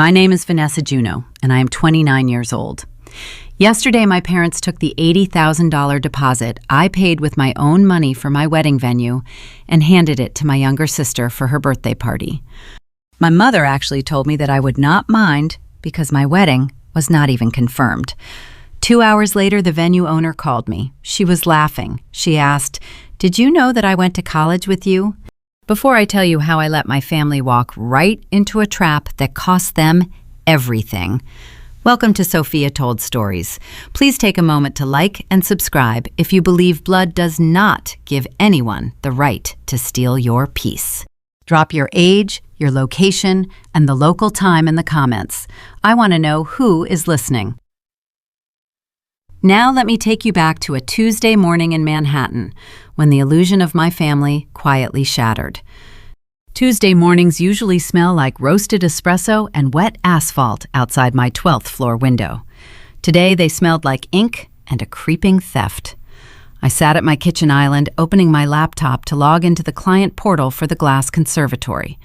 My name is Venessa Juno, and I am 29 years old. Yesterday, my parents took the $80,000 deposit I paid with my own money for my wedding venue and handed it to my younger sister for her birthday party. My mother actually told me that I would not mind because my wedding was not even confirmed. 2 hours later, the venue owner called me. She was laughing. She asked, "Did you know that I went to college with you?" Before I tell you how I let my family walk right into a trap that cost them everything, welcome to Sophia Told Stories. Please take a moment to like and subscribe if you believe blood does not give anyone the right to steal your peace. Drop your age, your location, and the local time in the comments. I want to know who is listening. Now let me take you back to a Tuesday morning in Manhattan when the illusion of my family quietly shattered. Tuesday mornings usually smell like roasted espresso and wet asphalt outside my 12th floor window. Today they smelled like ink and a creeping theft. I sat at my kitchen island, opening my laptop to log into the client portal for the Glass Conservatory.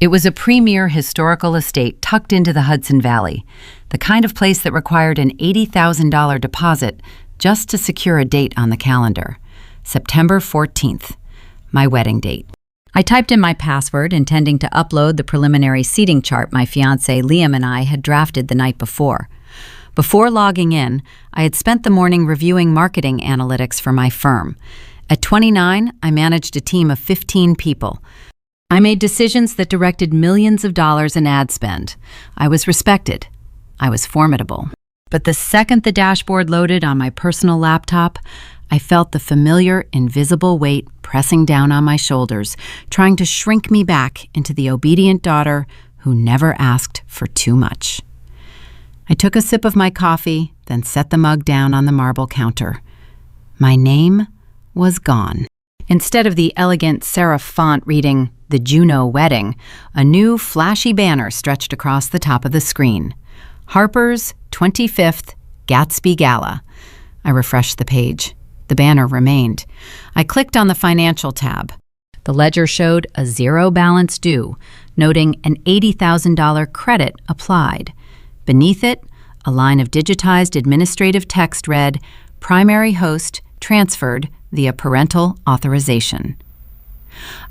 It was a premier historical estate tucked into the Hudson Valley, the kind of place that required an $80,000 deposit just to secure a date on the calendar. September 14th, my wedding date. I typed in my password, intending to upload the preliminary seating chart my fiance Liam and I had drafted the night before. Before logging in, I had spent the morning reviewing marketing analytics for my firm. At 29, I managed a team of 15 people. I made decisions that directed millions of dollars in ad spend. I was respected. I was formidable. But the second the dashboard loaded on my personal laptop, I felt the familiar, invisible weight pressing down on my shoulders, trying to shrink me back into the obedient daughter who never asked for too much. I took a sip of my coffee, then set the mug down on the marble counter. My name was gone. Instead of the elegant serif font reading, "The Juno Wedding," a new flashy banner stretched across the top of the screen. Harper's 25th Gatsby Gala. I refreshed the page. The banner remained. I clicked on the financial tab. The ledger showed a zero balance due, noting an $80,000 credit applied. Beneath it, a line of digitized administrative text read, "Primary host transferred via parental authorization."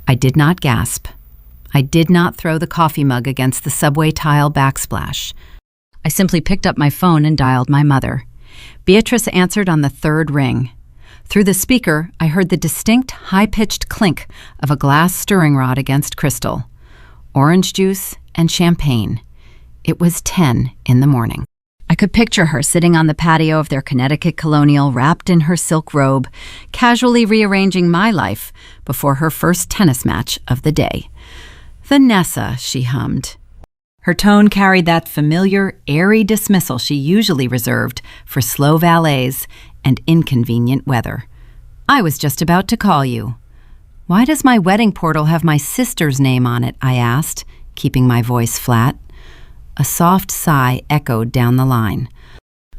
I did not gasp. I did not throw the coffee mug against the subway tile backsplash. I simply picked up my phone and dialed my mother. Beatrice answered on the third ring. Through the speaker, I heard the distinct, high-pitched clink of a glass stirring rod against crystal. Orange juice and champagne. It was 10 in the morning. I could picture her sitting on the patio of their Connecticut Colonial, wrapped in her silk robe, casually rearranging my life before her first tennis match of the day. "Venessa," she hummed. Her tone carried that familiar, airy dismissal she usually reserved for slow valets and inconvenient weather. "I was just about to call you." "Why does my wedding portal have my sister's name on it?" I asked, keeping my voice flat. A soft sigh echoed down the line.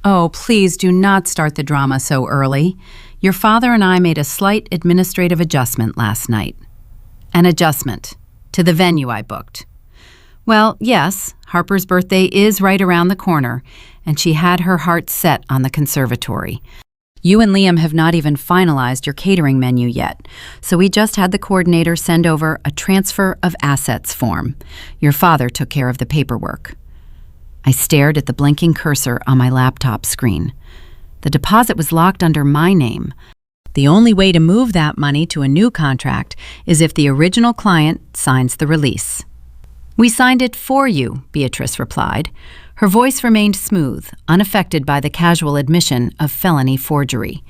"Oh, please do not start the drama so early. Your father and I made a slight administrative adjustment last night." "An adjustment to the venue I booked." "Well, yes, Harper's birthday is right around the corner, and she had her heart set on the conservatory. You and Liam have not even finalized your catering menu yet, so we just had the coordinator send over a transfer of assets form. Your father took care of the paperwork." I stared at the blinking cursor on my laptop screen. The deposit was locked under my name. The only way to move that money to a new contract is if the original client signs the release. "We signed it for you," Beatrice replied. Her voice remained smooth, unaffected by the casual admission of felony forgery.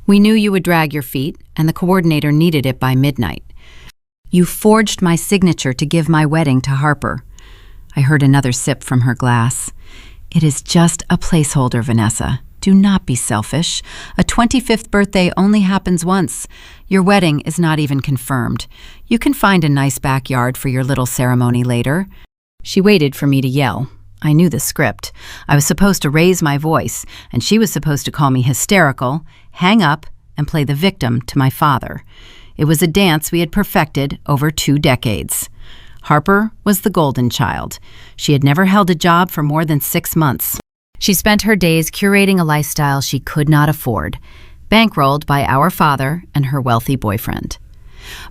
"We knew you would drag your feet, and the coordinator needed it by midnight. You forged my signature to give my wedding to Harper." I heard another sip from her glass. "It is just a placeholder, Venessa. Do not be selfish. A 25th birthday only happens once. Your wedding is not even confirmed. You can find a nice backyard for your little ceremony later." She waited for me to yell. I knew the script. I was supposed to raise my voice, and she was supposed to call me hysterical, hang up, and play the victim to my father. It was a dance we had perfected over 2 decades. Harper was the golden child. She had never held a job for more than 6 months. She spent her days curating a lifestyle she could not afford, bankrolled by our father and her wealthy boyfriend.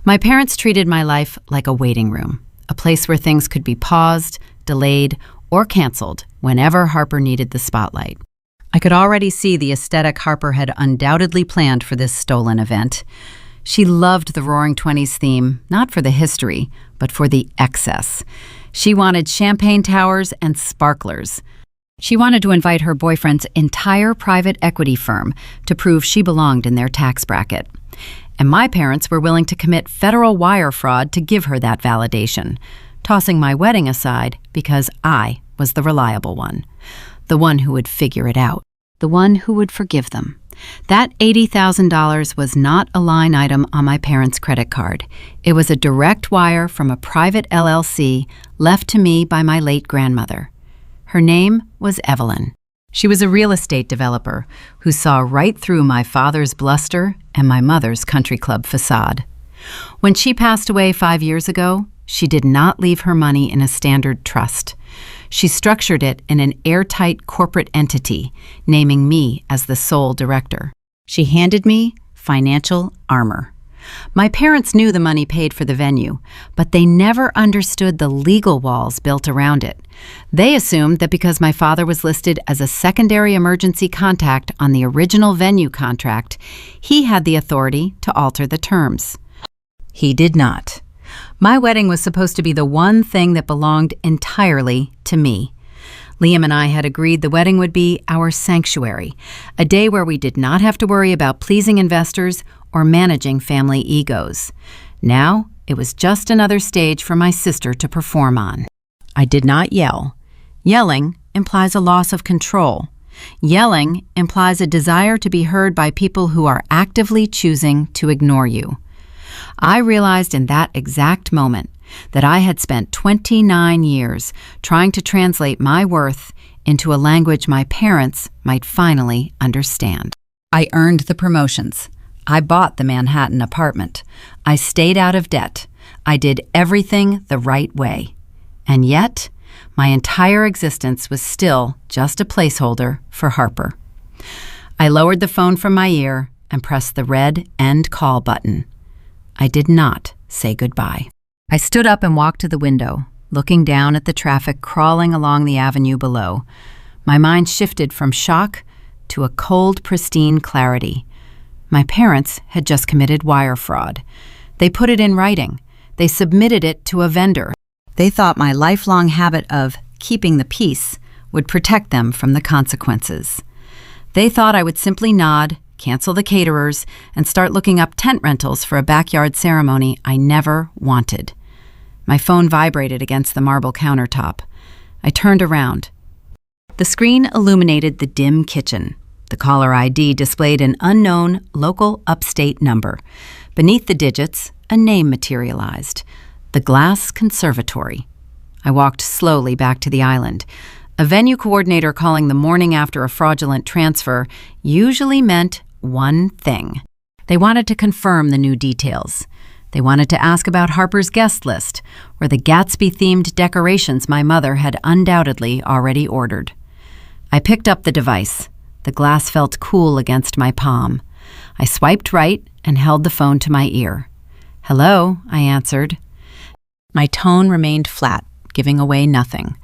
My parents treated my life like a waiting room, a place where things could be paused, delayed, or canceled whenever Harper needed the spotlight. I could already see the aesthetic Harper had undoubtedly planned for this stolen event. She loved the Roaring Twenties theme, not for the history, but for the excess. She wanted champagne towers and sparklers. She wanted to invite her boyfriend's entire private equity firm to prove she belonged in their tax bracket. And my parents were willing to commit federal wire fraud to give her that validation, tossing my wedding aside because I was the reliable one, the one who would figure it out, the one who would forgive them. That $80,000 was not a line item on my parents' credit card. It was a direct wire from a private LLC left to me by my late grandmother. Her name was Evelyn. She was a real estate developer who saw right through my father's bluster and my mother's country club facade. When she passed away 5 years ago, she did not leave her money in a standard trust. She structured it in an airtight corporate entity, naming me as the sole director. She handed me financial armor. My parents knew the money paid for the venue, but they never understood the legal walls built around it. They assumed that because my father was listed as a secondary emergency contact on the original venue contract, he had the authority to alter the terms. He did not. My wedding was supposed to be the one thing that belonged entirely to me. Liam and I had agreed the wedding would be our sanctuary, a day where we did not have to worry about pleasing investors or managing family egos. Now, it was just another stage for my sister to perform on. I did not yell. Yelling implies a loss of control. Yelling implies a desire to be heard by people who are actively choosing to ignore you. I realized in that exact moment that I had spent 29 years trying to translate my worth into a language my parents might finally understand. I earned the promotions. I bought the Manhattan apartment. I stayed out of debt. I did everything the right way. And yet, my entire existence was still just a placeholder for Harper. I lowered the phone from my ear and pressed the red end call button. I did not say goodbye. I stood up and walked to the window, looking down at the traffic crawling along the avenue below. My mind shifted from shock to a cold, pristine clarity. My parents had just committed wire fraud. They put it in writing. They submitted it to a vendor. They thought my lifelong habit of keeping the peace would protect them from the consequences. They thought I would simply nod, cancel the caterers, and start looking up tent rentals for a backyard ceremony I never wanted. My phone vibrated against the marble countertop. I turned around. The screen illuminated the dim kitchen. The caller ID displayed an unknown local upstate number. Beneath the digits, a name materialized. The Glass Conservatory. I walked slowly back to the island. A venue coordinator calling the morning after a fraudulent transfer usually meant one thing. They wanted to confirm the new details. They wanted to ask about Harper's guest list, or the Gatsby-themed decorations my mother had undoubtedly already ordered. I picked up the device. The glass felt cool against my palm. I swiped right and held the phone to my ear. "Hello," I answered. My tone remained flat, giving away nothing.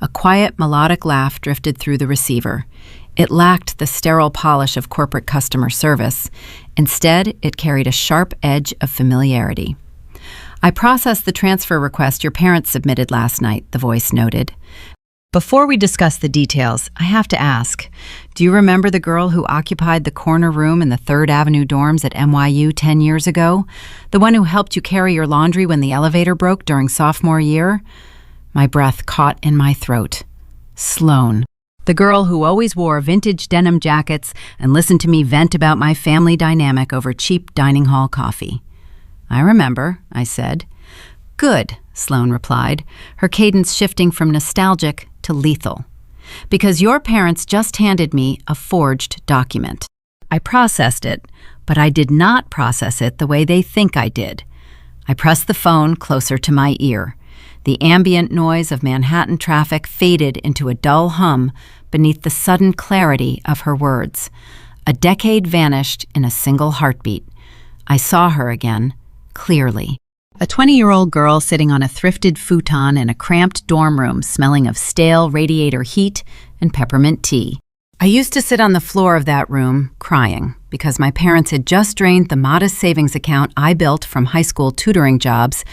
A quiet, melodic laugh drifted through the receiver. It lacked the sterile polish of corporate customer service. Instead, it carried a sharp edge of familiarity. "I processed the transfer request your parents submitted last night," the voice noted. "Before we discuss the details, I have to ask, do you remember the girl who occupied the corner room in the 3rd Avenue dorms at NYU 10 years ago? The one who helped you carry your laundry when the elevator broke during sophomore year?" My breath caught in my throat. Sloan. The girl who always wore vintage denim jackets and listened to me vent about my family dynamic over cheap dining hall coffee. "I remember," I said. "Good," Sloan replied, her cadence shifting from nostalgic to lethal. "Because your parents just handed me a forged document. I processed it, but I did not process it the way they think I did." I pressed the phone closer to my ear. The ambient noise of Manhattan traffic faded into a dull hum beneath the sudden clarity of her words. A decade vanished in a single heartbeat. I saw her again, clearly. A 20-year-old girl sitting on a thrifted futon in a cramped dorm room smelling of stale radiator heat and peppermint tea. I used to sit on the floor of that room, crying, because my parents had just drained the modest savings account I built from high school tutoring jobs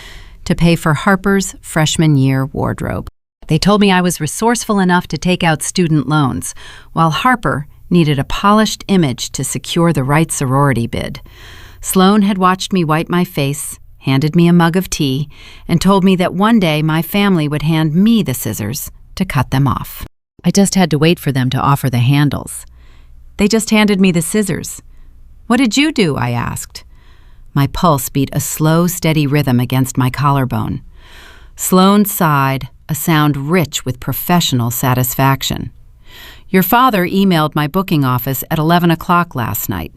to pay for Harper's freshman year wardrobe. They told me I was resourceful enough to take out student loans, while Harper needed a polished image to secure the right sorority bid. Sloan had watched me wipe my face, handed me a mug of tea, and told me that one day my family would hand me the scissors to cut them off. I just had to wait for them to offer the handles. They just handed me the scissors. "What did you do?" I asked. My pulse beat a slow, steady rhythm against my collarbone. Sloan sighed, a sound rich with professional satisfaction. "Your father emailed my booking office at 11 o'clock last night.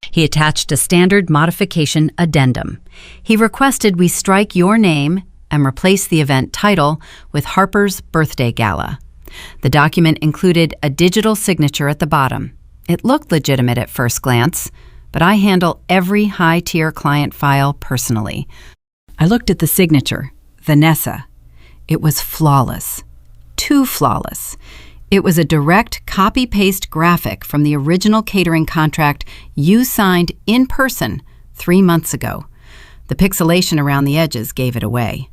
He attached a standard modification addendum. He requested we strike your name and replace the event title with Harper's Birthday Gala. The document included a digital signature at the bottom. It looked legitimate at first glance, but I handle every high-tier client file personally." I looked at the signature, Venessa. It was flawless. Too flawless. It was a direct copy-paste graphic from the original catering contract you signed in person 3 months ago. The pixelation around the edges gave it away.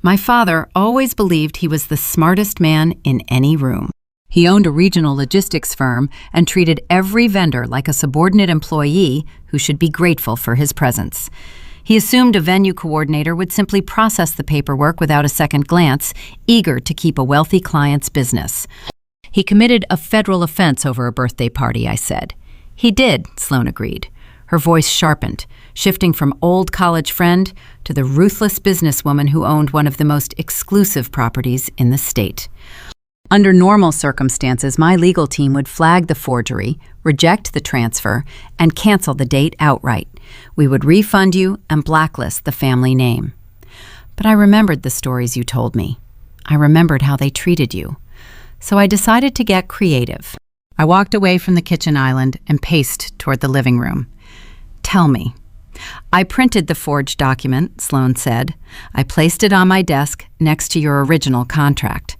My father always believed he was the smartest man in any room. He owned a regional logistics firm and treated every vendor like a subordinate employee who should be grateful for his presence. He assumed a venue coordinator would simply process the paperwork without a second glance, eager to keep a wealthy client's business. "He committed a federal offense over a birthday party," I said. "He did," Sloan agreed. Her voice sharpened, shifting from old college friend to the ruthless businesswoman who owned one of the most exclusive properties in the state. Under normal circumstances, my legal team would flag the forgery, reject the transfer, and cancel the date outright. We would refund you and blacklist the family name. But I remembered the stories you told me. I remembered how they treated you. So I decided to get creative. I walked away from the kitchen island and paced toward the living room. "Tell me." "I printed the forged document," Sloan said. "I placed it on my desk next to your original contract.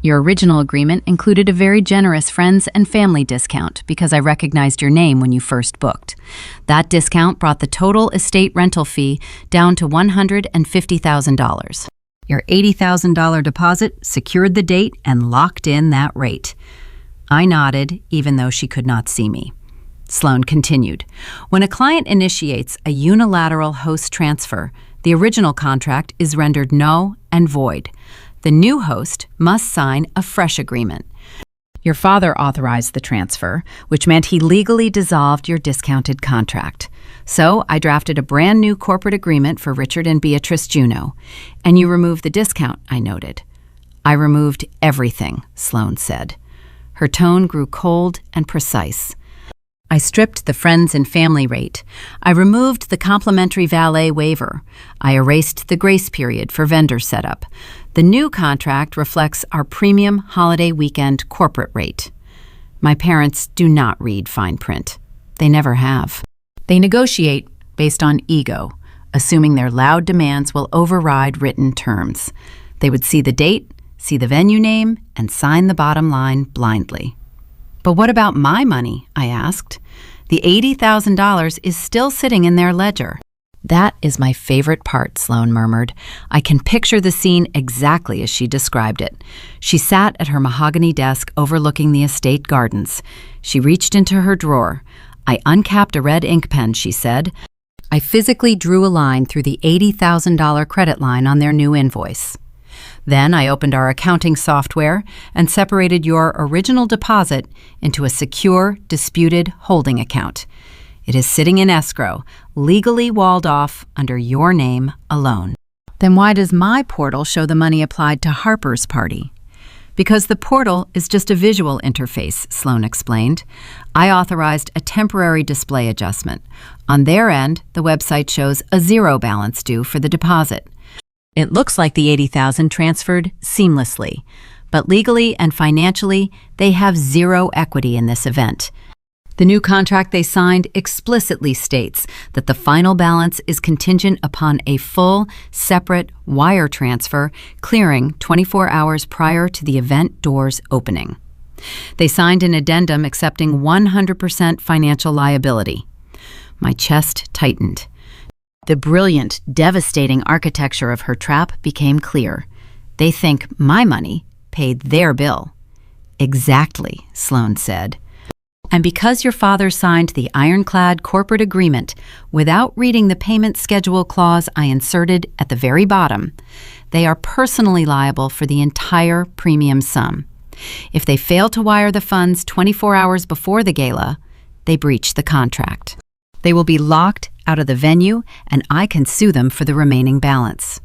Your original agreement included a very generous friends and family discount because I recognized your name when you first booked. That discount brought the total estate rental fee down to $150,000. Your $80,000 deposit secured the date and locked in that rate." I nodded, even though she could not see me. Sloan continued, "When a client initiates a unilateral host transfer, the original contract is rendered null and void. The new host must sign a fresh agreement. Your father authorized the transfer, which meant he legally dissolved your discounted contract. So I drafted a brand new corporate agreement for Richard and Beatrice Juno. And you removed the discount," I noted. "I removed everything," Sloan said. Her tone grew cold and precise. "I stripped the friends and family rate. I removed the complimentary valet waiver. I erased the grace period for vendor setup. The new contract reflects our premium holiday weekend corporate rate." My parents do not read fine print. They never have. They negotiate based on ego, assuming their loud demands will override written terms. They would see the date, see the venue name, and sign the bottom line blindly. "But what about my money?" I asked. "The $80,000 is still sitting in their ledger." "That is my favorite part," Sloan murmured. I can picture the scene exactly as she described it. She sat at her mahogany desk overlooking the estate gardens. She reached into her drawer. "I uncapped a red ink pen," she said. "I physically drew a line through the $80,000 credit line on their new invoice. Then I opened our accounting software and separated your original deposit into a secure, disputed holding account. It is sitting in escrow, legally walled off under your name alone." "Then why does my portal show the money applied to Harper's party?" "Because the portal is just a visual interface," Sloan explained. "I authorized a temporary display adjustment. On their end, the website shows a zero balance due for the deposit. It looks like the $80,000 transferred seamlessly, but legally and financially, they have zero equity in this event. The new contract they signed explicitly states that the final balance is contingent upon a full, separate wire transfer clearing 24 hours prior to the event doors opening. They signed an addendum accepting 100% financial liability. My chest tightened. The brilliant, devastating architecture of her trap became clear. They think my money paid their bill. Exactly, Sloan said. And because your father signed the ironclad corporate agreement without reading the payment schedule clause I inserted at the very bottom, they are personally liable for the entire premium sum. If they fail to wire the funds 24 hours before the gala, they breach the contract. They will be locked out of the venue, and I can sue them for the remaining balance.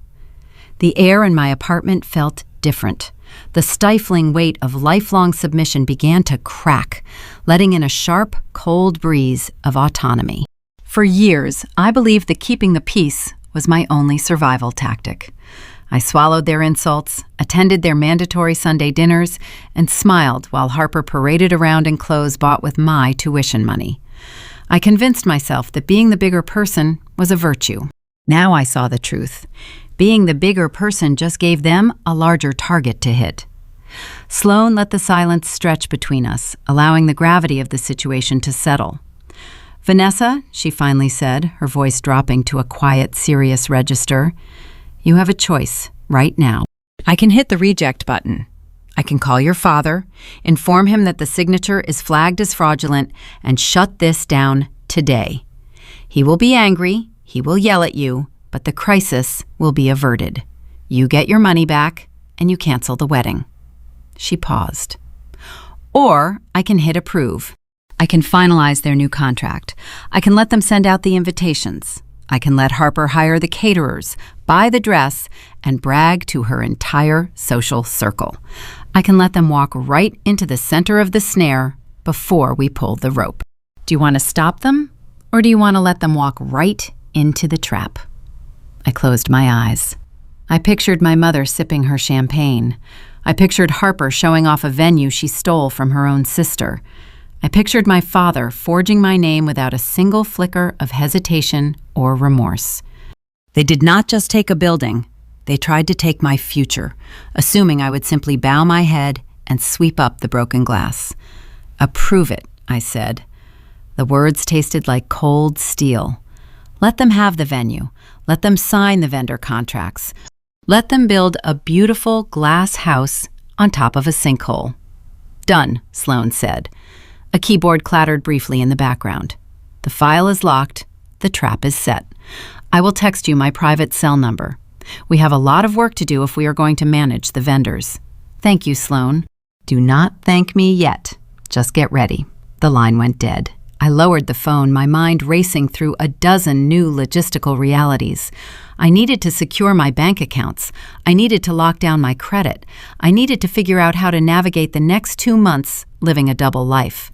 The air in my apartment felt different. The stifling weight of lifelong submission began to crack, letting in a sharp, cold breeze of autonomy. For years, I believed that keeping the peace was my only survival tactic. I swallowed their insults, attended their mandatory Sunday dinners, and smiled while Harper paraded around in clothes bought with my tuition money. I convinced myself that being the bigger person was a virtue. Now I saw the truth. Being the bigger person just gave them a larger target to hit. Sloan let the silence stretch between us, allowing the gravity of the situation to settle. "Venessa," she finally said, her voice dropping to a quiet, serious register, "you have a choice right now. I can hit the reject button. I can call your father, inform him that the signature is flagged as fraudulent, and shut this down today. He will be angry, he will yell at you, but the crisis will be averted. You get your money back, and you cancel the wedding." She paused. "Or I can hit approve. I can finalize their new contract. I can let them send out the invitations. I can let Harper hire the caterers, buy the dress, and brag to her entire social circle. I can let them walk right into the center of the snare before we pull the rope. Do you want to stop them, or do you want to let them walk right into the trap?" I closed my eyes. I pictured my mother sipping her champagne. I pictured Harper showing off a venue she stole from her own sister. I pictured my father forging my name without a single flicker of hesitation or remorse. They did not just take a building, they tried to take my future, assuming I would simply bow my head and sweep up the broken glass. "Approve it," I said. The words tasted like cold steel. Let them have the venue. Let them sign the vendor contracts. Let them build a beautiful glass house on top of a sinkhole. "Done," Sloan said. A keyboard clattered briefly in the background. "The file is locked. The trap is set. I will text you my private cell number. We have a lot of work to do if we are going to manage the vendors. Thank you, Sloan." "Do not thank me yet. Just get ready." The line went dead. I lowered the phone, my mind racing through a dozen new logistical realities. I needed to secure my bank accounts. I needed to lock down my credit. I needed to figure out how to navigate the next 2 months living a double life.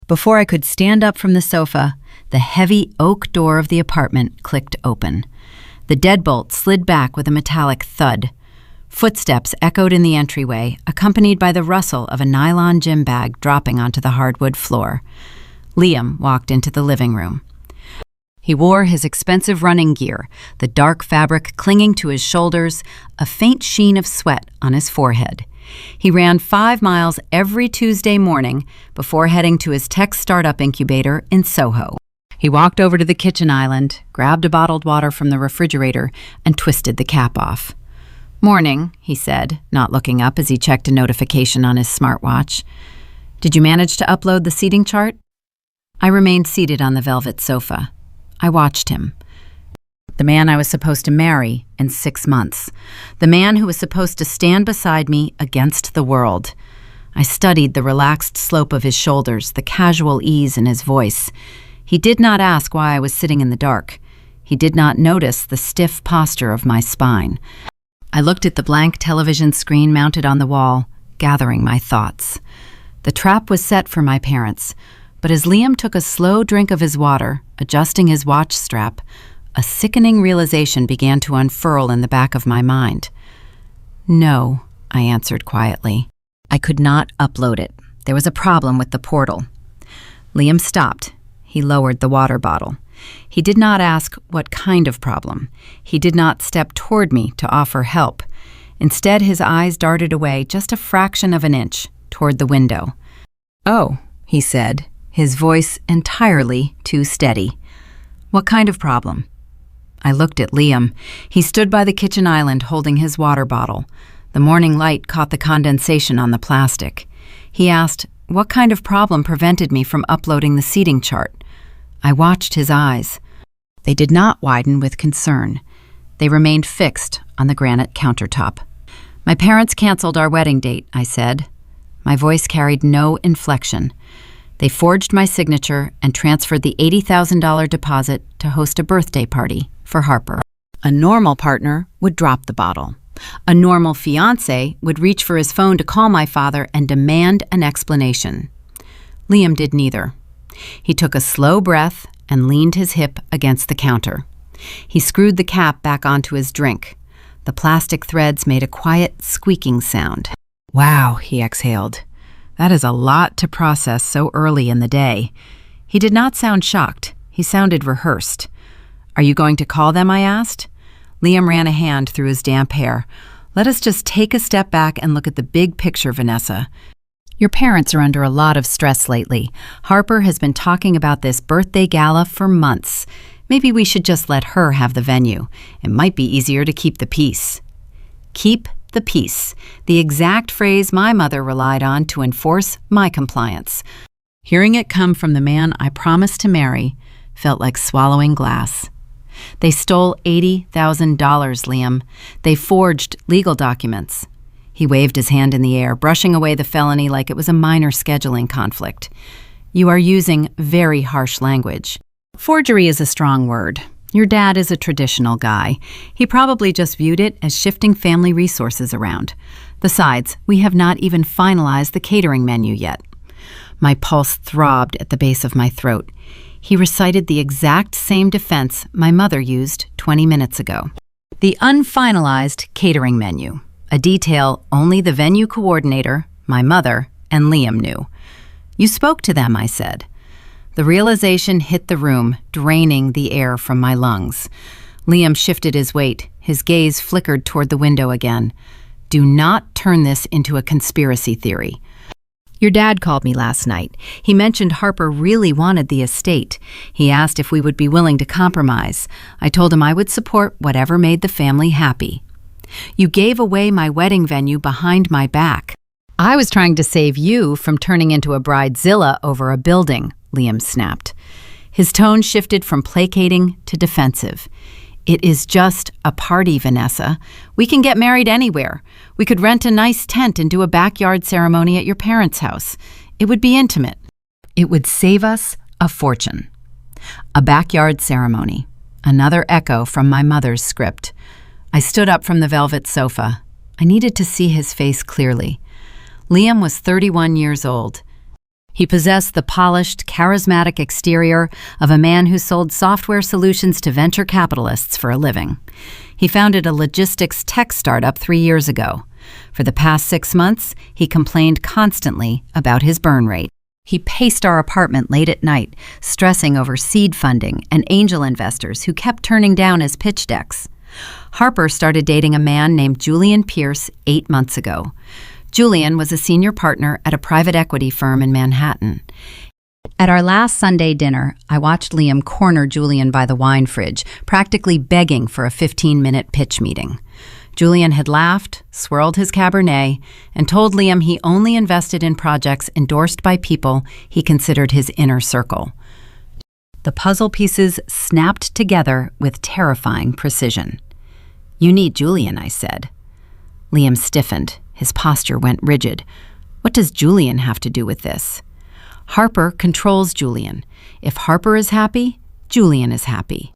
Before I could stand up from the sofa, the heavy oak door of the apartment clicked open. The deadbolt slid back with a metallic thud. Footsteps echoed in the entryway, accompanied by the rustle of a nylon gym bag dropping onto the hardwood floor. Liam walked into the living room. He wore his expensive running gear, the dark fabric clinging to his shoulders, a faint sheen of sweat on his forehead. He ran 5 miles every Tuesday morning before heading to his tech startup incubator in Soho. He walked over to the kitchen island, grabbed a bottled water from the refrigerator, and twisted the cap off. "Morning," he said, not looking up as he checked a notification on his smartwatch. "Did you manage to upload the seating chart?" I remained seated on the velvet sofa. I watched him. The man I was supposed to marry in 6 months. The man who was supposed to stand beside me against the world. I studied the relaxed slope of his shoulders, the casual ease in his voice. He did not ask why I was sitting in the dark. He did not notice the stiff posture of my spine. I looked at the blank television screen mounted on the wall, gathering my thoughts. The trap was set for my parents. But as Liam took a slow drink of his water, adjusting his watch strap, A sickening realization began to unfurl in the back of my mind. "No," I answered quietly. "I could not upload it. There was a problem with the portal." Liam stopped. He lowered the water bottle. He did not ask what kind of problem. He did not step toward me to offer help. Instead, his eyes darted away just a fraction of an inch toward the window. "Oh," he said, his voice entirely too steady. "What kind of problem?" I looked at Liam. He stood by the kitchen island holding his water bottle. The morning light caught the condensation on the plastic. He asked, "What kind of problem prevented me from uploading the seating chart?" I watched his eyes. They did not widen with concern. They remained fixed on the granite countertop. "My parents canceled our wedding date," I said. My voice carried no inflection. "They forged my signature and transferred the $80,000 deposit to host a birthday party for Harper." A normal partner would drop the bottle. A normal fiance would reach for his phone to call my father and demand an explanation. Liam did neither. He took a slow breath and leaned his hip against the counter. He screwed the cap back onto his drink. The plastic threads made a quiet squeaking sound. "Wow," he exhaled. "That is a lot to process so early in the day." He did not sound shocked. He sounded rehearsed. "Are you going to call them?" I asked. Liam ran a hand through his damp hair. "Let us just take a step back and look at the big picture, Venessa. Your parents are under a lot of stress lately. Harper has been talking about this birthday gala for months. Maybe we should just let her have the venue. It might be easier to keep the peace." Keep the peace, the exact phrase my mother relied on to enforce my compliance. Hearing it come from the man I promised to marry felt like swallowing glass. "They stole $80,000, Liam. They forged legal documents." He waved his hand in the air, brushing away the felony like it was a minor scheduling conflict. "You are using very harsh language. Forgery is a strong word. Your dad is a traditional guy. He probably just viewed it as shifting family resources around. Besides, we have not even finalized the catering menu yet." My pulse throbbed at the base of my throat. He recited the exact same defense my mother used 20 minutes ago. The unfinalized catering menu, a detail only the venue coordinator, my mother, and Liam knew. "You spoke to them," I said. The realization hit the room, draining the air from my lungs. Liam shifted his weight. His gaze flickered toward the window again. "Do not turn this into a conspiracy theory. Your dad called me last night. He mentioned Harper really wanted the estate. He asked if we would be willing to compromise. I told him I would support whatever made the family happy. You gave away my wedding venue behind my back. I was trying to save you from turning into a bridezilla over a building," Liam snapped. His tone shifted from placating to defensive. "It is just a party, Venessa. We can get married anywhere. We could rent a nice tent and do a backyard ceremony at your parents' house. It would be intimate. It would save us a fortune." A backyard ceremony. Another echo from my mother's script. I stood up from the velvet sofa. I needed to see his face clearly. Liam was 31 years old. He possessed the polished, charismatic exterior of a man who sold software solutions to venture capitalists for a living. He founded a logistics tech startup 3 years ago. For the past 6 months, he complained constantly about his burn rate. He paced our apartment late at night, stressing over seed funding and angel investors who kept turning down his pitch decks. Harper started dating a man named Julian Pierce 8 months ago. Julian was a senior partner at a private equity firm in Manhattan. At our last Sunday dinner, I watched Liam corner Julian by the wine fridge, practically begging for a 15-minute pitch meeting. Julian had laughed, swirled his Cabernet, and told Liam he only invested in projects endorsed by people he considered his inner circle. The puzzle pieces snapped together with terrifying precision. "You need Julian," I said. Liam stiffened. His posture went rigid. "What does Julian have to do with this?" "Harper controls Julian. If Harper is happy, Julian is happy.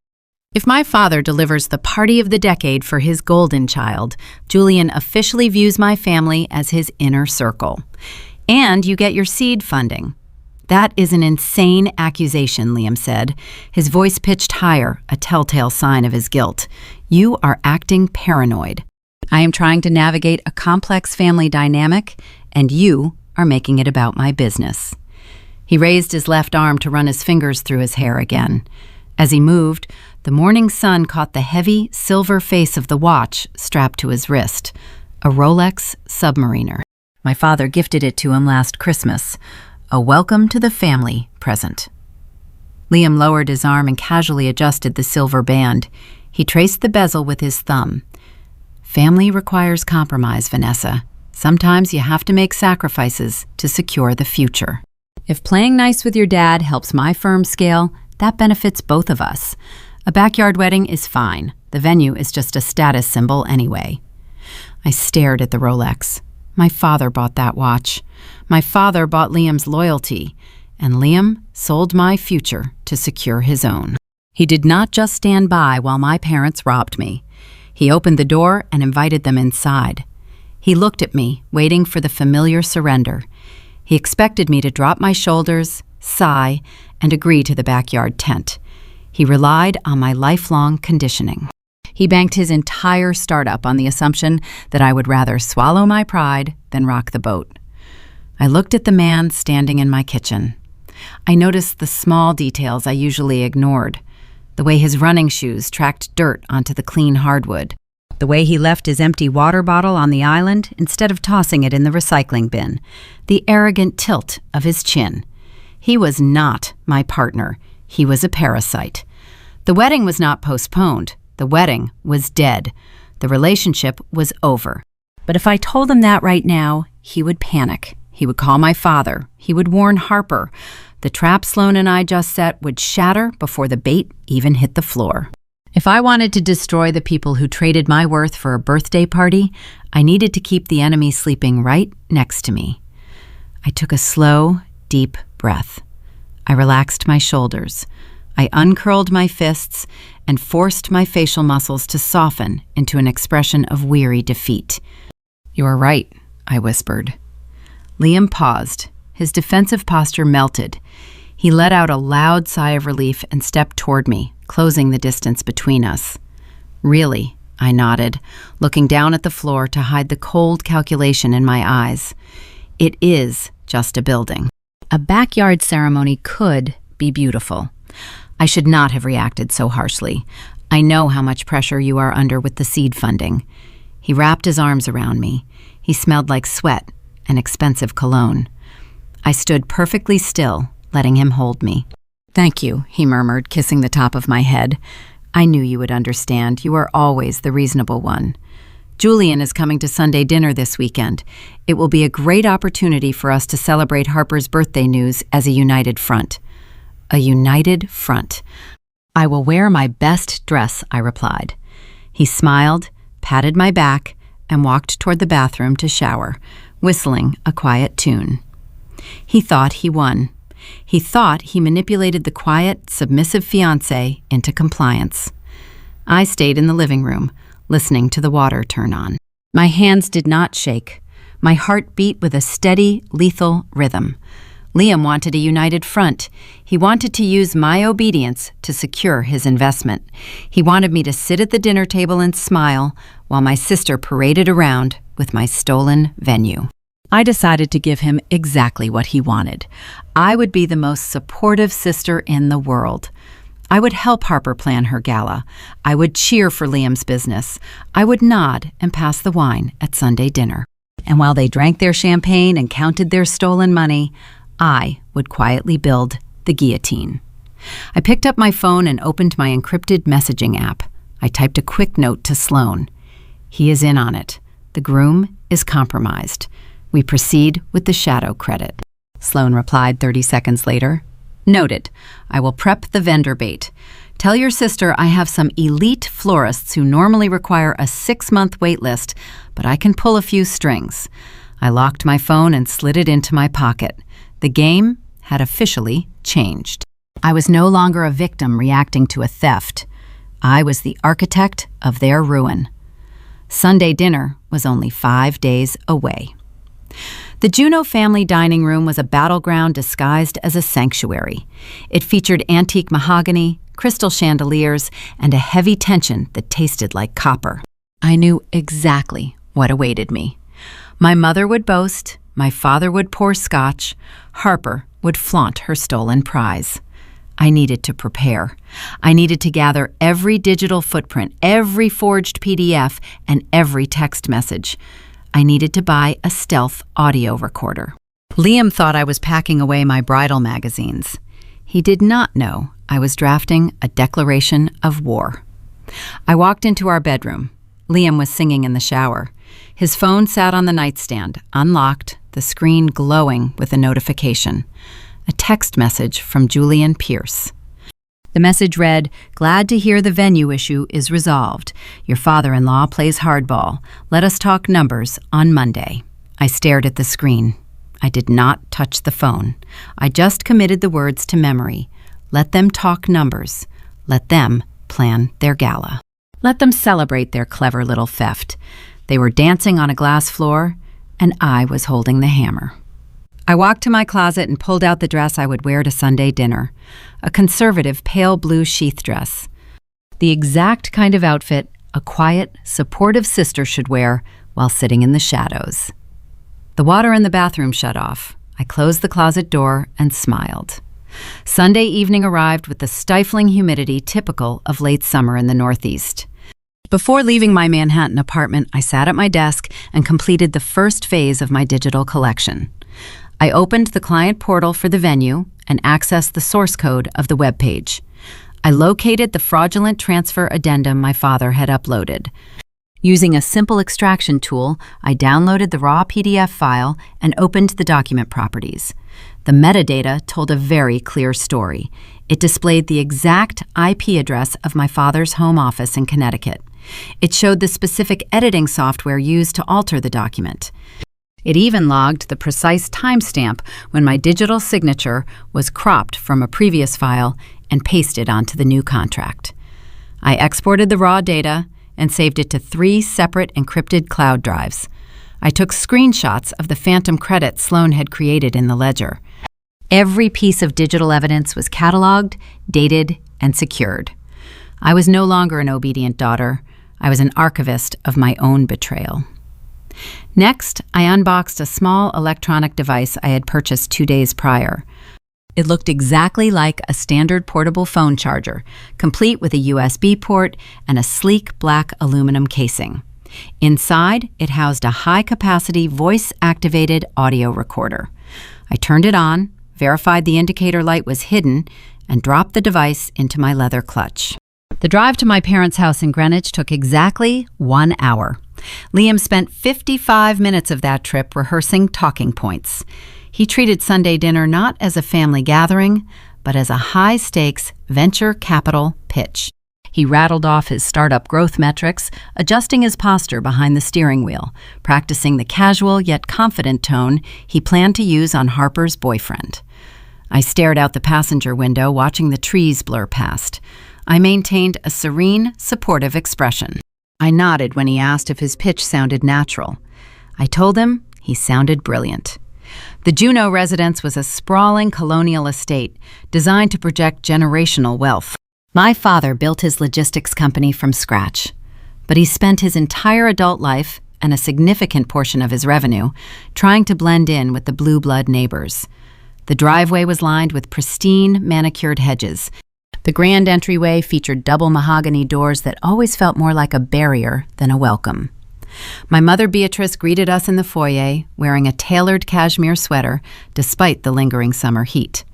If my father delivers the party of the decade for his golden child, Julian officially views my family as his inner circle. And you get your seed funding. "That is an insane accusation," Liam said, his voice pitched higher, a telltale sign of his guilt. "You are acting paranoid. I am trying to navigate a complex family dynamic, and you are making it about my business." He raised his left arm to run his fingers through his hair again. As he moved, the morning sun caught the heavy, silver face of the watch strapped to his wrist, a Rolex Submariner. "My father gifted it to him last Christmas. A welcome to the family present." Liam lowered his arm and casually adjusted the silver band. He traced the bezel with his thumb. "Family requires compromise, Venessa. Sometimes you have to make sacrifices to secure the future. If playing nice with your dad helps my firm scale, that benefits both of us. A backyard wedding is fine. The venue is just a status symbol anyway." I stared at the Rolex. My father bought that watch. My father bought Liam's loyalty, and Liam sold my future to secure his own. He did not just stand by while my parents robbed me. He opened the door and invited them inside. He looked at me, waiting for the familiar surrender. He expected me to drop my shoulders, sigh, and agree to the backyard tent. He relied on my lifelong conditioning. He banked his entire startup on the assumption that I would rather swallow my pride than rock the boat. I looked at the man standing in my kitchen. I noticed the small details I usually ignored. The way his running shoes tracked dirt onto the clean hardwood. The way he left his empty water bottle on the island instead of tossing it in the recycling bin. The arrogant tilt of his chin. He was not my partner. He was a parasite. The wedding was not postponed. The wedding was dead. The relationship was over. But if I told him that right now, he would panic. He would call my father. He would warn Harper. The trap Sloan and I just set would shatter before the bait even hit the floor. If I wanted to destroy the people who traded my worth for a birthday party, I needed to keep the enemy sleeping right next to me. I took a slow, deep breath. I relaxed my shoulders. I uncurled my fists and forced my facial muscles to soften into an expression of weary defeat. "You are right," I whispered. Liam paused. His defensive posture melted. He let out a loud sigh of relief and stepped toward me, closing the distance between us. "Really?" I nodded, looking down at the floor to hide the cold calculation in my eyes. "It is just a building. A backyard ceremony could be beautiful. I should not have reacted so harshly. I know how much pressure you are under with the seed funding." He wrapped his arms around me. He smelled like sweat and expensive cologne. I stood perfectly still, letting him hold me. "Thank you," he murmured, kissing the top of my head. "I knew you would understand. You are always the reasonable one. Julian is coming to Sunday dinner this weekend. It will be a great opportunity for us to celebrate Harper's birthday news as a united front." A united front. "I will wear my best dress," I replied. He smiled, patted my back, and walked toward the bathroom to shower, whistling a quiet tune. He thought he won. He thought he manipulated the quiet, submissive fiance into compliance. I stayed in the living room, listening to the water turn on. My hands did not shake. My heart beat with a steady, lethal rhythm. Liam wanted a united front. He wanted to use my obedience to secure his investment. He wanted me to sit at the dinner table and smile while my sister paraded around with my stolen venue. I decided to give him exactly what he wanted. I would be the most supportive sister in the world. I would help Harper plan her gala. I would cheer for Liam's business. I would nod and pass the wine at Sunday dinner. And while they drank their champagne and counted their stolen money, I would quietly build the guillotine. I picked up my phone and opened my encrypted messaging app. I typed a quick note to Sloan. He is in on it. The groom is compromised. We proceed with the shadow credit. Sloan replied 30 seconds later. Noted. I will prep the vendor bait. Tell your sister I have some elite florists who normally require a 6-month wait list, but I can pull a few strings. I locked my phone and slid it into my pocket. The game had officially changed. I was no longer a victim reacting to a theft. I was the architect of their ruin. Sunday dinner was only 5 days away. The Juneau family dining room was a battleground disguised as a sanctuary. It featured antique mahogany, crystal chandeliers, and a heavy tension that tasted like copper. I knew exactly what awaited me. My mother would boast, my father would pour scotch, Harper would flaunt her stolen prize. I needed to prepare. I needed to gather every digital footprint, every forged PDF, and every text message. I needed to buy a stealth audio recorder. Liam thought I was packing away my bridal magazines. He did not know I was drafting a declaration of war. I walked into our bedroom. Liam was singing in the shower. His phone sat on the nightstand, unlocked, the screen glowing with a notification. A text message from Julian Pierce. The message read, "Glad to hear the venue issue is resolved. Your father-in-law plays hardball. Let us talk numbers on Monday." I stared at the screen. I did not touch the phone. I just committed the words to memory. Let them talk numbers. Let them plan their gala. Let them celebrate their clever little theft. They were dancing on a glass floor, and I was holding the hammer. I walked to my closet and pulled out the dress I would wear to Sunday dinner, a conservative pale blue sheath dress. The exact kind of outfit a quiet, supportive sister should wear while sitting in the shadows. The water in the bathroom shut off. I closed the closet door and smiled. Sunday evening arrived with the stifling humidity typical of late summer in the Northeast. Before leaving my Manhattan apartment, I sat at my desk and completed the first phase of my digital collection. I opened the client portal for the venue and accessed the source code of the web page. I located the fraudulent transfer addendum my father had uploaded. Using a simple extraction tool, I downloaded the raw PDF file and opened the document properties. The metadata told a very clear story. It displayed the exact IP address of my father's home office in Connecticut. It showed the specific editing software used to alter the document. It even logged the precise timestamp when my digital signature was cropped from a previous file and pasted onto the new contract. I exported the raw data and saved it to 3 separate encrypted cloud drives. I took screenshots of the phantom credits Sloan had created in the ledger. Every piece of digital evidence was cataloged, dated, and secured. I was no longer an obedient daughter. I was an archivist of my own betrayal. Next, I unboxed a small electronic device I had purchased 2 days prior. It looked exactly like a standard portable phone charger, complete with a USB port and a sleek black aluminum casing. Inside, it housed a high-capacity voice-activated audio recorder. I turned it on, verified the indicator light was hidden, and dropped the device into my leather clutch. The drive to my parents' house in Greenwich took exactly 1 hour. Liam spent 55 minutes of that trip rehearsing talking points. He treated Sunday dinner not as a family gathering, but as a high-stakes venture capital pitch. He rattled off his startup growth metrics, adjusting his posture behind the steering wheel, practicing the casual yet confident tone he planned to use on Harper's boyfriend. I stared out the passenger window, watching the trees blur past. I maintained a serene, supportive expression. I nodded when he asked if his pitch sounded natural. I told him he sounded brilliant. The Juneau residence was a sprawling colonial estate designed to project generational wealth. My father built his logistics company from scratch, but he spent his entire adult life and a significant portion of his revenue trying to blend in with the blue blood neighbors. The driveway was lined with pristine, manicured hedges. The grand entryway featured double mahogany doors that always felt more like a barrier than a welcome. My mother Beatrice greeted us in the foyer, wearing a tailored cashmere sweater despite the lingering summer heat.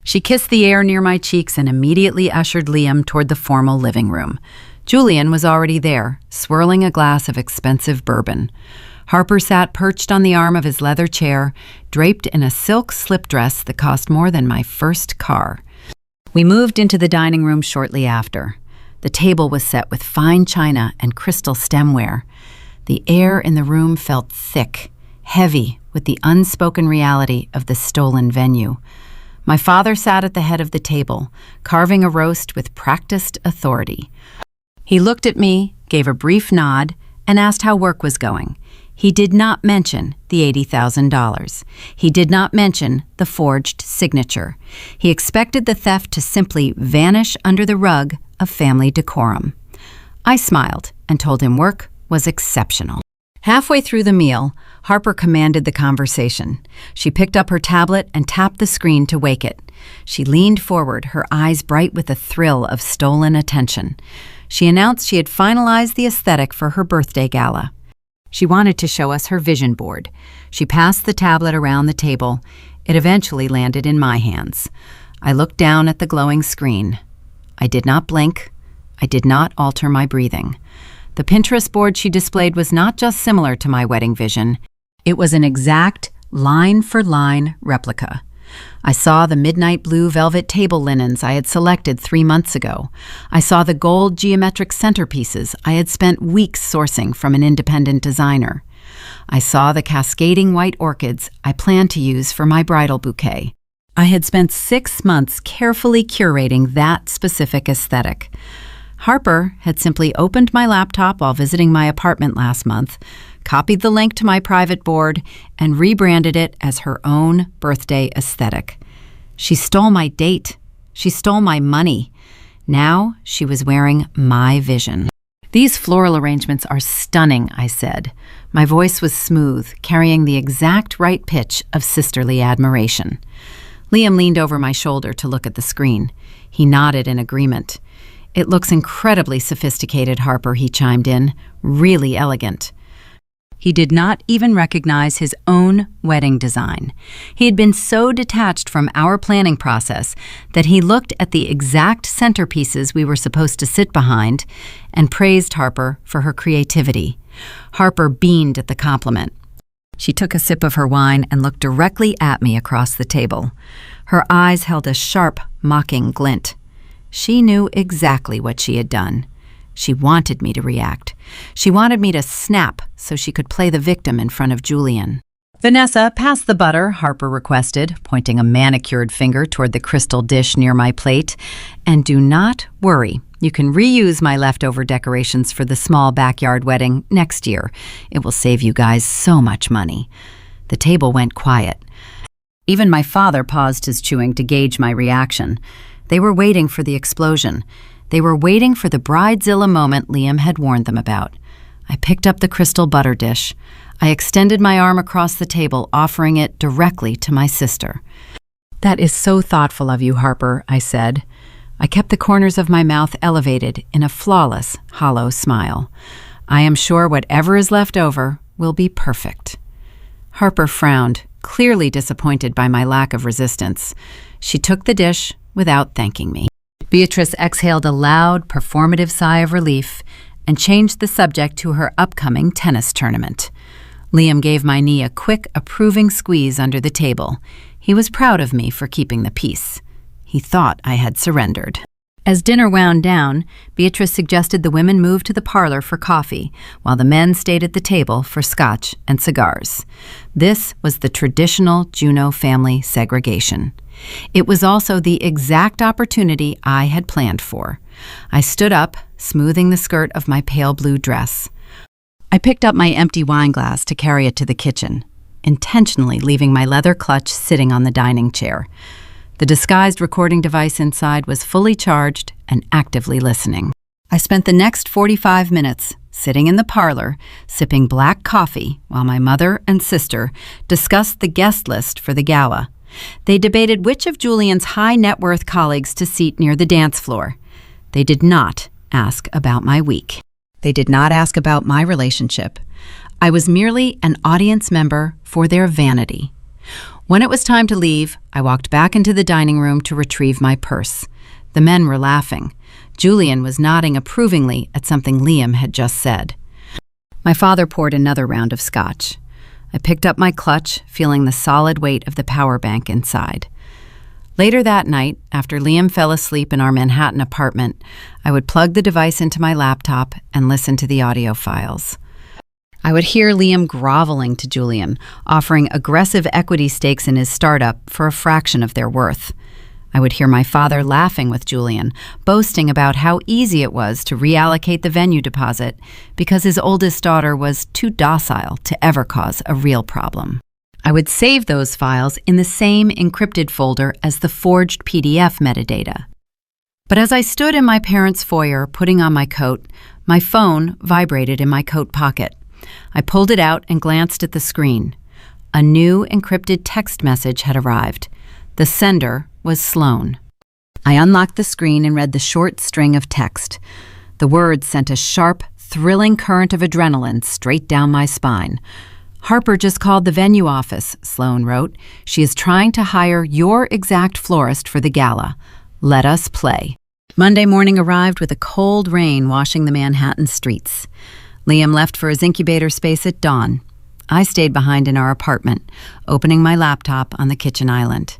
She kissed the air near my cheeks and immediately ushered Liam toward the formal living room. Julian was already there, swirling a glass of expensive bourbon. Harper sat perched on the arm of his leather chair, draped in a silk slip dress that cost more than my first car. We moved into the dining room shortly after. The table was set with fine china and crystal stemware. The air in the room felt thick, heavy with the unspoken reality of the stolen venue. My father sat at the head of the table, carving a roast with practiced authority. He looked at me, gave a brief nod, and asked how work was going. He did not mention the $80,000. He did not mention the forged signature. He expected the theft to simply vanish under the rug of family decorum. I smiled and told him work was exceptional. Halfway through the meal, Harper commanded the conversation. She picked up her tablet and tapped the screen to wake it. She leaned forward, her eyes bright with the thrill of stolen attention. She announced she had finalized the aesthetic for her birthday gala. She wanted to show us her vision board. She passed the tablet around the table. It eventually landed in my hands. I looked down at the glowing screen. I did not blink. I did not alter my breathing. The Pinterest board she displayed was not just similar to my wedding vision. It was an exact line-for-line replica. I saw the midnight blue velvet table linens I had selected 3 months ago. I saw the gold geometric centerpieces I had spent weeks sourcing from an independent designer. I saw the cascading white orchids I planned to use for my bridal bouquet. I had spent 6 months carefully curating that specific aesthetic. Harper had simply opened my laptop while visiting my apartment last month, copied the link to my private board, and rebranded it as her own birthday aesthetic. She stole my date. She stole my money. Now she was wearing my vision. "These floral arrangements are stunning," I said. My voice was smooth, carrying the exact right pitch of sisterly admiration. Liam leaned over my shoulder to look at the screen. He nodded in agreement. "It looks incredibly sophisticated, Harper," he chimed in. "Really elegant." He did not even recognize his own wedding design. He had been so detached from our planning process that he looked at the exact centerpieces we were supposed to sit behind and praised Harper for her creativity. Harper beamed at the compliment. She took a sip of her wine and looked directly at me across the table. Her eyes held a sharp, mocking glint. She knew exactly what she had done. She wanted me to react. She wanted me to snap so she could play the victim in front of Julian. "Venessa, pass the butter," Harper requested, pointing a manicured finger toward the crystal dish near my plate. "And do not worry. You can reuse my leftover decorations for the small backyard wedding next year. It will save you guys so much money." The table went quiet. Even my father paused his chewing to gauge my reaction. They were waiting for the explosion. They were waiting for the bridezilla moment Liam had warned them about. I picked up the crystal butter dish. I extended my arm across the table, offering it directly to my sister. "That is so thoughtful of you, Harper," I said. I kept the corners of my mouth elevated in a flawless, hollow smile. "I am sure whatever is left over will be perfect." Harper frowned, clearly disappointed by my lack of resistance. She took the dish without thanking me. Beatrice exhaled a loud, performative sigh of relief and changed the subject to her upcoming tennis tournament. Liam gave my knee a quick, approving squeeze under the table. He was proud of me for keeping the peace. He thought I had surrendered. As dinner wound down, Beatrice suggested the women move to the parlor for coffee, while the men stayed at the table for scotch and cigars. This was the traditional Juneau family segregation. It was also the exact opportunity I had planned for. I stood up, smoothing the skirt of my pale blue dress. I picked up my empty wine glass to carry it to the kitchen, intentionally leaving my leather clutch sitting on the dining chair. The disguised recording device inside was fully charged and actively listening. I spent the next 45 minutes sitting in the parlor, sipping black coffee while my mother and sister discussed the guest list for the gala. They debated which of Julian's high net worth colleagues to seat near the dance floor. They did not ask about my week. They did not ask about my relationship. I was merely an audience member for their vanity. When it was time to leave, I walked back into the dining room to retrieve my purse. The men were laughing. Julian was nodding approvingly at something Liam had just said. My father poured another round of scotch. I picked up my clutch, feeling the solid weight of the power bank inside. Later that night, after Liam fell asleep in our Manhattan apartment, I would plug the device into my laptop and listen to the audio files. I would hear Liam groveling to Julian, offering aggressive equity stakes in his startup for a fraction of their worth. I would hear my father laughing with Julian, boasting about how easy it was to reallocate the venue deposit because his oldest daughter was too docile to ever cause a real problem. I would save those files in the same encrypted folder as the forged PDF metadata. But as I stood in my parents' foyer putting on my coat, my phone vibrated in my coat pocket. I pulled it out and glanced at the screen. A new encrypted text message had arrived. The sender was Sloan. I unlocked the screen and read the short string of text. The words sent a sharp, thrilling current of adrenaline straight down my spine. "Harper just called the venue office," Sloan wrote. "She is trying to hire your exact florist for the gala. Let us play." Monday morning arrived with a cold rain washing the Manhattan streets. Liam left for his incubator space at dawn. I stayed behind in our apartment, opening my laptop on the kitchen island.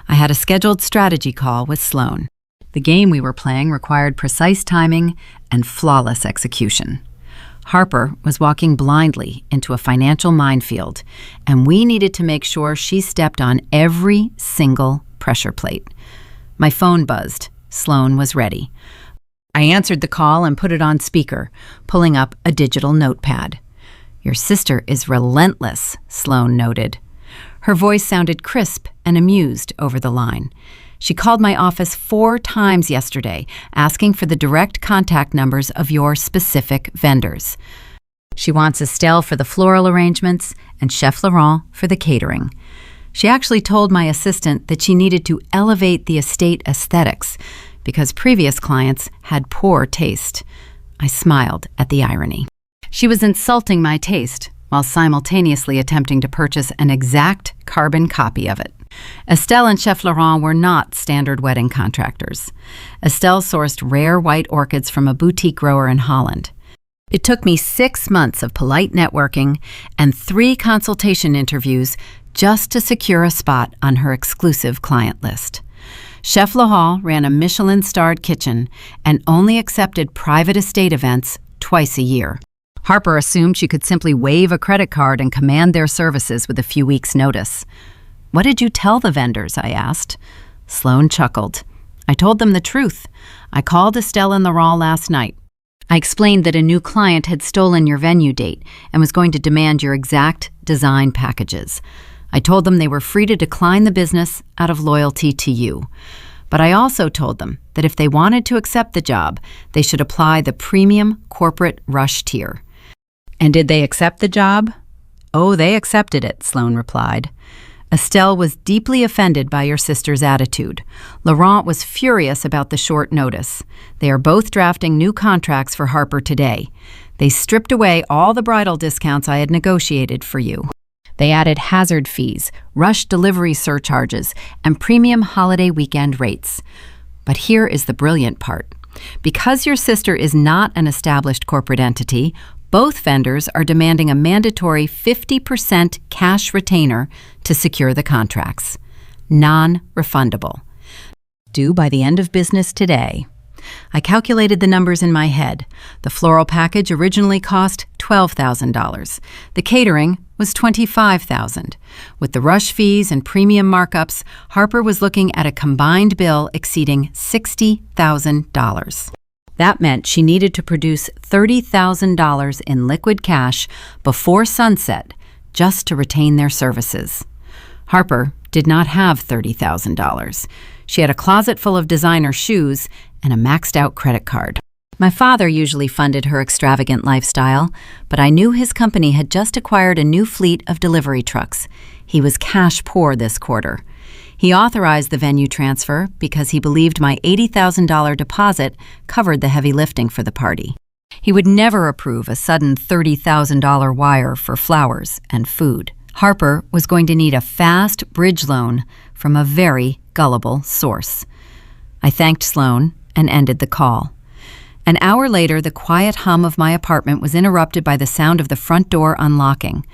I had a scheduled strategy call with Sloan. The game we were playing required precise timing and flawless execution. Harper was walking blindly into a financial minefield, and we needed to make sure she stepped on every single pressure plate. My phone buzzed. Sloan was ready. I answered the call and put it on speaker, pulling up a digital notepad. "Your sister is relentless," Sloan noted. Her voice sounded crisp and amused over the line. "She called my office 4 times yesterday, asking for the direct contact numbers of your specific vendors. She wants Estelle for the floral arrangements and Chef Laurent for the catering. She actually told my assistant that she needed to elevate the estate aesthetics because previous clients had poor taste." I smiled at the irony. She was insulting my taste while simultaneously attempting to purchase an exact carbon copy of it. Estelle and Chef Laurent were not standard wedding contractors. Estelle sourced rare white orchids from a boutique grower in Holland. It took me 6 months of polite networking and 3 consultation interviews just to secure a spot on her exclusive client list. Chef Laurent ran a Michelin-starred kitchen and only accepted private estate events twice a year. Harper assumed she could simply wave a credit card and command their services with a few weeks' notice. "What did you tell the vendors?" I asked. Sloan chuckled. "I told them the truth. I called Estelle and Laurent last night. I explained that a new client had stolen your venue date and was going to demand your exact design packages. I told them they were free to decline the business out of loyalty to you. But I also told them that if they wanted to accept the job, they should apply the premium corporate rush tier." "And did they accept the job?" "Oh, they accepted it," Sloan replied. "Estelle was deeply offended by your sister's attitude. Laurent was furious about the short notice. They are both drafting new contracts for Harper today. They stripped away all the bridal discounts I had negotiated for you. They added hazard fees, rush delivery surcharges, and premium holiday weekend rates. But here is the brilliant part. Because your sister is not an established corporate entity, both vendors are demanding a mandatory 50% cash retainer to secure the contracts. Non-refundable. Due by the end of business today." I calculated the numbers in my head. The floral package originally cost $12,000. The catering was $25,000. With the rush fees and premium markups, Harper was looking at a combined bill exceeding $60,000. That meant she needed to produce $30,000 in liquid cash before sunset just to retain their services. Harper did not have $30,000. She had a closet full of designer shoes and a maxed-out credit card. My father usually funded her extravagant lifestyle, but I knew his company had just acquired a new fleet of delivery trucks. He was cash poor this quarter. He authorized the venue transfer because he believed my $80,000 deposit covered the heavy lifting for the party. He would never approve a sudden $30,000 wire for flowers and food. Harper was going to need a fast bridge loan from a very gullible source. I thanked Sloan and ended the call. An hour later, the quiet hum of my apartment was interrupted by the sound of the front door unlocking.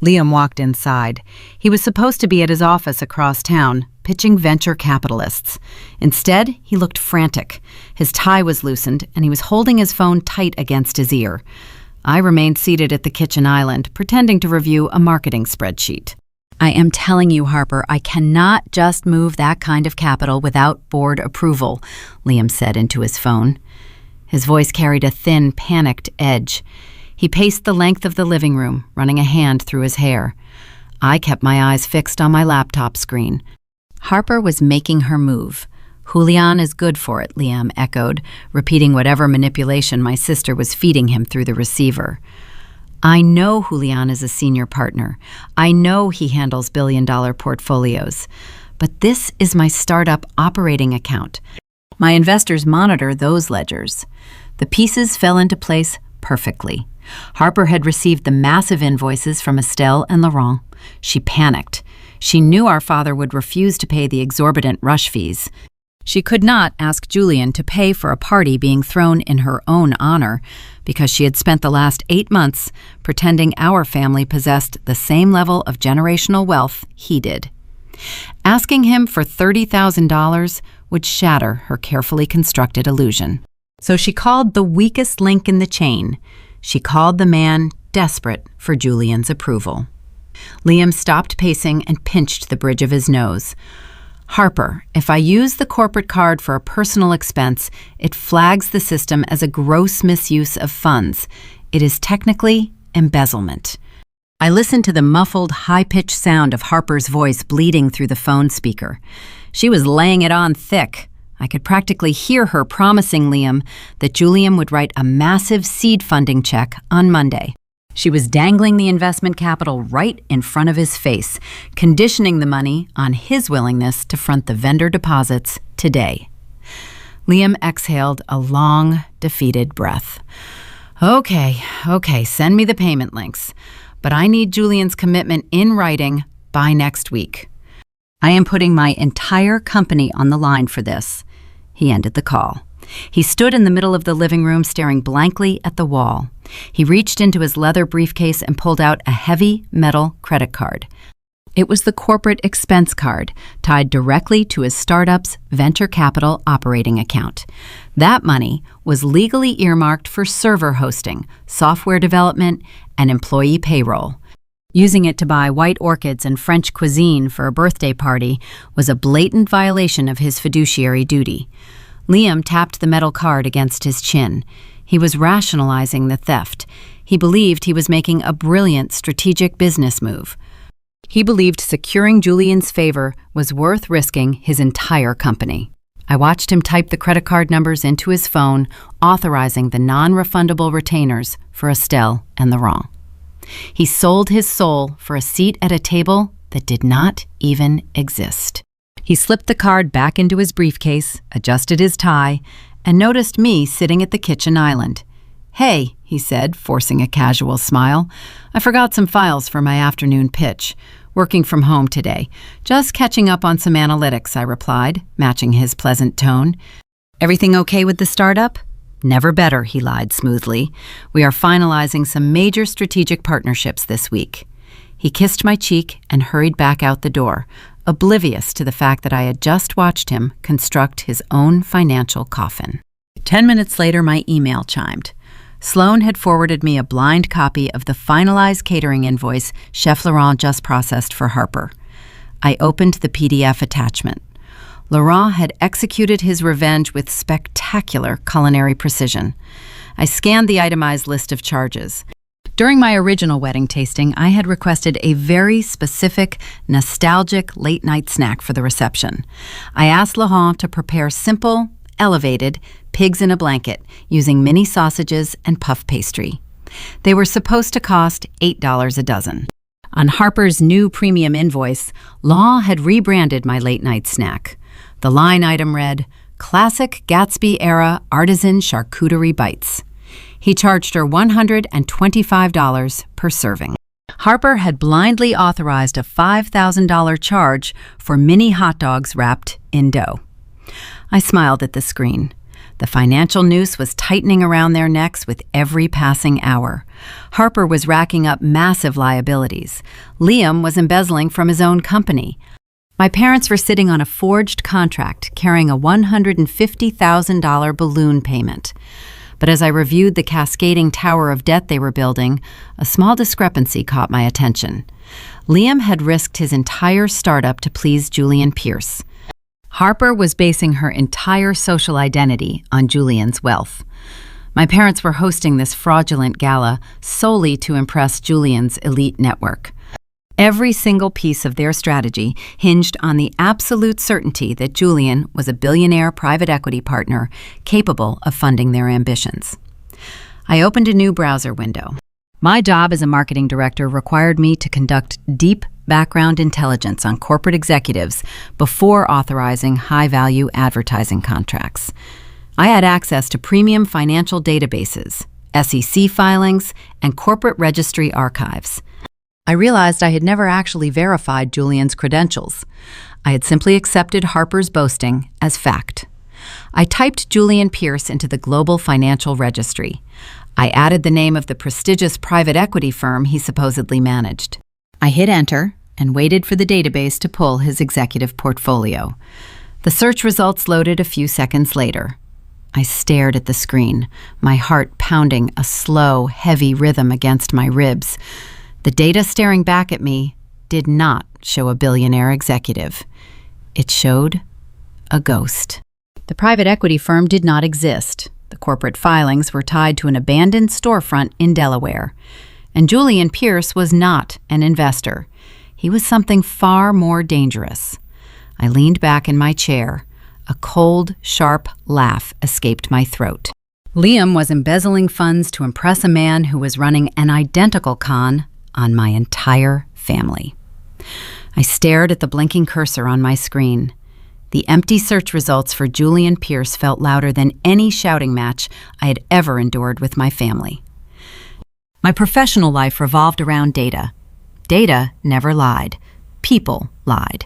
Liam walked inside. He was supposed to be at his office across town, pitching venture capitalists. Instead, he looked frantic. His tie was loosened, and he was holding his phone tight against his ear. I remained seated at the kitchen island, pretending to review a marketing spreadsheet. I am telling you, Harper, I cannot just move that kind of capital without board approval, Liam said into his phone. His voice carried a thin, panicked edge. He paced the length of the living room, running a hand through his hair. I kept my eyes fixed on my laptop screen. Harper was making her move. Julian is good for it, Liam echoed, repeating whatever manipulation my sister was feeding him through the receiver. I know Julian is a senior partner. I know he handles billion-dollar portfolios. But this is my startup operating account. My investors monitor those ledgers. The pieces fell into place perfectly. Harper had received the massive invoices from Estelle and Laurent. She panicked. She knew our father would refuse to pay the exorbitant rush fees. She could not ask Julian to pay for a party being thrown in her own honor because she had spent the last 8 months pretending our family possessed the same level of generational wealth he did. Asking him for $30,000 would shatter her carefully constructed illusion. So she called the weakest link in the chain. She called the man desperate for Julian's approval. Liam stopped pacing and pinched the bridge of his nose. Harper, if I use the corporate card for a personal expense, it flags the system as a gross misuse of funds. It is technically embezzlement. I listened to the muffled, high-pitched sound of Harper's voice bleeding through the phone speaker. She was laying it on thick. I could practically hear her promising Liam that Julian would write a massive seed funding check on Monday. She was dangling the investment capital right in front of his face, conditioning the money on his willingness to front the vendor deposits today. Liam exhaled a long, defeated breath. Okay, send me the payment links. But I need Julian's commitment in writing by next week. I am putting my entire company on the line for this. He ended the call. He stood in the middle of the living room staring blankly at the wall. He reached into his leather briefcase and pulled out a heavy metal credit card. It was the corporate expense card tied directly to his startup's venture capital operating account. That money was legally earmarked for server hosting, software development, and employee payroll. Using it to buy white orchids and French cuisine for a birthday party was a blatant violation of his fiduciary duty. Liam tapped the metal card against his chin. He was rationalizing the theft. He believed he was making a brilliant strategic business move. He believed securing Julian's favor was worth risking his entire company. I watched him type the credit card numbers into his phone, authorizing the non-refundable retainers for Estelle and Laurent. He sold his soul for a seat at a table that did not even exist. He slipped the card back into his briefcase, adjusted his tie, and noticed me sitting at the kitchen island. "Hey," he said, forcing a casual smile. "I forgot some files for my afternoon pitch. Working from home today. Just catching up on some analytics," I replied, matching his pleasant tone. "Everything okay with the startup?" "Never better," he lied smoothly. "We are finalizing some major strategic partnerships this week." He kissed my cheek and hurried back out the door, oblivious to the fact that I had just watched him construct his own financial coffin. 10 minutes later, my email chimed. Sloan had forwarded me a blind copy of the finalized catering invoice Chef Laurent just processed for Harper. I opened the PDF attachment. Laurent had executed his revenge with spectacular culinary precision. I scanned the itemized list of charges. During my original wedding tasting, I had requested a very specific, nostalgic late-night snack for the reception. I asked Laurent to prepare simple, elevated pigs in a blanket using mini sausages and puff pastry. They were supposed to cost $8 a dozen. On Harper's new premium invoice, Law had rebranded my late-night snack. The line item read, "Classic Gatsby-era artisan charcuterie bites." He charged her $125 per serving. Harper had blindly authorized a $5,000 charge for mini hot dogs wrapped in dough. I smiled at the screen. The financial noose was tightening around their necks with every passing hour. Harper was racking up massive liabilities. Liam was embezzling from his own company. My parents were sitting on a forged contract carrying a $150,000 balloon payment. But as I reviewed the cascading tower of debt they were building, a small discrepancy caught my attention. Liam had risked his entire startup to please Julian Pierce. Harper was basing her entire social identity on Julian's wealth. My parents were hosting this fraudulent gala solely to impress Julian's elite network. Every single piece of their strategy hinged on the absolute certainty that Julian was a billionaire private equity partner capable of funding their ambitions. I opened a new browser window. My job as a marketing director required me to conduct deep background intelligence on corporate executives before authorizing high-value advertising contracts. I had access to premium financial databases, SEC filings, and corporate registry archives. I realized I had never actually verified Julian's credentials. I had simply accepted Harper's boasting as fact. I typed Julian Pierce into the Global Financial Registry. I added the name of the prestigious private equity firm he supposedly managed. I hit enter and waited for the database to pull his executive portfolio. The search results loaded a few seconds later. I stared at the screen, my heart pounding a slow, heavy rhythm against my ribs. The data staring back at me did not show a billionaire executive. It showed a ghost. The private equity firm did not exist. The corporate filings were tied to an abandoned storefront in Delaware. And Julian Pierce was not an investor. He was something far more dangerous. I leaned back in my chair. A cold, sharp laugh escaped my throat. Liam was embezzling funds to impress a man who was running an identical con on my entire family. I stared at the blinking cursor on my screen. The empty search results for Julian Pierce felt louder than any shouting match I had ever endured with my family. My professional life revolved around data. Data never lied. People lied.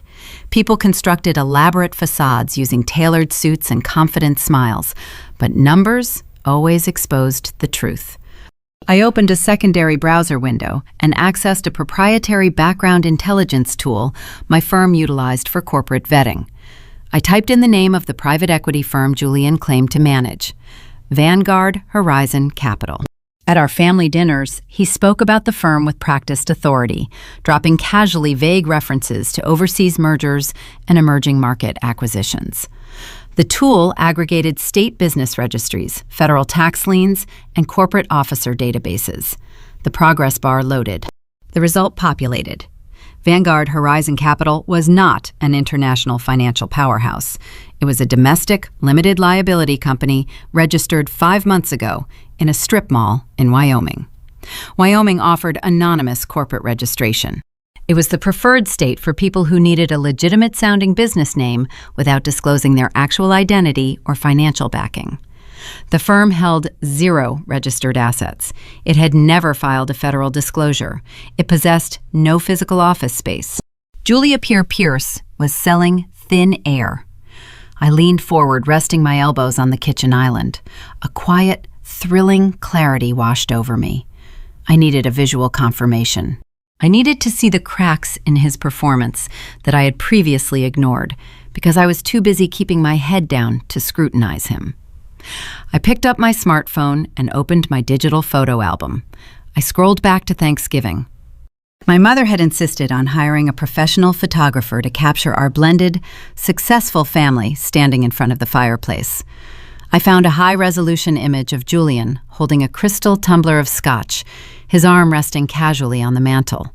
People constructed elaborate facades using tailored suits and confident smiles, but numbers always exposed the truth. I opened a secondary browser window and accessed a proprietary background intelligence tool my firm utilized for corporate vetting. I typed in the name of the private equity firm Julian claimed to manage, Vanguard Horizon Capital. At our family dinners, he spoke about the firm with practiced authority, dropping casually vague references to overseas mergers and emerging market acquisitions. The tool aggregated state business registries, federal tax liens, and corporate officer databases. The progress bar loaded. The result populated. Vanguard Horizon Capital was not an international financial powerhouse. It was a domestic, limited liability company registered 5 months ago in a strip mall in Wyoming. Wyoming offered anonymous corporate registration. It was the preferred state for people who needed a legitimate-sounding business name without disclosing their actual identity or financial backing. The firm held 0 registered assets. It had never filed a federal disclosure. It possessed no physical office space. Julia Pierce was selling thin air. I leaned forward, resting my elbows on the kitchen island. A quiet, thrilling clarity washed over me. I needed a visual confirmation. I needed to see the cracks in his performance that I had previously ignored because I was too busy keeping my head down to scrutinize him. I picked up my smartphone and opened my digital photo album. I scrolled back to Thanksgiving. My mother had insisted on hiring a professional photographer to capture our blended, successful family standing in front of the fireplace. I found a high-resolution image of Julian holding a crystal tumbler of scotch, his arm resting casually on the mantel.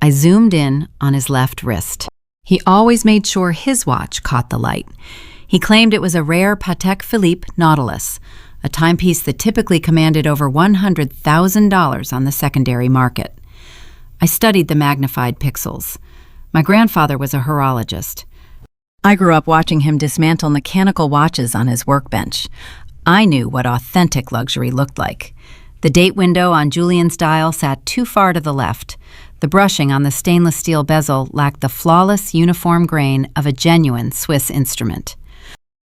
I zoomed in on his left wrist. He always made sure his watch caught the light. He claimed it was a rare Patek Philippe Nautilus, a timepiece that typically commanded over $100,000 on the secondary market. I studied the magnified pixels. My grandfather was a horologist. I grew up watching him dismantle mechanical watches on his workbench. I knew what authentic luxury looked like. The date window on Julian's dial sat too far to the left. The brushing on the stainless steel bezel lacked the flawless uniform grain of a genuine Swiss instrument.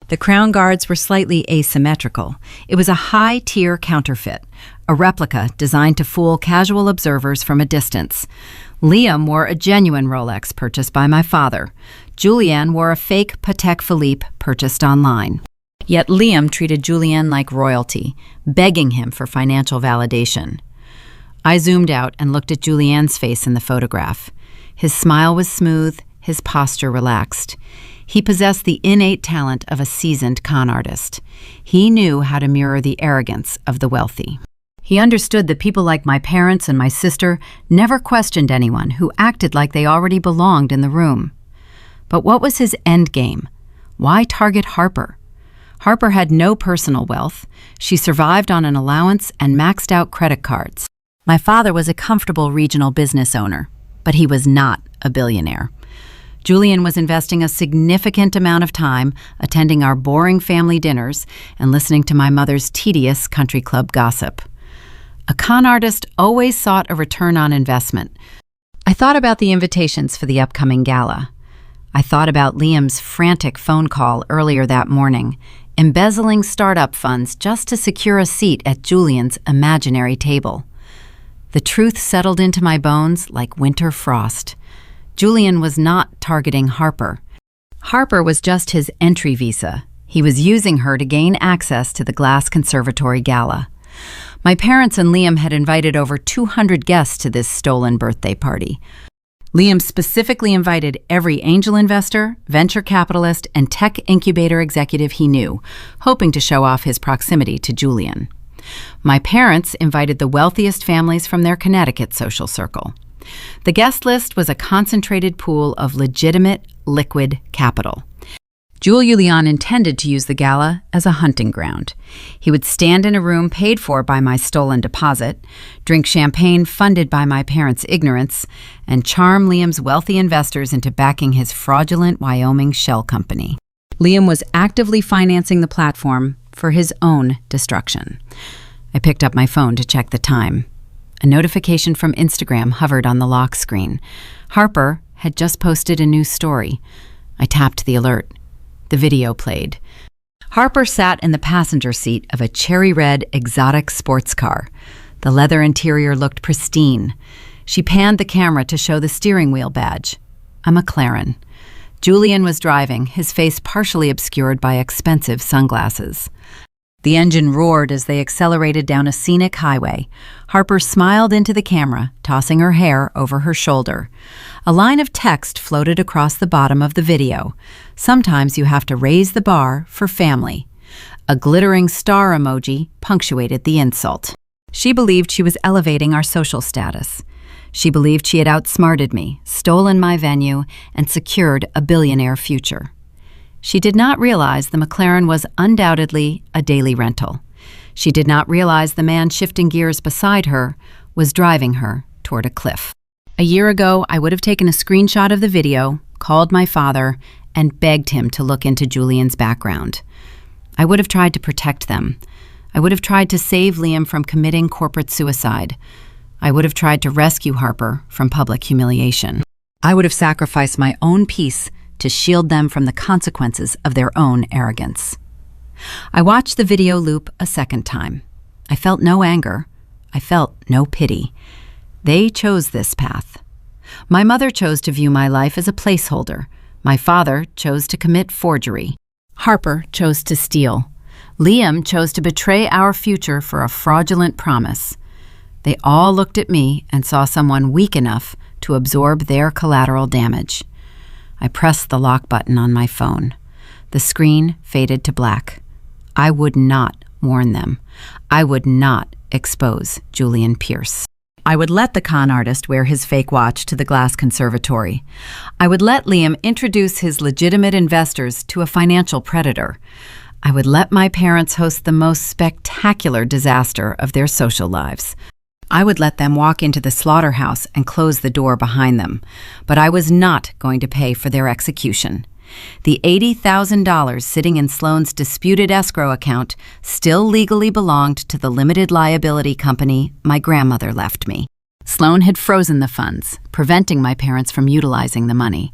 The crown guards were slightly asymmetrical. It was a high-tier counterfeit, a replica designed to fool casual observers from a distance. Liam wore a genuine Rolex purchased by my father. Julianne wore a fake Patek Philippe purchased online. Yet Liam treated Julianne like royalty, begging him for financial validation. I zoomed out and looked at Julianne's face in the photograph. His smile was smooth, his posture relaxed. He possessed the innate talent of a seasoned con artist. He knew how to mirror the arrogance of the wealthy. He understood that people like my parents and my sister never questioned anyone who acted like they already belonged in the room. But what was his end game? Why target Harper? Harper had no personal wealth. She survived on an allowance and maxed out credit cards. My father was a comfortable regional business owner, but he was not a billionaire. Julian was investing a significant amount of time attending our boring family dinners and listening to my mother's tedious country club gossip. A con artist always sought a return on investment. I thought about the invitations for the upcoming gala. I thought about Liam's frantic phone call earlier that morning, embezzling startup funds just to secure a seat at Julian's imaginary table. The truth settled into my bones like winter frost. Julian was not targeting Harper. Harper was just his entry visa. He was using her to gain access to the Glass Conservatory Gala. My parents and Liam had invited over 200 guests to this stolen birthday party. Liam specifically invited every angel investor, venture capitalist, and tech incubator executive he knew, hoping to show off his proximity to Julian. My parents invited the wealthiest families from their Connecticut social circle. The guest list was a concentrated pool of legitimate, liquid capital. Julian intended to use the gala as a hunting ground. He would stand in a room paid for by my stolen deposit, drink champagne funded by my parents' ignorance, and charm Liam's wealthy investors into backing his fraudulent Wyoming shell company. Liam was actively financing the platform for his own destruction. I picked up my phone to check the time. A notification from Instagram hovered on the lock screen. Harper had just posted a new story. I tapped the alert. The video played. Harper sat in the passenger seat of a cherry-red exotic sports car. The leather interior looked pristine. She panned the camera to show the steering wheel badge. A McLaren. Julian was driving, his face partially obscured by expensive sunglasses. The engine roared as they accelerated down a scenic highway. Harper smiled into the camera, tossing her hair over her shoulder. A line of text floated across the bottom of the video. Sometimes you have to raise the bar for family. A glittering star emoji punctuated the insult. She believed she was elevating our social status. She believed she had outsmarted me, stolen my venue, and secured a billionaire future. She did not realize the McLaren was undoubtedly a daily rental. She did not realize the man shifting gears beside her was driving her toward a cliff. A year ago, I would have taken a screenshot of the video, called my father, and begged him to look into Julian's background. I would have tried to protect them. I would have tried to save Liam from committing corporate suicide. I would have tried to rescue Harper from public humiliation. I would have sacrificed my own peace to shield them from the consequences of their own arrogance. I watched the video loop a second time. I felt no anger. I felt no pity. They chose this path. My mother chose to view my life as a placeholder. My father chose to commit forgery. Harper chose to steal. Liam chose to betray our future for a fraudulent promise. They all looked at me and saw someone weak enough to absorb their collateral damage. I pressed the lock button on my phone. The screen faded to black. I would not warn them. I would not expose Julian Pierce. I would let the con artist wear his fake watch to the Glass Conservatory. I would let Liam introduce his legitimate investors to a financial predator. I would let my parents host the most spectacular disaster of their social lives. I would let them walk into the slaughterhouse and close the door behind them, but I was not going to pay for their execution. The $80,000 sitting in Sloane's disputed escrow account still legally belonged to the limited liability company my grandmother left me. Sloane had frozen the funds, preventing my parents from utilizing the money,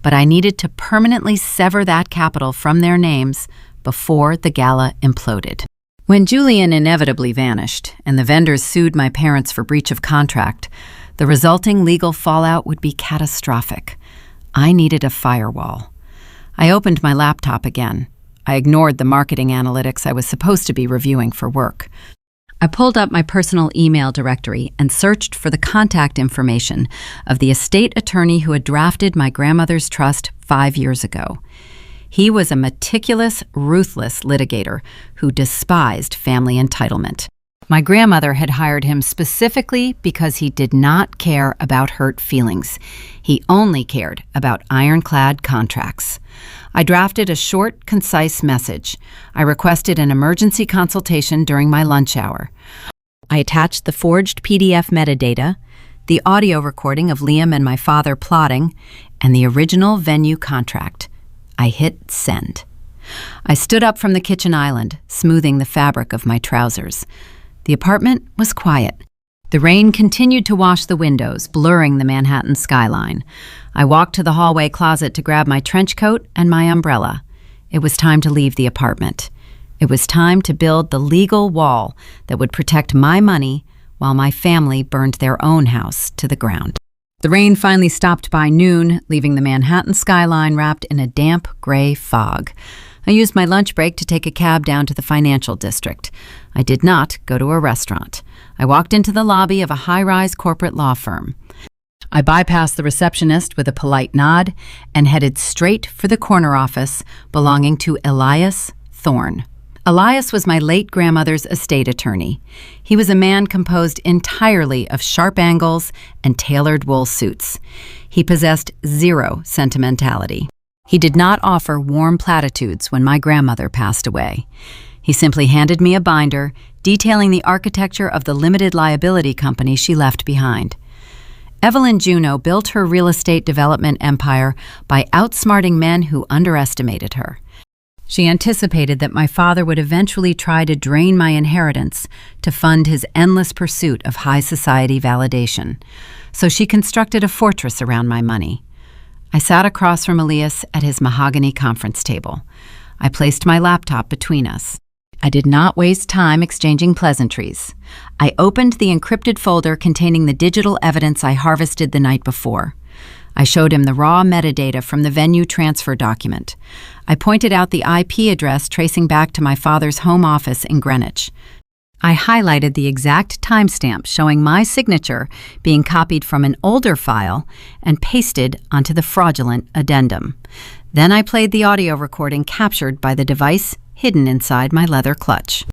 but I needed to permanently sever that capital from their names before the gala imploded. When Julian inevitably vanished and the vendors sued my parents for breach of contract, the resulting legal fallout would be catastrophic. I needed a firewall. I opened my laptop again. I ignored the marketing analytics I was supposed to be reviewing for work. I pulled up my personal email directory and searched for the contact information of the estate attorney who had drafted my grandmother's trust 5 years ago. He was a meticulous, ruthless litigator who despised family entitlement. My grandmother had hired him specifically because he did not care about hurt feelings. He only cared about ironclad contracts. I drafted a short, concise message. I requested an emergency consultation during my lunch hour. I attached the forged PDF metadata, the audio recording of Liam and my father plotting, and the original venue contract. I hit send. I stood up from the kitchen island, smoothing the fabric of my trousers. The apartment was quiet. The rain continued to wash the windows, blurring the Manhattan skyline. I walked to the hallway closet to grab my trench coat and my umbrella. It was time to leave the apartment. It was time to build the legal wall that would protect my money while my family burned their own house to the ground. The rain finally stopped by noon, leaving the Manhattan skyline wrapped in a damp, gray fog. I used my lunch break to take a cab down to the financial district. I did not go to a restaurant. I walked into the lobby of a high-rise corporate law firm. I bypassed the receptionist with a polite nod and headed straight for the corner office belonging to Elias Thorne. Elias was my late grandmother's estate attorney. He was a man composed entirely of sharp angles and tailored wool suits. He possessed zero sentimentality. He did not offer warm platitudes when my grandmother passed away. He simply handed me a binder detailing the architecture of the limited liability company she left behind. Evelyn Juneau built her real estate development empire by outsmarting men who underestimated her. She anticipated that my father would eventually try to drain my inheritance to fund his endless pursuit of high society validation. So she constructed a fortress around my money. I sat across from Elias at his mahogany conference table. I placed my laptop between us. I did not waste time exchanging pleasantries. I opened the encrypted folder containing the digital evidence I harvested the night before. I showed him the raw metadata from the venue transfer document. I pointed out the IP address tracing back to my father's home office in Greenwich. I highlighted the exact timestamp showing my signature being copied from an older file and pasted onto the fraudulent addendum. Then I played the audio recording captured by the device hidden inside my leather clutch.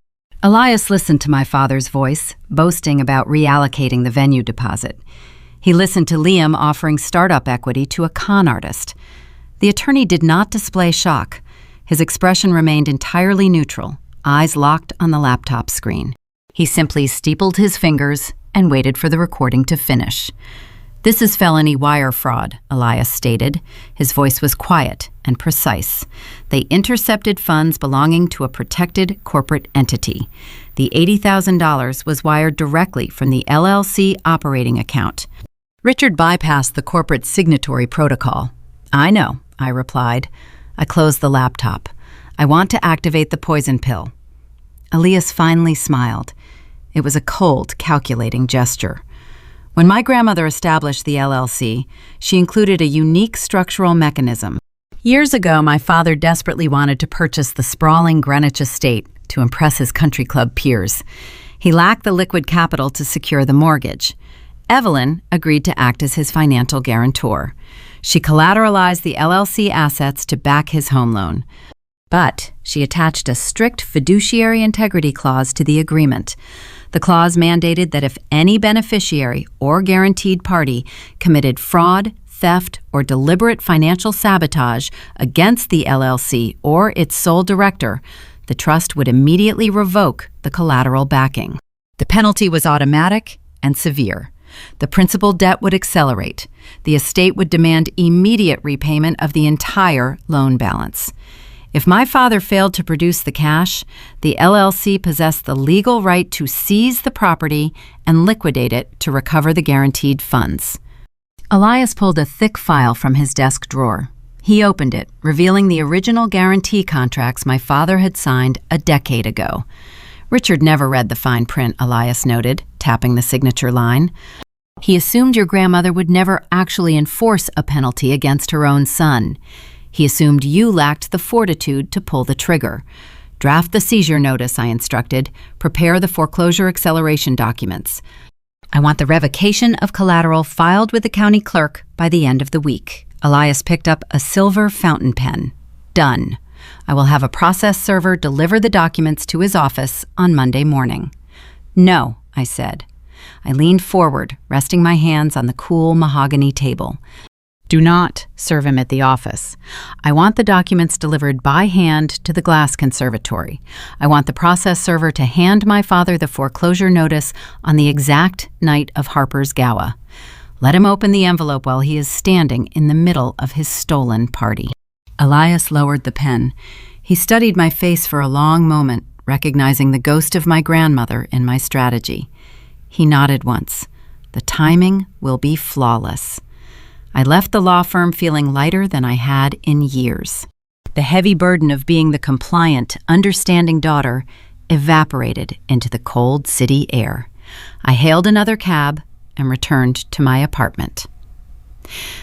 Elias listened to my father's voice, boasting about reallocating the venue deposit. He listened to Liam offering startup equity to a con artist. The attorney did not display shock. His expression remained entirely neutral, eyes locked on the laptop screen. He simply steepled his fingers and waited for the recording to finish. "This is felony wire fraud," Elias stated. His voice was quiet and precise. "They intercepted funds belonging to a protected corporate entity. The $80,000 was wired directly from the LLC operating account. Richard bypassed the corporate signatory protocol." "I know," I replied. I closed the laptop. "I want to activate the poison pill." Elias finally smiled. It was a cold, calculating gesture. When my grandmother established the LLC, she included a unique structural mechanism. Years ago, my father desperately wanted to purchase the sprawling Greenwich estate to impress his country club peers. He lacked the liquid capital to secure the mortgage. Evelyn agreed to act as his financial guarantor. She collateralized the LLC assets to back his home loan. But she attached a strict fiduciary integrity clause to the agreement. The clause mandated that if any beneficiary or guaranteed party committed fraud, theft, or deliberate financial sabotage against the LLC or its sole director, the trust would immediately revoke the collateral backing. The penalty was automatic and severe. The principal debt would accelerate. The estate would demand immediate repayment of the entire loan balance. If my father failed to produce the cash, the LLC possessed the legal right to seize the property and liquidate it to recover the guaranteed funds. Elias pulled a thick file from his desk drawer. He opened it, revealing the original guarantee contracts my father had signed a decade ago. "Richard never read the fine print," Elias noted, tapping the signature line. "He assumed your grandmother would never actually enforce a penalty against her own son. He assumed you lacked the fortitude to pull the trigger. Draft the seizure notice, I instructed. Prepare the foreclosure acceleration documents. I want the revocation of collateral filed with the county clerk by the end of the week. Elias picked up a silver fountain pen. Done. I will have a process server deliver the documents to his office on Monday morning. No, I said. I leaned forward, resting my hands on the cool mahogany table. Do not serve him at the office. I want the documents delivered by hand to the Glass Conservatory. I want the process server to hand my father the foreclosure notice on the exact night of Harper's gala. Let him open the envelope while he is standing in the middle of his stolen party. Elias lowered the pen. He studied my face for a long moment, recognizing the ghost of my grandmother in my strategy. He nodded once. The timing will be flawless. I left the law firm feeling lighter than I had in years. The heavy burden of being the compliant, understanding daughter evaporated into the cold city air. I hailed another cab and returned to my apartment.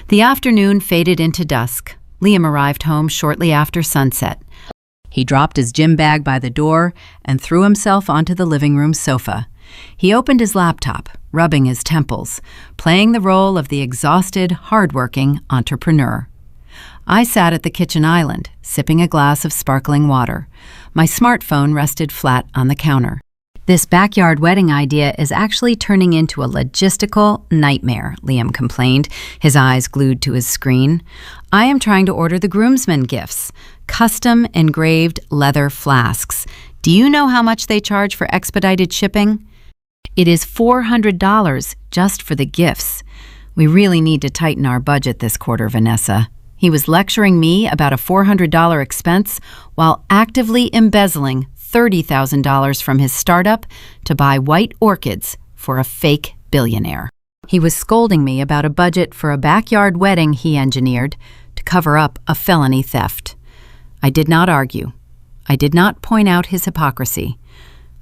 The afternoon faded into dusk. Liam arrived home shortly after sunset. He dropped his gym bag by the door and threw himself onto the living room sofa. He opened his laptop, rubbing his temples, playing the role of the exhausted, hard-working entrepreneur. I sat at the kitchen island, sipping a glass of sparkling water. My smartphone rested flat on the counter. This backyard wedding idea is actually turning into a logistical nightmare, Liam complained, his eyes glued to his screen. I am trying to order the groomsmen gifts, custom engraved leather flasks. Do you know how much they charge for expedited shipping? It is $400 just for the gifts. We really need to tighten our budget this quarter, Venessa. He was lecturing me about a $400 expense while actively embezzling $30,000 from his startup to buy white orchids for a fake billionaire. He was scolding me about a budget for a backyard wedding he engineered to cover up a felony theft. I did not argue. I did not point out his hypocrisy.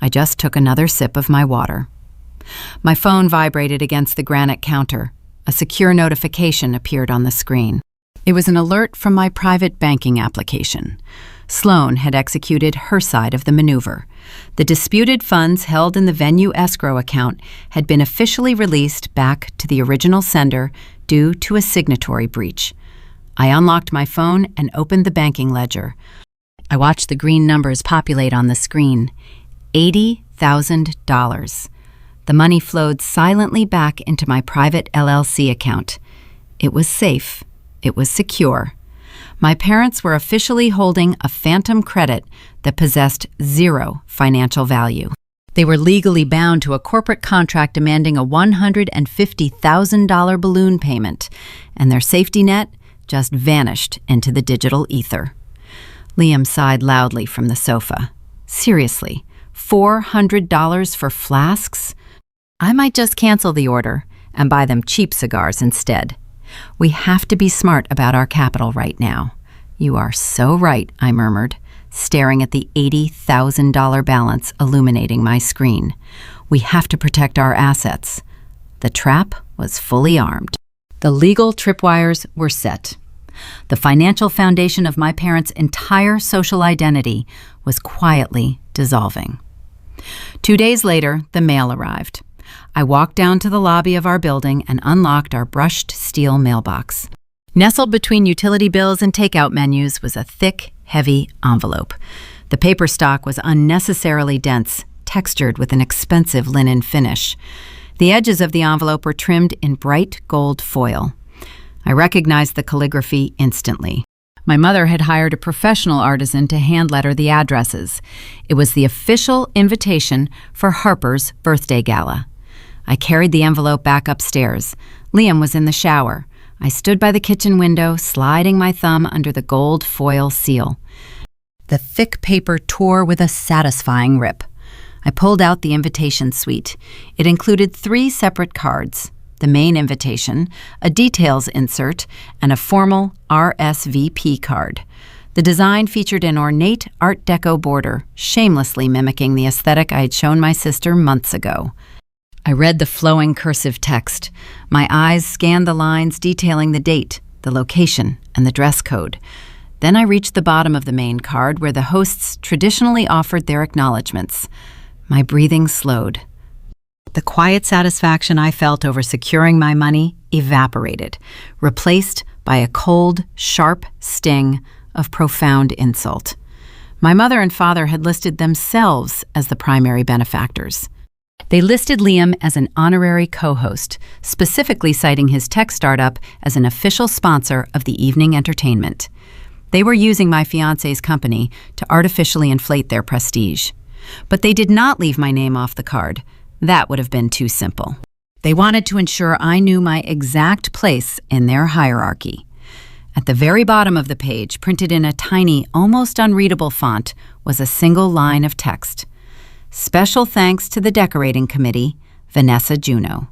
I just took another sip of my water. My phone vibrated against the granite counter. A secure notification appeared on the screen. It was an alert from my private banking application. Sloan had executed her side of the maneuver. The disputed funds held in the venue escrow account had been officially released back to the original sender due to a signatory breach. I unlocked my phone and opened the banking ledger. I watched the green numbers populate on the screen. $80,000. The money flowed silently back into my private LLC account. It was safe. It was secure. My parents were officially holding a phantom credit that possessed zero financial value. They were legally bound to a corporate contract demanding a $150,000 balloon payment, and their safety net just vanished into the digital ether. Liam sighed loudly from the sofa. Seriously, $400 for flasks? I might just cancel the order and buy them cheap cigars instead. We have to be smart about our capital right now. You are so right, I murmured, staring at the $80,000 balance illuminating my screen. We have to protect our assets. The trap was fully armed. The legal tripwires were set. The financial foundation of my parents' entire social identity was quietly dissolving. 2 days later, the mail arrived. I walked down to the lobby of our building and unlocked our brushed steel mailbox. Nestled between utility bills and takeout menus was a thick, heavy envelope. The paper stock was unnecessarily dense, textured with an expensive linen finish. The edges of the envelope were trimmed in bright gold foil. I recognized the calligraphy instantly. My mother had hired a professional artisan to hand-letter the addresses. It was the official invitation for Harper's birthday gala. I carried the envelope back upstairs. Liam was in the shower. I stood by the kitchen window, sliding my thumb under the gold foil seal. The thick paper tore with a satisfying rip. I pulled out the invitation suite. It included 3 separate cards: the main invitation, a details insert, and a formal RSVP card. The design featured an ornate Art Deco border, shamelessly mimicking the aesthetic I had shown my sister months ago. I read the flowing cursive text. My eyes scanned the lines detailing the date, the location, and the dress code. Then I reached the bottom of the main card where the hosts traditionally offered their acknowledgments. My breathing slowed. The quiet satisfaction I felt over securing my money evaporated, replaced by a cold, sharp sting of profound insult. My mother and father had listed themselves as the primary benefactors. They listed Liam as an honorary co-host, specifically citing his tech startup as an official sponsor of the evening entertainment. They were using my fiance's company to artificially inflate their prestige. But they did not leave my name off the card. That would have been too simple. They wanted to ensure I knew my exact place in their hierarchy. At the very bottom of the page, printed in a tiny, almost unreadable font, was a single line of text. Special thanks to the decorating committee, Venessa Juno.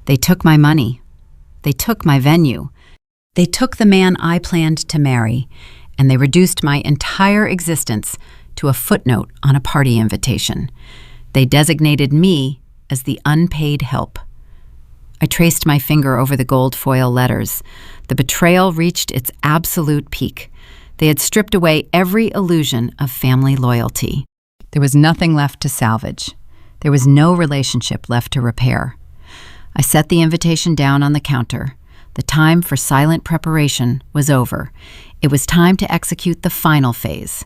They took my money. They took my venue. They took the man I planned to marry, and they reduced my entire existence to a footnote on a party invitation. They designated me as the unpaid help. I traced my finger over the gold foil letters. The betrayal reached its absolute peak. They had stripped away every illusion of family loyalty. There was nothing left to salvage. There was no relationship left to repair. I set the invitation down on the counter. The time for silent preparation was over. It was time to execute the final phase.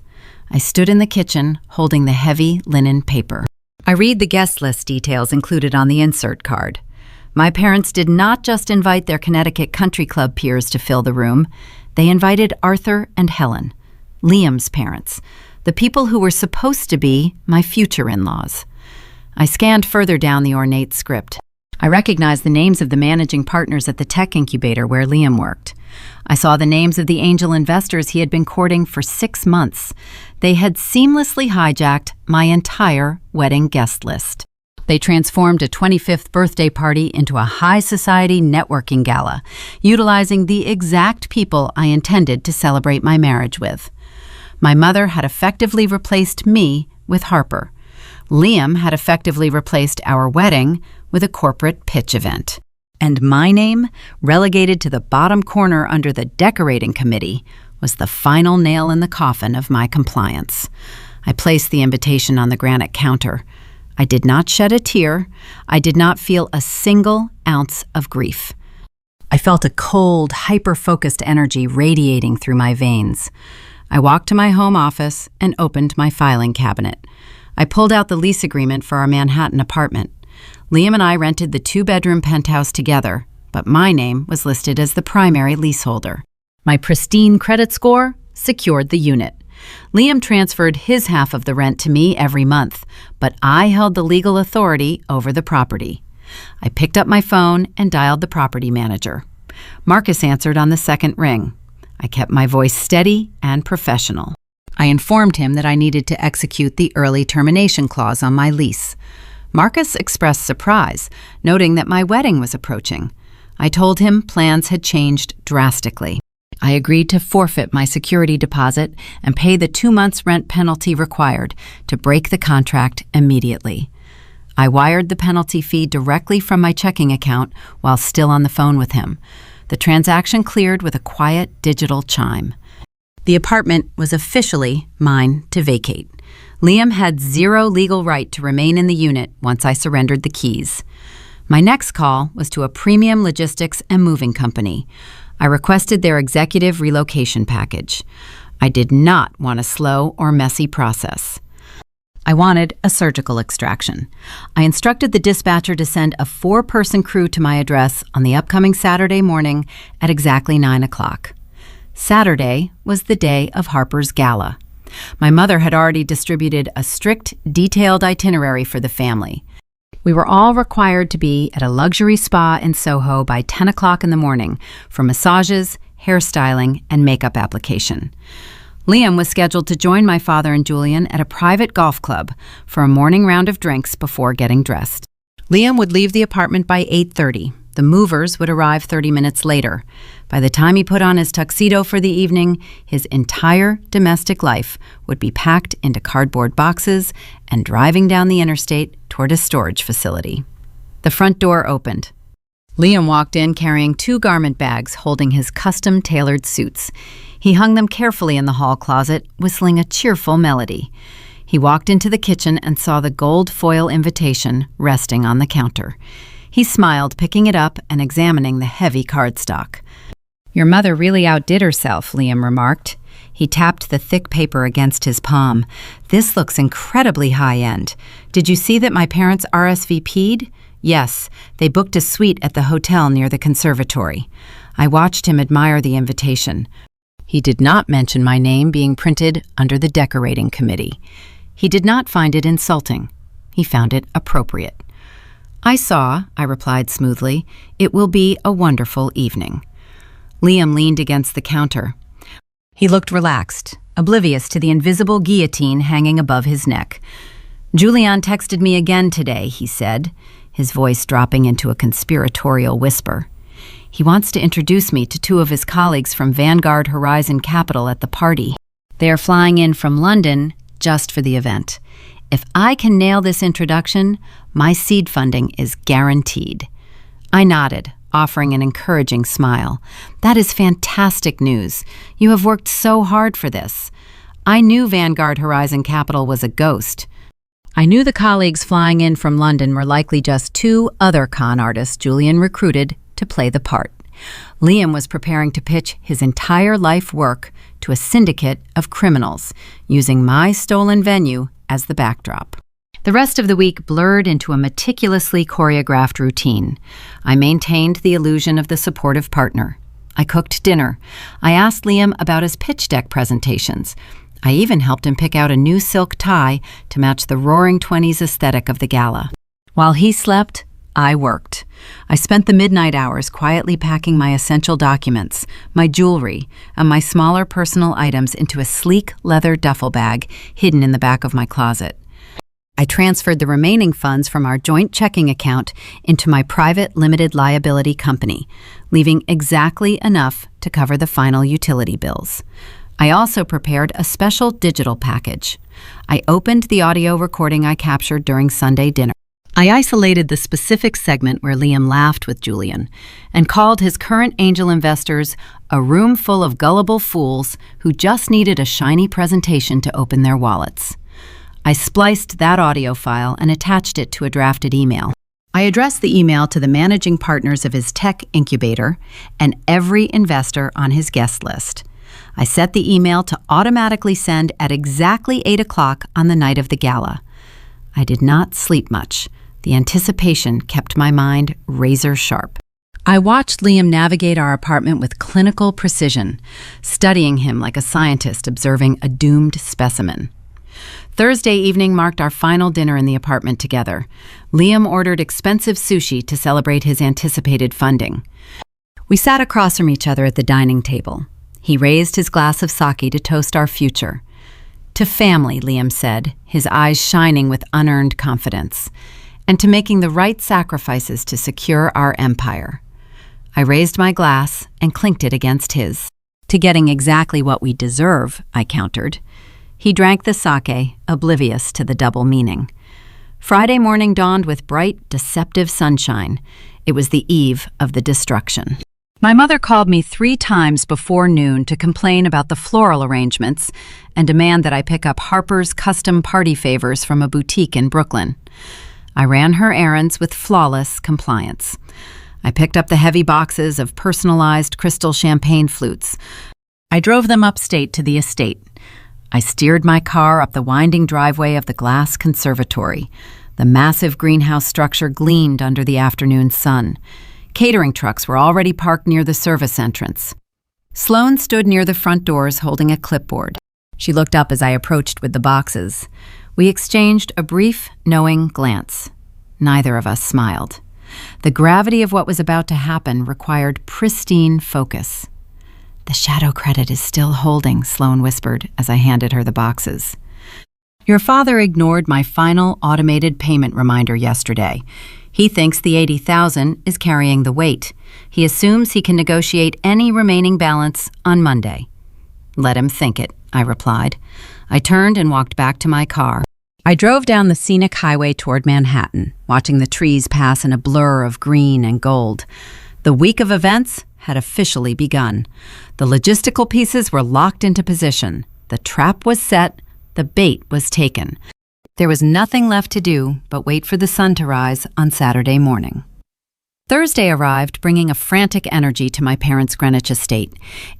I stood in the kitchen, holding the heavy linen paper. I read the guest list details included on the insert card. My parents did not just invite their Connecticut Country Club peers to fill the room. They invited Arthur and Helen, Liam's parents, the people who were supposed to be my future in-laws. I scanned further down the ornate script. I recognized the names of the managing partners at the tech incubator where Liam worked. I saw the names of the angel investors he had been courting for 6 months. They had seamlessly hijacked my entire wedding guest list. They transformed a 25th birthday party into a high society networking gala, utilizing the exact people I intended to celebrate my marriage with. My mother had effectively replaced me with Harper. Liam had effectively replaced our wedding with a corporate pitch event. And my name, relegated to the bottom corner under the decorating committee, was the final nail in the coffin of my compliance. I placed the invitation on the granite counter. I did not shed a tear. I did not feel a single ounce of grief. I felt a cold, hyper-focused energy radiating through my veins. I walked to my home office and opened my filing cabinet. I pulled out the lease agreement for our Manhattan apartment. Liam and I rented the 2-bedroom penthouse together, but my name was listed as the primary leaseholder. My pristine credit score secured the unit. Liam transferred his half of the rent to me every month, but I held the legal authority over the property. I picked up my phone and dialed the property manager. Marcus answered on the second ring. I kept my voice steady and professional. I informed him that I needed to execute the early termination clause on my lease. Marcus expressed surprise, noting that my wedding was approaching. I told him plans had changed drastically. I agreed to forfeit my security deposit and pay the 2 months' rent penalty required to break the contract immediately. I wired the penalty fee directly from my checking account while still on the phone with him. The transaction cleared with a quiet digital chime. The apartment was officially mine to vacate. Liam had zero legal right to remain in the unit once I surrendered the keys. My next call was to a premium logistics and moving company. I requested their executive relocation package. I did not want a slow or messy process. I wanted a surgical extraction. I instructed the dispatcher to send a 4-person crew to my address on the upcoming Saturday morning at exactly 9 o'clock. Saturday was the day of Harper's gala. My mother had already distributed a strict, detailed itinerary for the family. We were all required to be at a luxury spa in Soho by 10 o'clock in the morning for massages, hairstyling, and makeup application. Liam was scheduled to join my father and Julian at a private golf club for a morning round of drinks before getting dressed. Liam would leave the apartment by 8:30. The movers would arrive 30 minutes later. By the time he put on his tuxedo for the evening, his entire domestic life would be packed into cardboard boxes and driving down the interstate toward a storage facility. The front door opened. Liam walked in carrying 2 garment bags holding his custom-tailored suits. He hung them carefully in the hall closet, whistling a cheerful melody. He walked into the kitchen and saw the gold foil invitation resting on the counter. He smiled, picking it up and examining the heavy cardstock. "Your mother really outdid herself," Liam remarked. He tapped the thick paper against his palm. "This looks incredibly high-end. Did you see that my parents RSVP'd? Yes, they booked a suite at the hotel near the conservatory." I watched him admire the invitation. He did not mention my name being printed under the decorating committee. He did not find it insulting. He found it appropriate. "I saw," I replied smoothly. "It will be a wonderful evening." Liam leaned against the counter. He looked relaxed, oblivious to the invisible guillotine hanging above his neck. "Julian texted me again today," he said, his voice dropping into a conspiratorial whisper. "He wants to introduce me to two of his colleagues from Vanguard Horizon Capital at the party. They are flying in from London just for the event. If I can nail this introduction, my seed funding is guaranteed." I nodded, offering an encouraging smile. "That is fantastic news. You have worked so hard for this." I knew Vanguard Horizon Capital was a ghost. I knew the colleagues flying in from London were likely just two other con artists Julian recruited to play the part. Liam was preparing to pitch his entire life work to a syndicate of criminals, using my stolen venue as the backdrop. The rest of the week blurred into a meticulously choreographed routine. I maintained the illusion of the supportive partner. I cooked dinner. I asked Liam about his pitch deck presentations. I even helped him pick out a new silk tie to match the roaring 20s aesthetic of the gala. While he slept, I worked. I spent the midnight hours quietly packing my essential documents, my jewelry, and my smaller personal items into a sleek leather duffel bag hidden in the back of my closet. I transferred the remaining funds from our joint checking account into my private limited liability company, leaving exactly enough to cover the final utility bills. I also prepared a special digital package. I opened the audio recording I captured during Sunday dinner. I isolated the specific segment where Liam laughed with Julian and called his current angel investors a room full of gullible fools who just needed a shiny presentation to open their wallets. I spliced that audio file and attached it to a drafted email. I addressed the email to the managing partners of his tech incubator and every investor on his guest list. I set the email to automatically send at exactly 8 o'clock on the night of the gala. I did not sleep much. The anticipation kept my mind razor sharp. I watched Liam navigate our apartment with clinical precision, studying him like a scientist observing a doomed specimen. Thursday evening marked our final dinner in the apartment together. Liam ordered expensive sushi to celebrate his anticipated funding. We sat across from each other at the dining table. He raised his glass of sake to toast our future. "To family," Liam said, his eyes shining with unearned confidence, "and to making the right sacrifices to secure our empire." I raised my glass and clinked it against his. "To getting exactly what we deserve," I countered. He drank the sake, oblivious to the double meaning. Friday morning dawned with bright, deceptive sunshine. It was the eve of the destruction. My mother called me 3 times before noon to complain about the floral arrangements and demand that I pick up Harper's custom party favors from a boutique in Brooklyn. I ran her errands with flawless compliance. I picked up the heavy boxes of personalized crystal champagne flutes. I drove them upstate to the estate. I steered my car up the winding driveway of the glass conservatory. The massive greenhouse structure gleamed under the afternoon sun. Catering trucks were already parked near the service entrance. Sloane stood near the front doors holding a clipboard. She looked up as I approached with the boxes. We exchanged a brief, knowing glance. Neither of us smiled. The gravity of what was about to happen required pristine focus. "The shadow credit is still holding," Sloane whispered as I handed her the boxes. "Your father ignored my final automated payment reminder yesterday. He thinks the $80,000 is carrying the weight. He assumes he can negotiate any remaining balance on Monday." "Let him think it," I replied. I turned and walked back to my car. I drove down the scenic highway toward Manhattan, watching the trees pass in a blur of green and gold. The week of events had officially begun. The logistical pieces were locked into position. The trap was set. The bait was taken. There was nothing left to do but wait for the sun to rise on Saturday morning. Thursday arrived, bringing a frantic energy to my parents' Greenwich estate.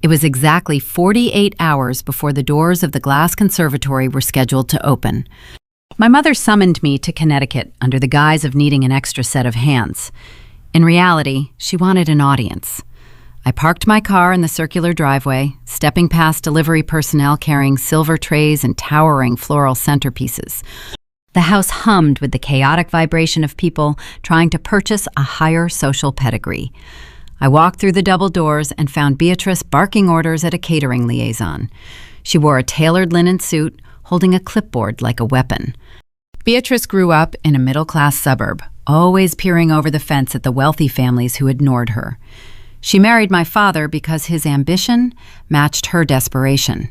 It was exactly 48 hours before the doors of the glass conservatory were scheduled to open. My mother summoned me to Connecticut under the guise of needing an extra set of hands. In reality, she wanted an audience. I parked my car in the circular driveway, stepping past delivery personnel carrying silver trays and towering floral centerpieces. The house hummed with the chaotic vibration of people trying to purchase a higher social pedigree. I walked through the double doors and found Beatrice barking orders at a catering liaison. She wore a tailored linen suit, holding a clipboard like a weapon. Beatrice grew up in a middle-class suburb, always peering over the fence at the wealthy families who ignored her. She married my father because his ambition matched her desperation.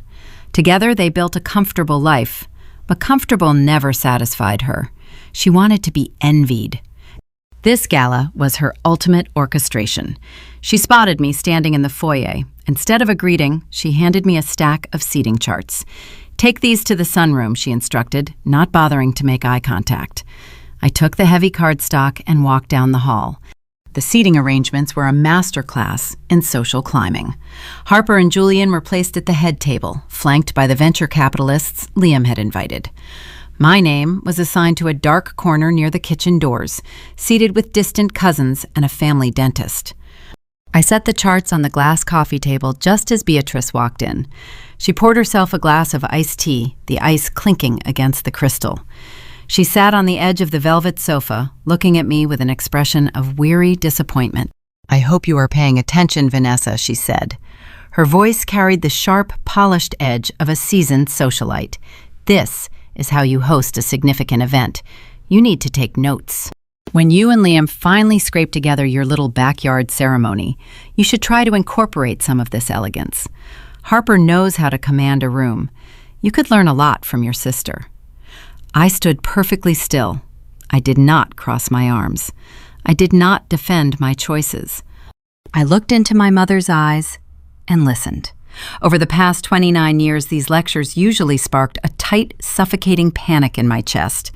Together, they built a comfortable life. But comfortable never satisfied her. She wanted to be envied. This gala was her ultimate orchestration. She spotted me standing in the foyer. Instead of a greeting, she handed me a stack of seating charts. "Take these to the sunroom," she instructed, not bothering to make eye contact. I took the heavy cardstock and walked down the hall. The seating arrangements were a masterclass in social climbing. Harper and Julian were placed at the head table, flanked by the venture capitalists Liam had invited. My name was assigned to a dark corner near the kitchen doors, seated with distant cousins and a family dentist. I set the charts on the glass coffee table just as Beatrice walked in. She poured herself a glass of iced tea, the ice clinking against the crystal. She sat on the edge of the velvet sofa, looking at me with an expression of weary disappointment. "I hope you are paying attention, Venessa," she said. Her voice carried the sharp, polished edge of a seasoned socialite. "This is how you host a significant event. You need to take notes. When you and Liam finally scrape together your little backyard ceremony, you should try to incorporate some of this elegance. Harper knows how to command a room. You could learn a lot from your sister." I stood perfectly still. I did not cross my arms. I did not defend my choices. I looked into my mother's eyes and listened. Over the past 29 years, these lectures usually sparked a tight, suffocating panic in my chest.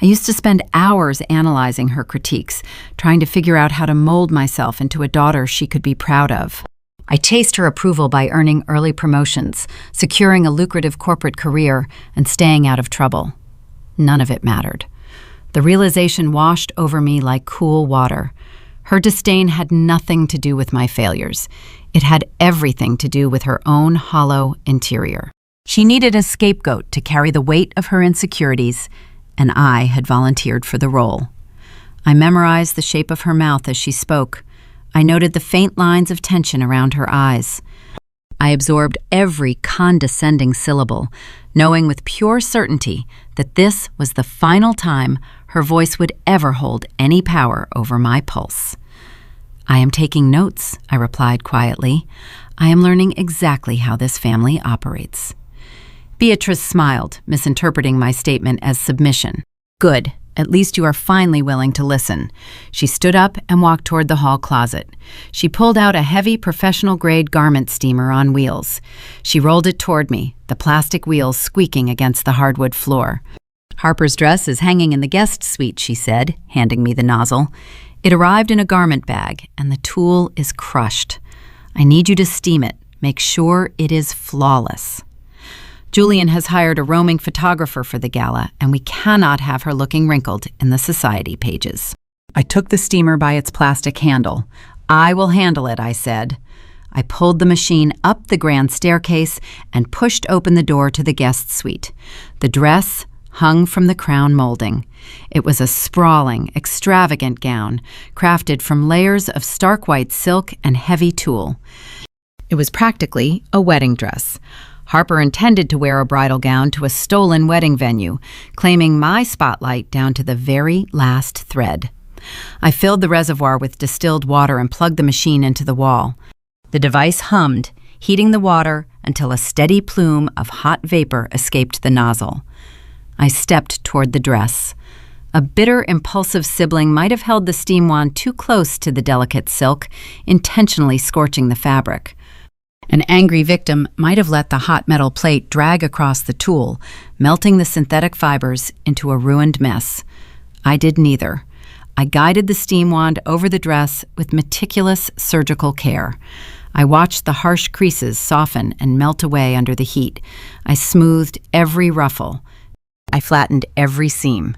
I used to spend hours analyzing her critiques, trying to figure out how to mold myself into a daughter she could be proud of. I chased her approval by earning early promotions, securing a lucrative corporate career, and staying out of trouble. None of it mattered. The realization washed over me like cool water. Her disdain had nothing to do with my failures. It had everything to do with her own hollow interior. She needed a scapegoat to carry the weight of her insecurities, and I had volunteered for the role. I memorized the shape of her mouth as she spoke. I noted the faint lines of tension around her eyes. I absorbed every condescending syllable, knowing with pure certainty that this was the final time her voice would ever hold any power over my pulse. "I am taking notes," I replied quietly. "I am learning exactly how this family operates." Beatrice smiled, misinterpreting my statement as submission. "Good. At least you are finally willing to listen." She stood up and walked toward the hall closet. She pulled out a heavy professional-grade garment steamer on wheels. She rolled it toward me, the plastic wheels squeaking against the hardwood floor. "Harper's dress is hanging in the guest suite," she said, handing me the nozzle. "It arrived in a garment bag, and the tool is crushed. I need you to steam it. Make sure it is flawless. Julian has hired a roaming photographer for the gala, and we cannot have her looking wrinkled in the society pages." I took the steamer by its plastic handle. "I will handle it," I said. I pulled the machine up the grand staircase and pushed open the door to the guest suite. The dress hung from the crown molding. It was a sprawling, extravagant gown, crafted from layers of stark white silk and heavy tulle. It was practically a wedding dress. Harper intended to wear a bridal gown to a stolen wedding venue, claiming my spotlight down to the very last thread. I filled the reservoir with distilled water and plugged the machine into the wall. The device hummed, heating the water until a steady plume of hot vapor escaped the nozzle. I stepped toward the dress. A bitter, impulsive sibling might have held the steam wand too close to the delicate silk, intentionally scorching the fabric. An angry victim might have let the hot metal plate drag across the tool, melting the synthetic fibers into a ruined mess. I did neither. I guided the steam wand over the dress with meticulous surgical care. I watched the harsh creases soften and melt away under the heat. I smoothed every ruffle. I flattened every seam.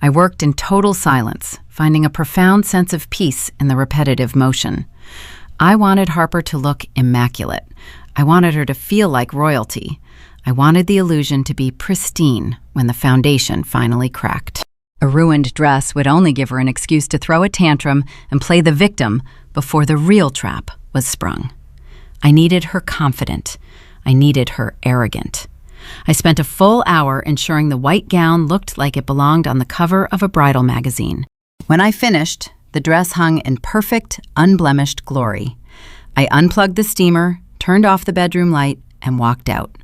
I worked in total silence, finding a profound sense of peace in the repetitive motion. I wanted Harper to look immaculate. I wanted her to feel like royalty. I wanted the illusion to be pristine when the foundation finally cracked. A ruined dress would only give her an excuse to throw a tantrum and play the victim before the real trap was sprung. I needed her confident. I needed her arrogant. I spent a full hour ensuring the white gown looked like it belonged on the cover of a bridal magazine. When I finished, the dress hung in perfect, unblemished glory. I unplugged the steamer, turned off the bedroom light, and walked out.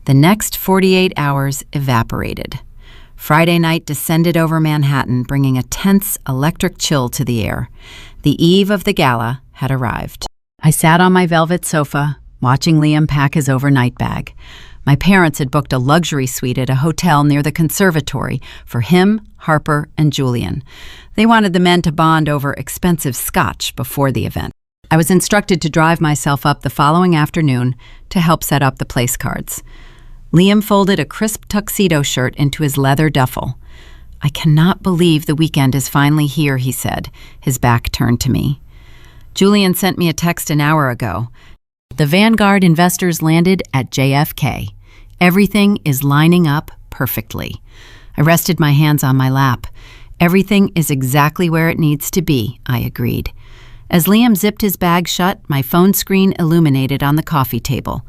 The next 48 hours evaporated. Friday night descended over Manhattan, bringing a tense, electric chill to the air. The eve of the gala had arrived. I sat on my velvet sofa, watching Liam pack his overnight bag. My parents had booked a luxury suite at a hotel near the conservatory for him, Harper, and Julian. They wanted the men to bond over expensive scotch before the event. I was instructed to drive myself up the following afternoon to help set up the place cards. Liam folded a crisp tuxedo shirt into his leather duffel. "I cannot believe the weekend is finally here," he said, his back turned to me. Julian sent me a text an hour ago. "The Vanguard investors landed at JFK. Everything is lining up perfectly." I rested my hands on my lap. "Everything is exactly where it needs to be," I agreed. As Liam zipped his bag shut, my phone screen illuminated on the coffee table.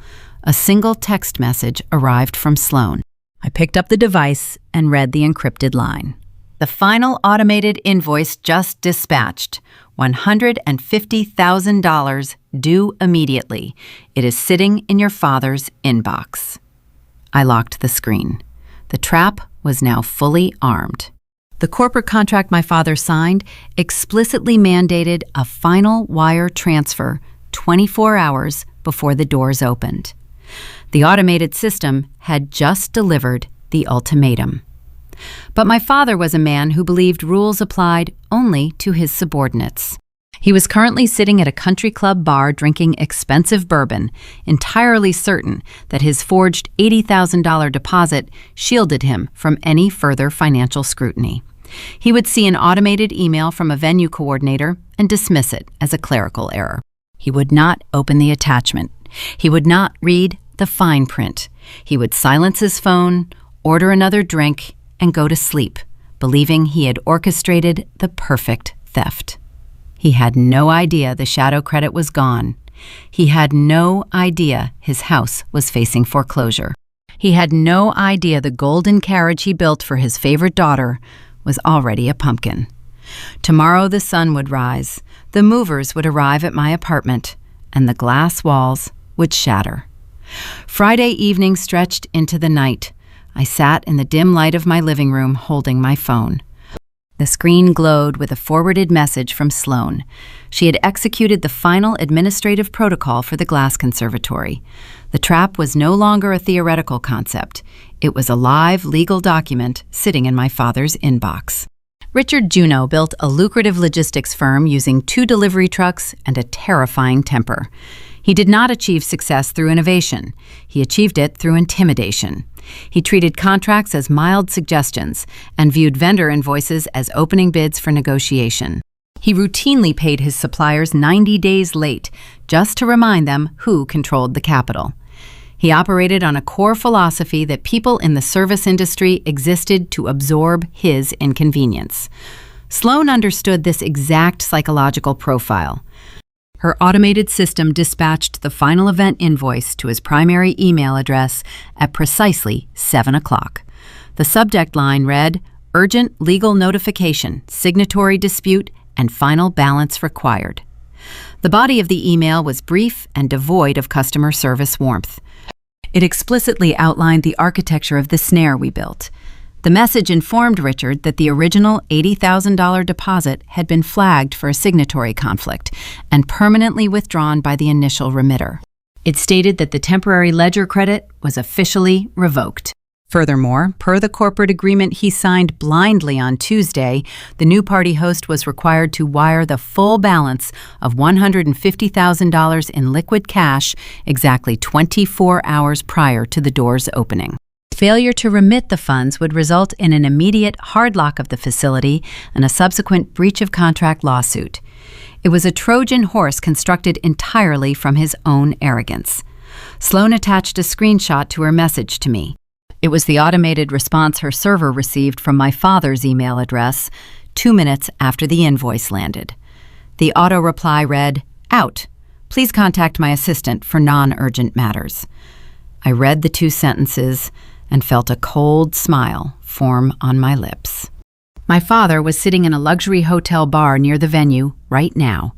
A single text message arrived from Sloan. I picked up the device and read the encrypted line. "The final automated invoice just dispatched. $150,000 due immediately. It is sitting in your father's inbox." I locked the screen. The trap was now fully armed. The corporate contract my father signed explicitly mandated a final wire transfer 24 hours before the doors opened. The automated system had just delivered the ultimatum. But my father was a man who believed rules applied only to his subordinates. He was currently sitting at a country club bar drinking expensive bourbon, entirely certain that his forged $80,000 deposit shielded him from any further financial scrutiny. He would see an automated email from a venue coordinator and dismiss it as a clerical error. He would not open the attachment. He would not read the fine print. He would silence his phone, order another drink, and go to sleep, believing he had orchestrated the perfect theft. He had no idea the shadow credit was gone. He had no idea his house was facing foreclosure. He had no idea the golden carriage he built for his favorite daughter was already a pumpkin. Tomorrow the sun would rise, the movers would arrive at my apartment, and the glass walls would shatter. Friday evening stretched into the night. I sat in the dim light of my living room holding my phone. The screen glowed with a forwarded message from Sloan. She had executed the final administrative protocol for the glass conservatory. The trap was no longer a theoretical concept. It was a live legal document sitting in my father's inbox. Richard Juneau built a lucrative logistics firm using 2 delivery trucks and a terrifying temper. He did not achieve success through innovation. He achieved it through intimidation. He treated contracts as mild suggestions and viewed vendor invoices as opening bids for negotiation. He routinely paid his suppliers 90 days late just to remind them who controlled the capital. He operated on a core philosophy that people in the service industry existed to absorb his inconvenience. Sloan understood this exact psychological profile. Her automated system dispatched the final event invoice to his primary email address at precisely 7 o'clock. The subject line read, "Urgent legal notification, signatory dispute, and final balance required." The body of the email was brief and devoid of customer service warmth. It explicitly outlined the architecture of the snare we built. The message informed Richard that the original $80,000 deposit had been flagged for a signatory conflict and permanently withdrawn by the initial remitter. It stated that the temporary ledger credit was officially revoked. Furthermore, per the corporate agreement he signed blindly on Tuesday, the new party host was required to wire the full balance of $150,000 in liquid cash exactly 24 hours prior to the doors opening. Failure to remit the funds would result in an immediate hard lock of the facility and a subsequent breach of contract lawsuit. It was a Trojan horse constructed entirely from his own arrogance. Sloan attached a screenshot to her message to me. It was the automated response her server received from my father's email address 2 minutes after the invoice landed. The auto reply read, "Out. Please contact my assistant for non-urgent matters." I read the 2 sentences and felt a cold smile form on my lips. My father was sitting in a luxury hotel bar near the venue right now.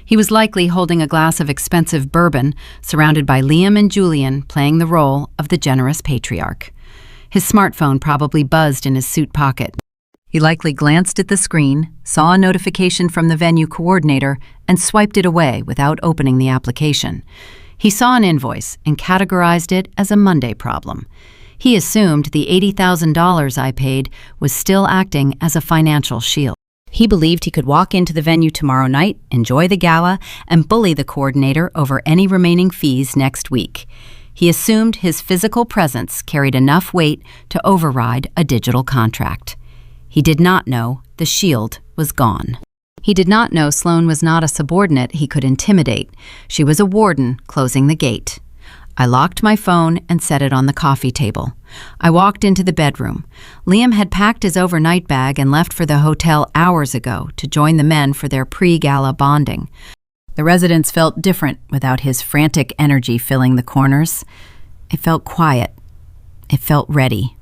He was likely holding a glass of expensive bourbon, surrounded by Liam and Julian playing the role of the generous patriarch. His smartphone probably buzzed in his suit pocket. He likely glanced at the screen, saw a notification from the venue coordinator, and swiped it away without opening the application. He saw an invoice and categorized it as a Monday problem. He assumed the $80,000 I paid was still acting as a financial shield. He believed he could walk into the venue tomorrow night, enjoy the gala, and bully the coordinator over any remaining fees next week. He assumed his physical presence carried enough weight to override a digital contract. He did not know the shield was gone. He did not know Sloan was not a subordinate he could intimidate. She was a warden closing the gate. I locked my phone and set it on the coffee table. I walked into the bedroom. Liam had packed his overnight bag and left for the hotel hours ago to join the men for their pre-gala bonding. The residence felt different without his frantic energy filling the corners. It felt quiet. It felt ready.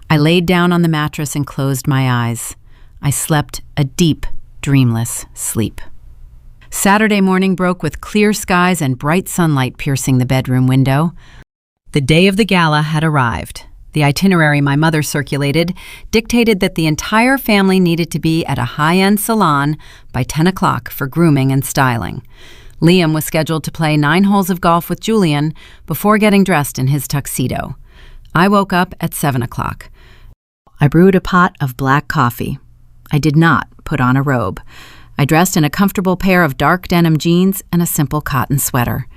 I laid down on the mattress and closed my eyes. I slept a deep, dreamless sleep. Saturday morning broke with clear skies and bright sunlight piercing the bedroom window. The day of the gala had arrived. The itinerary my mother circulated dictated that the entire family needed to be at a high-end salon by 10 o'clock for grooming and styling. Liam was scheduled to play 9 holes of golf with Julian before getting dressed in his tuxedo. I woke up at 7 o'clock. I brewed a pot of black coffee. I did not put on a robe. I dressed in a comfortable pair of dark denim jeans and a simple cotton sweater.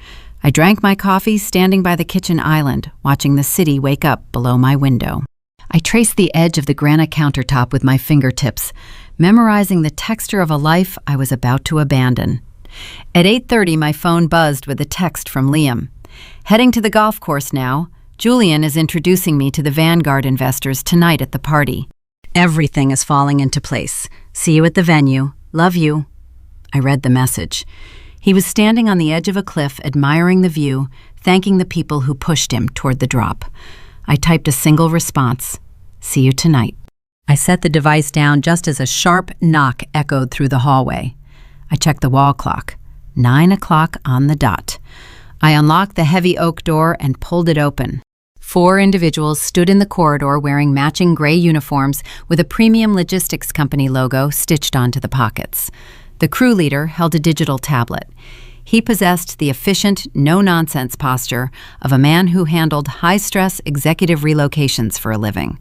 I drank my coffee standing by the kitchen island, watching the city wake up below my window. I traced the edge of the granite countertop with my fingertips, memorizing the texture of a life I was about to abandon. At 8:30, my phone buzzed with a text from Liam. "Heading to the golf course now. Julian is introducing me to the Vanguard investors tonight at the party. Everything is falling into place. See you at the venue. Love you." I read the message. He was standing on the edge of a cliff, admiring the view, thanking the people who pushed him toward the drop. I typed a single response, "See you tonight." I set the device down just as a sharp knock echoed through the hallway. I checked the wall clock. 9 o'clock on the dot. I unlocked the heavy oak door and pulled it open. 4 individuals stood in the corridor wearing matching gray uniforms with a premium logistics company logo stitched onto the pockets. The crew leader held a digital tablet. He possessed the efficient, no-nonsense posture of a man who handled high-stress executive relocations for a living.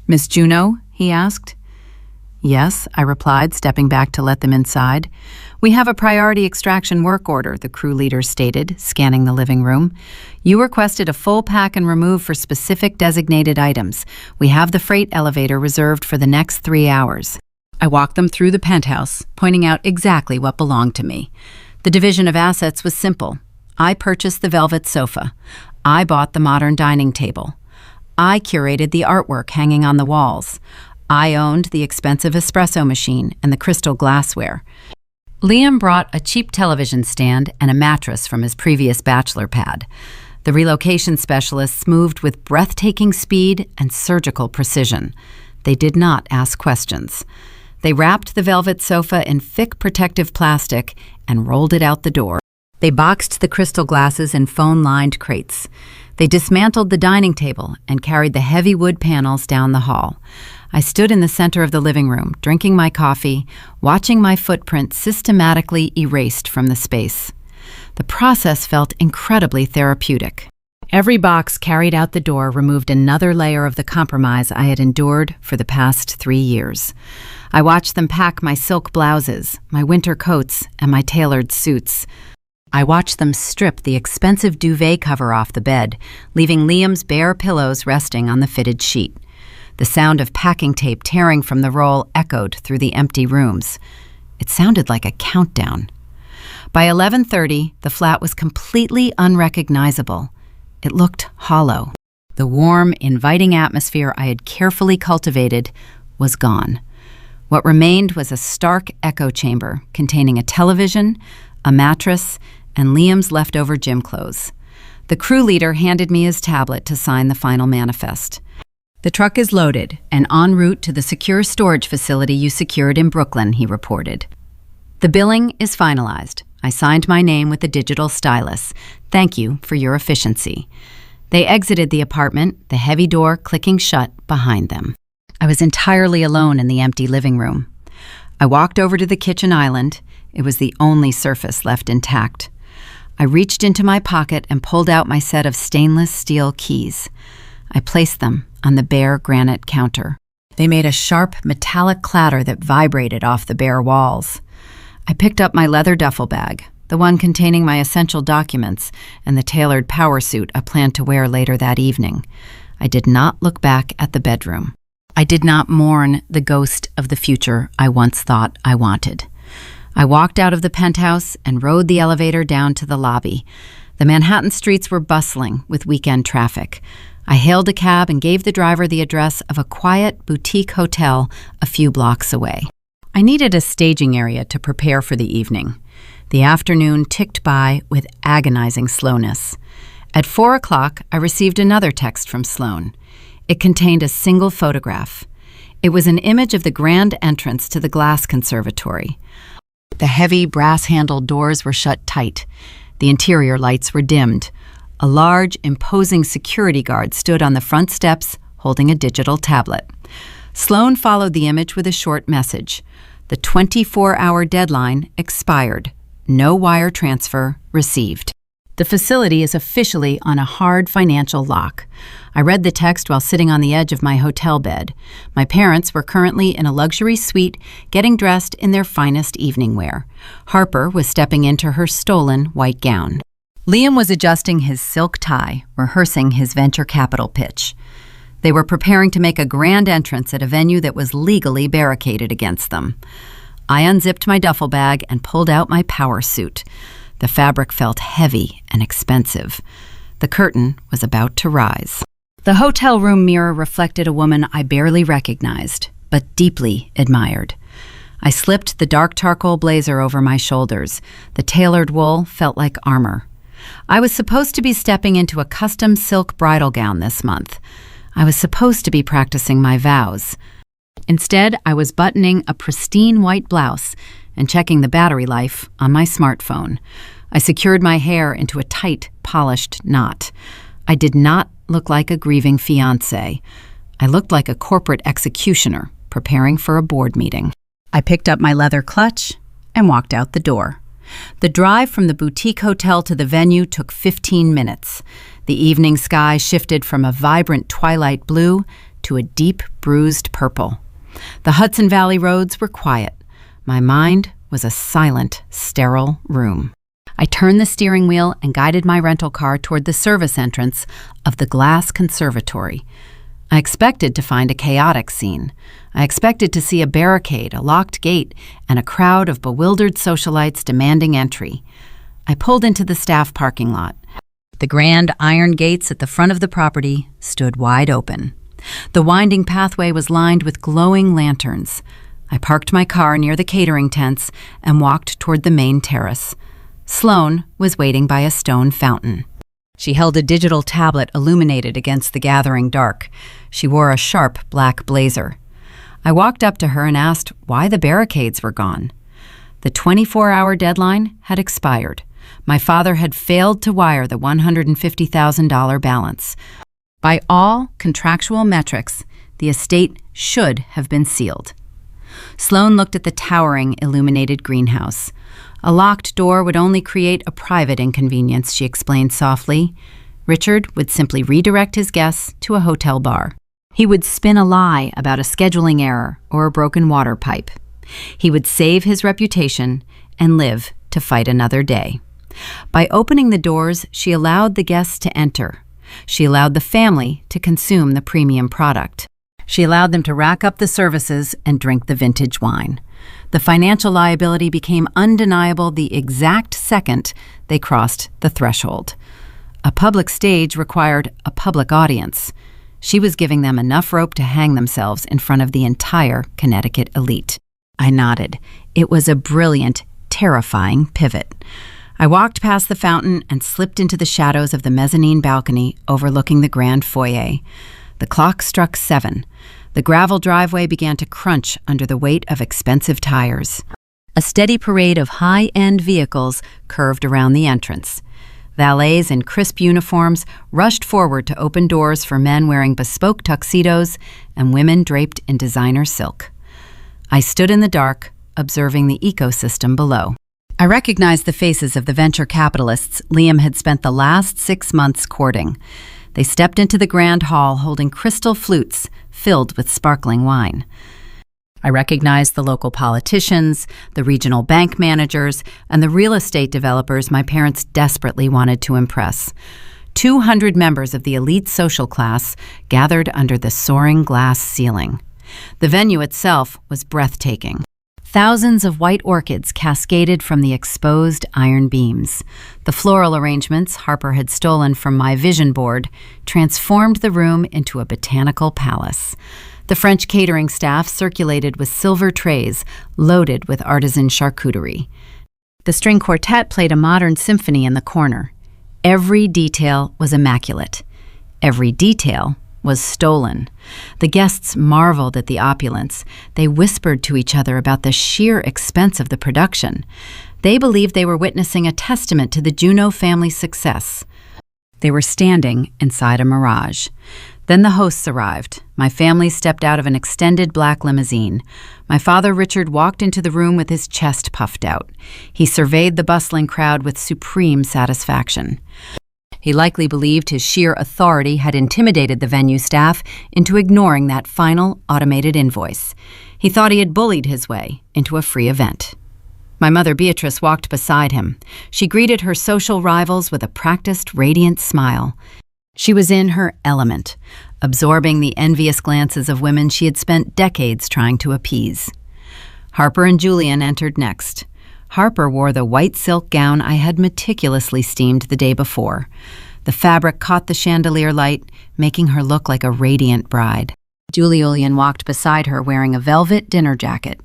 "Miss Juno?" he asked. "Yes," I replied, stepping back to let them inside. "We have a priority extraction work order," the crew leader stated, scanning the living room. "You requested a full pack and remove for specific designated items. We have the freight elevator reserved for the next 3 hours." I walked them through the penthouse, pointing out exactly what belonged to me. The division of assets was simple. I purchased the velvet sofa. I bought the modern dining table. I curated the artwork hanging on the walls. I owned the expensive espresso machine and the crystal glassware. Liam brought a cheap television stand and a mattress from his previous bachelor pad. The relocation specialists moved with breathtaking speed and surgical precision. They did not ask questions. They wrapped the velvet sofa in thick protective plastic and rolled it out the door. They boxed the crystal glasses in phone-lined crates. They dismantled the dining table and carried the heavy wood panels down the hall. I stood in the center of the living room, drinking my coffee, watching my footprint systematically erased from the space. The process felt incredibly therapeutic. Every box carried out the door removed another layer of the compromise I had endured for the past 3 years. I watched them pack my silk blouses, my winter coats, and my tailored suits. I watched them strip the expensive duvet cover off the bed, leaving Liam's bare pillows resting on the fitted sheet. The sound of packing tape tearing from the roll echoed through the empty rooms. It sounded like a countdown. By 11:30, the flat was completely unrecognizable. It looked hollow. The warm, inviting atmosphere I had carefully cultivated was gone. What remained was a stark echo chamber containing a television, a mattress, and Liam's leftover gym clothes. The crew leader handed me his tablet to sign the final manifest. "The truck is loaded and en route to the secure storage facility you secured in Brooklyn," he reported. "The billing is finalized. I signed my name with the digital stylus. Thank you for your efficiency." They exited the apartment, the heavy door clicking shut behind them. I was entirely alone in the empty living room. I walked over to the kitchen island. It was the only surface left intact. I reached into my pocket and pulled out my set of stainless steel keys. I placed them on the bare granite counter. They made a sharp metallic clatter that vibrated off the bare walls. I picked up my leather duffel bag, the one containing my essential documents and the tailored power suit I planned to wear later that evening. I did not look back at the bedroom. I did not mourn the ghost of the future I once thought I wanted. I walked out of the penthouse and rode the elevator down to the lobby. The Manhattan streets were bustling with weekend traffic. I hailed a cab and gave the driver the address of a quiet boutique hotel a few blocks away. I needed a staging area to prepare for the evening. The afternoon ticked by with agonizing slowness. At 4 o'clock, I received another text from Sloan. It contained a single photograph. It was an image of the grand entrance to the glass conservatory. The heavy brass-handled doors were shut tight. The interior lights were dimmed. A large, imposing security guard stood on the front steps holding a digital tablet. Sloan followed the image with a short message. The 24-hour deadline expired. No wire transfer received. The facility is officially on a hard financial lock. I read the text while sitting on the edge of my hotel bed. My parents were currently in a luxury suite, getting dressed in their finest evening wear. Harper was stepping into her stolen white gown. Liam was adjusting his silk tie, rehearsing his venture capital pitch. They were preparing to make a grand entrance at a venue that was legally barricaded against them. I unzipped my duffel bag and pulled out my power suit. The fabric felt heavy and expensive. The curtain was about to rise. The hotel room mirror reflected a woman I barely recognized, but deeply admired. I slipped the dark charcoal blazer over my shoulders. The tailored wool felt like armor. I was supposed to be stepping into a custom silk bridal gown this month. I was supposed to be practicing my vows. Instead, I was buttoning a pristine white blouse and checking the battery life on my smartphone. I secured my hair into a tight, polished knot. I did not look like a grieving fiance. I looked like a corporate executioner preparing for a board meeting. I picked up my leather clutch and walked out the door. The drive from the boutique hotel to the venue took 15 minutes. The evening sky shifted from a vibrant twilight blue to a deep, bruised purple. The Hudson Valley roads were quiet. My mind was a silent, sterile room. I turned the steering wheel and guided my rental car toward the service entrance of the glass conservatory. I expected to find a chaotic scene. I expected to see a barricade, a locked gate, and a crowd of bewildered socialites demanding entry. I pulled into the staff parking lot. The grand iron gates at the front of the property stood wide open. The winding pathway was lined with glowing lanterns. I parked my car near the catering tents and walked toward the main terrace. Sloan was waiting by a stone fountain. She held a digital tablet illuminated against the gathering dark. She wore a sharp black blazer. I walked up to her and asked why the barricades were gone. The 24-hour deadline had expired. My father had failed to wire the $150,000 balance. By all contractual metrics, the estate should have been sealed. Sloane looked at the towering, illuminated greenhouse. A locked door would only create a private inconvenience, she explained softly. Richard would simply redirect his guests to a hotel bar. He would spin a lie about a scheduling error or a broken water pipe. He would save his reputation and live to fight another day. By opening the doors, she allowed the guests to enter. She allowed the family to consume the premium product. She allowed them to rack up the services and drink the vintage wine. The financial liability became undeniable the exact second they crossed the threshold. A public stage required a public audience. She was giving them enough rope to hang themselves in front of the entire Connecticut elite. I nodded. It was a brilliant, terrifying pivot. I walked past the fountain and slipped into the shadows of the mezzanine balcony overlooking the grand foyer. The clock struck 7. The gravel driveway began to crunch under the weight of expensive tires. A steady parade of high-end vehicles curved around the entrance. Valets in crisp uniforms rushed forward to open doors for men wearing bespoke tuxedos and women draped in designer silk. I stood in the dark, observing the ecosystem below. I recognized the faces of the venture capitalists Liam had spent the last 6 months courting. They stepped into the grand hall holding crystal flutes filled with sparkling wine. I recognized the local politicians, the regional bank managers, and the real estate developers my parents desperately wanted to impress. 200 members of the elite social class gathered under the soaring glass ceiling. The venue itself was breathtaking. Thousands of white orchids cascaded from the exposed iron beams. The floral arrangements Harper had stolen from my vision board transformed the room into a botanical palace. The French catering staff circulated with silver trays loaded with artisan charcuterie. The string quartet played a modern symphony in the corner. Every detail was immaculate. Every detail was stolen. The guests marveled at the opulence. They whispered to each other about the sheer expense of the production. They believed they were witnessing a testament to the Juno family's success. They were standing inside a mirage. Then the hosts arrived. My family stepped out of an extended black limousine. My father, Richard, walked into the room with his chest puffed out. He surveyed the bustling crowd with supreme satisfaction. He likely believed his sheer authority had intimidated the venue staff into ignoring that final automated invoice. He thought he had bullied his way into a free event. My mother, Beatrice, walked beside him. She greeted her social rivals with a practiced, radiant smile. She was in her element, absorbing the envious glances of women she had spent decades trying to appease. Harper and Julian entered next. Harper wore the white silk gown I had meticulously steamed the day before. The fabric caught the chandelier light, making her look like a radiant bride. Julian walked beside her wearing a velvet dinner jacket.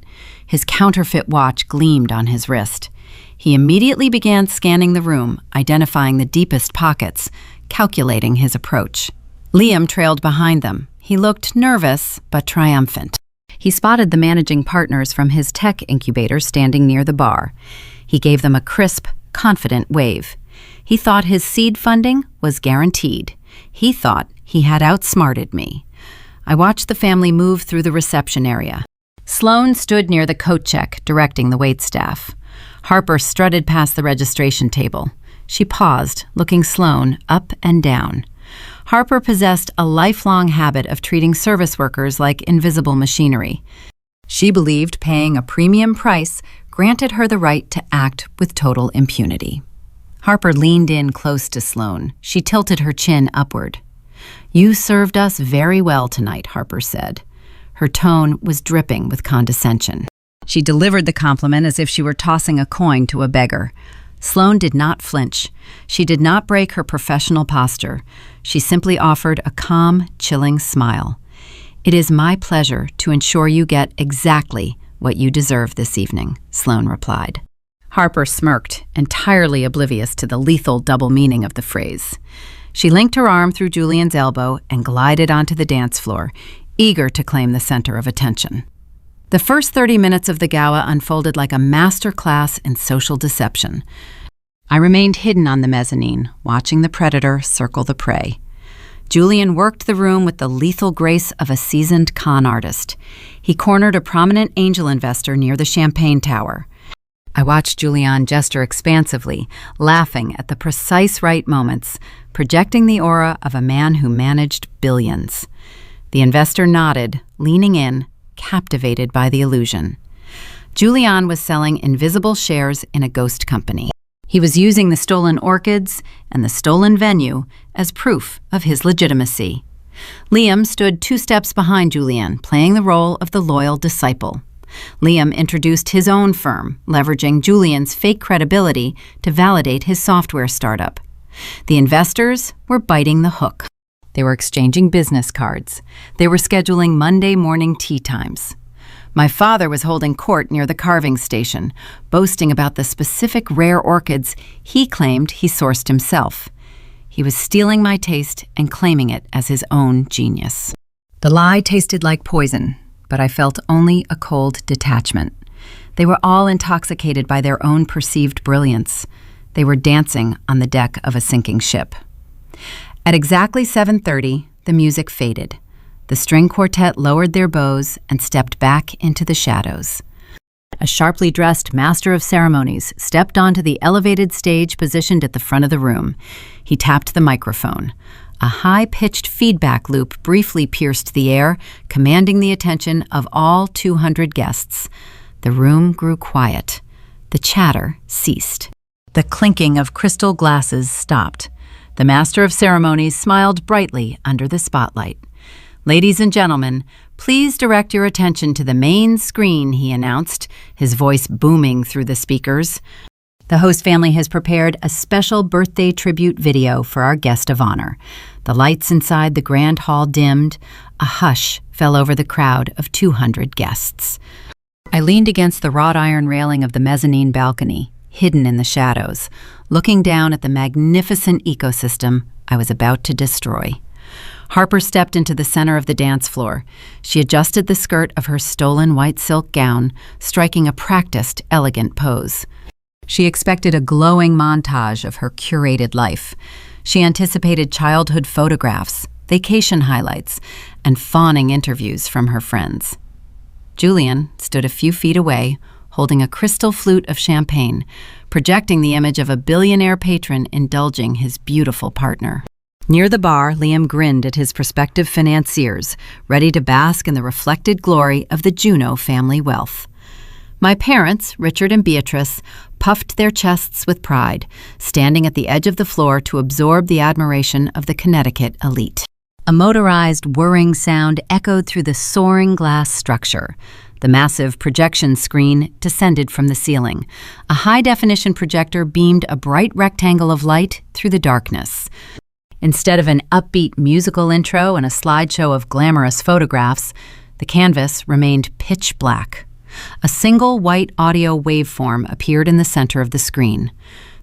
His counterfeit watch gleamed on his wrist. He immediately began scanning the room, identifying the deepest pockets, calculating his approach. Liam trailed behind them. He looked nervous but triumphant. He spotted the managing partners from his tech incubator standing near the bar. He gave them a crisp, confident wave. He thought his seed funding was guaranteed. He thought he had outsmarted me. I watched the family move through the reception area. Sloane stood near the coat check, directing the waitstaff. Harper strutted past the registration table. She paused, looking Sloane up and down. Harper possessed a lifelong habit of treating service workers like invisible machinery. She believed paying a premium price granted her the right to act with total impunity. Harper leaned in close to Sloane. She tilted her chin upward. "You served us very well tonight," Harper said. Her tone was dripping with condescension. She delivered the compliment as if she were tossing a coin to a beggar. Sloane did not flinch. She did not break her professional posture. She simply offered a calm, chilling smile. "It is my pleasure to ensure you get exactly what you deserve this evening," Sloane replied. Harper smirked, entirely oblivious to the lethal double meaning of the phrase. She linked her arm through Julian's elbow and glided onto the dance floor, eager to claim the center of attention. The first 30 minutes of the gala unfolded like a master class in social deception. I remained hidden on the mezzanine, watching the predator circle the prey. Julian worked the room with the lethal grace of a seasoned con artist. He cornered a prominent angel investor near the champagne tower. I watched Julian gesture expansively, laughing at the precise right moments, projecting the aura of a man who managed billions. The investor nodded, leaning in, captivated by the illusion. Julian was selling invisible shares in a ghost company. He was using the stolen orchids and the stolen venue as proof of his legitimacy. Liam stood 2 steps behind Julian, playing the role of the loyal disciple. Liam introduced his own firm, leveraging Julian's fake credibility to validate his software startup. The investors were biting the hook. They were exchanging business cards. They were scheduling Monday morning tea times. My father was holding court near the carving station, boasting about the specific rare orchids he claimed he sourced himself. He was stealing my taste and claiming it as his own genius. The lie tasted like poison, but I felt only a cold detachment. They were all intoxicated by their own perceived brilliance. They were dancing on the deck of a sinking ship. At exactly 7:30, the music faded. The string quartet lowered their bows and stepped back into the shadows. A sharply dressed master of ceremonies stepped onto the elevated stage positioned at the front of the room. He tapped the microphone. A high-pitched feedback loop briefly pierced the air, commanding the attention of all 200 guests. The room grew quiet. The chatter ceased. The clinking of crystal glasses stopped. The master of ceremonies smiled brightly under the spotlight. "Ladies and gentlemen, please direct your attention to the main screen," he announced, his voice booming through the speakers. The host family has prepared a special birthday tribute video for our guest of honor. The lights inside the grand hall dimmed. A hush fell over the crowd of 200 guests. I leaned against the wrought iron railing of the mezzanine balcony, hidden in the shadows, looking down at the magnificent ecosystem I was about to destroy. Harper stepped into the center of the dance floor. She adjusted the skirt of her stolen white silk gown, striking a practiced, elegant pose. She expected a glowing montage of her curated life. She anticipated childhood photographs, vacation highlights, and fawning interviews from her friends. Julian stood a few feet away, holding a crystal flute of champagne, projecting the image of a billionaire patron indulging his beautiful partner. Near the bar, Liam grinned at his prospective financiers, ready to bask in the reflected glory of the Juno family wealth. My parents, Richard and Beatrice, puffed their chests with pride, standing at the edge of the floor to absorb the admiration of the Connecticut elite. A motorized whirring sound echoed through the soaring glass structure. The massive projection screen descended from the ceiling. A high-definition projector beamed a bright rectangle of light through the darkness. Instead of an upbeat musical intro and a slideshow of glamorous photographs, the canvas remained pitch black. A single white audio waveform appeared in the center of the screen.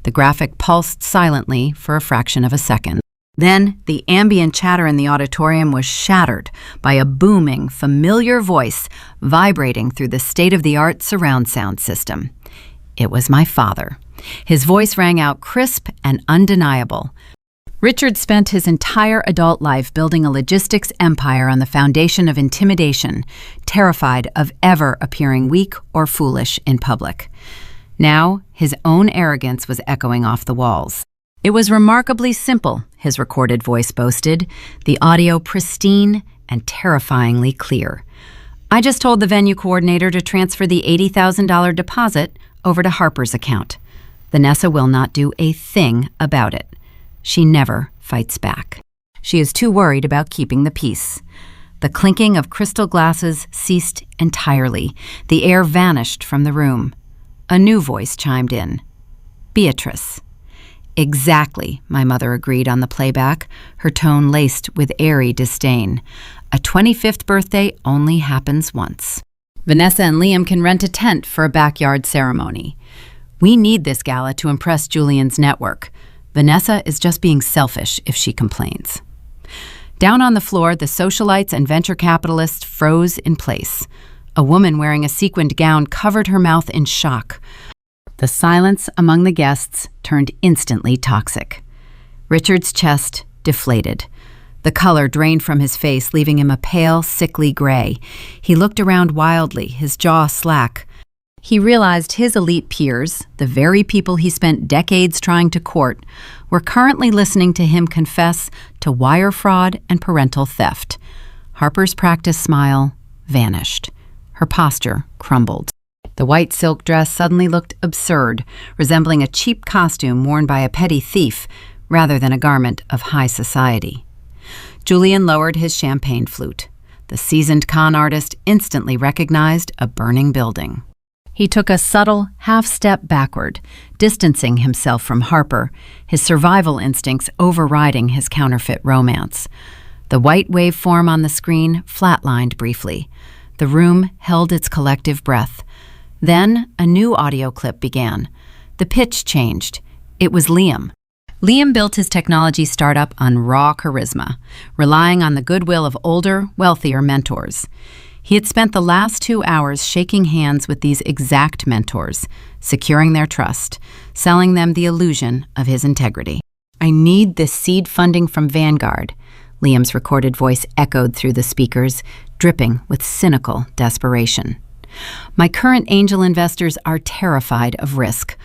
The graphic pulsed silently for a fraction of a second. Then, the ambient chatter in the auditorium was shattered by a booming, familiar voice vibrating through the state-of-the-art surround sound system. It was my father. His voice rang out crisp and undeniable. Richard spent his entire adult life building a logistics empire on the foundation of intimidation, terrified of ever appearing weak or foolish in public. Now, his own arrogance was echoing off the walls. It was remarkably simple, his recorded voice boasted, the audio pristine and terrifyingly clear. I just told the venue coordinator to transfer the $80,000 deposit over to Harper's account. Venessa will not do a thing about it. She never fights back. She is too worried about keeping the peace. The clinking of crystal glasses ceased entirely. The air vanished from the room. A new voice chimed in. "Beatrice." "Exactly," my mother agreed on the playback, her tone laced with airy disdain. "A 25th birthday only happens once. Venessa and Liam can rent a tent for a backyard ceremony. We need this gala to impress Julian's network. Venessa is just being selfish if she complains." Down on the floor, the socialites and venture capitalists froze in place. A woman wearing a sequined gown covered her mouth in shock. The silence among the guests turned instantly toxic. Richard's chest deflated. The color drained from his face, leaving him a pale, sickly gray. He looked around wildly, his jaw slack. He realized his elite peers, the very people he spent decades trying to court, were currently listening to him confess to wire fraud and parental theft. Harper's practiced smile vanished. Her posture crumbled. The white silk dress suddenly looked absurd, resembling a cheap costume worn by a petty thief rather than a garment of high society. Julian lowered his champagne flute. The seasoned con artist instantly recognized a burning building. He took a subtle half-step backward, distancing himself from Harper, his survival instincts overriding his counterfeit romance. The white waveform on the screen flatlined briefly. The room held its collective breath. Then a new audio clip began. The pitch changed. It was Liam. Liam built his technology startup on raw charisma, relying on the goodwill of older, wealthier mentors. He had spent the last 2 hours shaking hands with these exact mentors, securing their trust, selling them the illusion of his integrity. "I need this seed funding from Vanguard," Liam's recorded voice echoed through the speakers, dripping with cynical desperation. "My current angel investors are terrified of risk.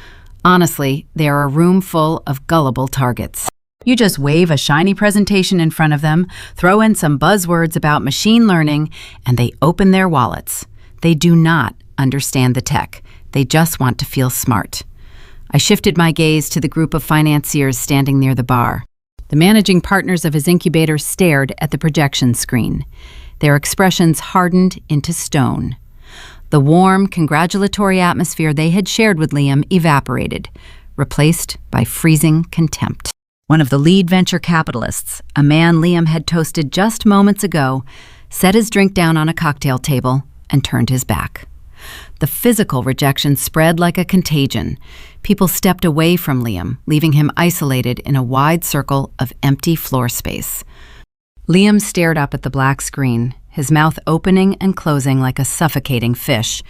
Honestly, they are a room full of gullible targets. You just wave a shiny presentation in front of them, throw in some buzzwords about machine learning, and they open their wallets. They do not understand the tech. They just want to feel smart." I shifted my gaze to the group of financiers standing near the bar. The managing partners of his incubator stared at the projection screen. Their expressions hardened into stone. The warm, congratulatory atmosphere they had shared with Liam evaporated, replaced by freezing contempt. One of the lead venture capitalists, a man Liam had toasted just moments ago, set his drink down on a cocktail table and turned his back. The physical rejection spread like a contagion. People stepped away from Liam, leaving him isolated in a wide circle of empty floor space. Liam stared up at the black screen, his mouth opening and closing like a suffocating fish.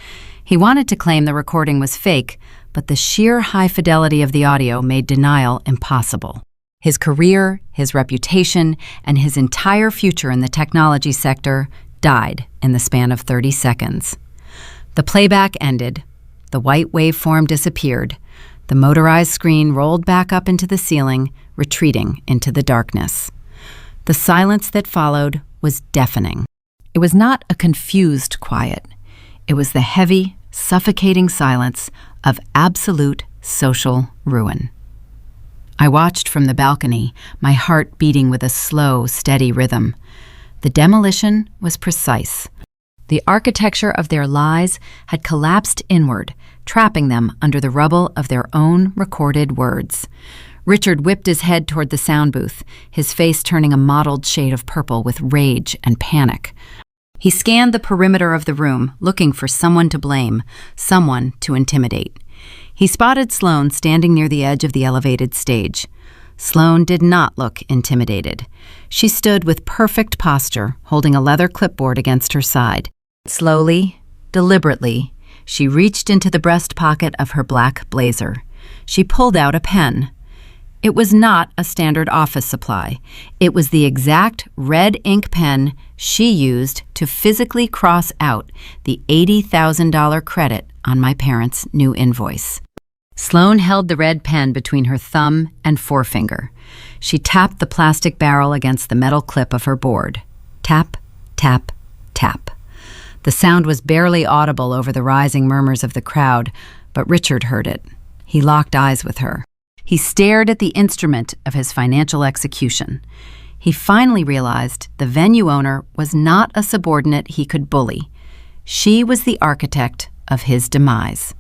He wanted to claim the recording was fake, but the sheer high fidelity of the audio made denial impossible. His career, his reputation, and his entire future in the technology sector died in the span of 30 seconds. The playback ended. The white waveform disappeared. The motorized screen rolled back up into the ceiling, retreating into the darkness. The silence that followed was deafening. It was not a confused quiet. It was the heavy, suffocating silence of absolute social ruin. I watched from the balcony, my heart beating with a slow, steady rhythm. The demolition was precise. The architecture of their lies had collapsed inward, trapping them under the rubble of their own recorded words. Richard whipped his head toward the sound booth, his face turning a mottled shade of purple with rage and panic. He scanned the perimeter of the room, looking for someone to blame, someone to intimidate. He spotted Sloane standing near the edge of the elevated stage. Sloane did not look intimidated. She stood with perfect posture, holding a leather clipboard against her side. Slowly, deliberately, she reached into the breast pocket of her black blazer. She pulled out a pen. It was not a standard office supply. It was the exact red ink pen she used to physically cross out the $80,000 credit on my parents' new invoice. Sloane held the red pen between her thumb and forefinger. She tapped the plastic barrel against the metal clip of her board. Tap, tap, tap. The sound was barely audible over the rising murmurs of the crowd, but Richard heard it. He locked eyes with her. He stared at the instrument of his financial execution. He finally realized the venue owner was not a subordinate he could bully. She was the architect of his demise.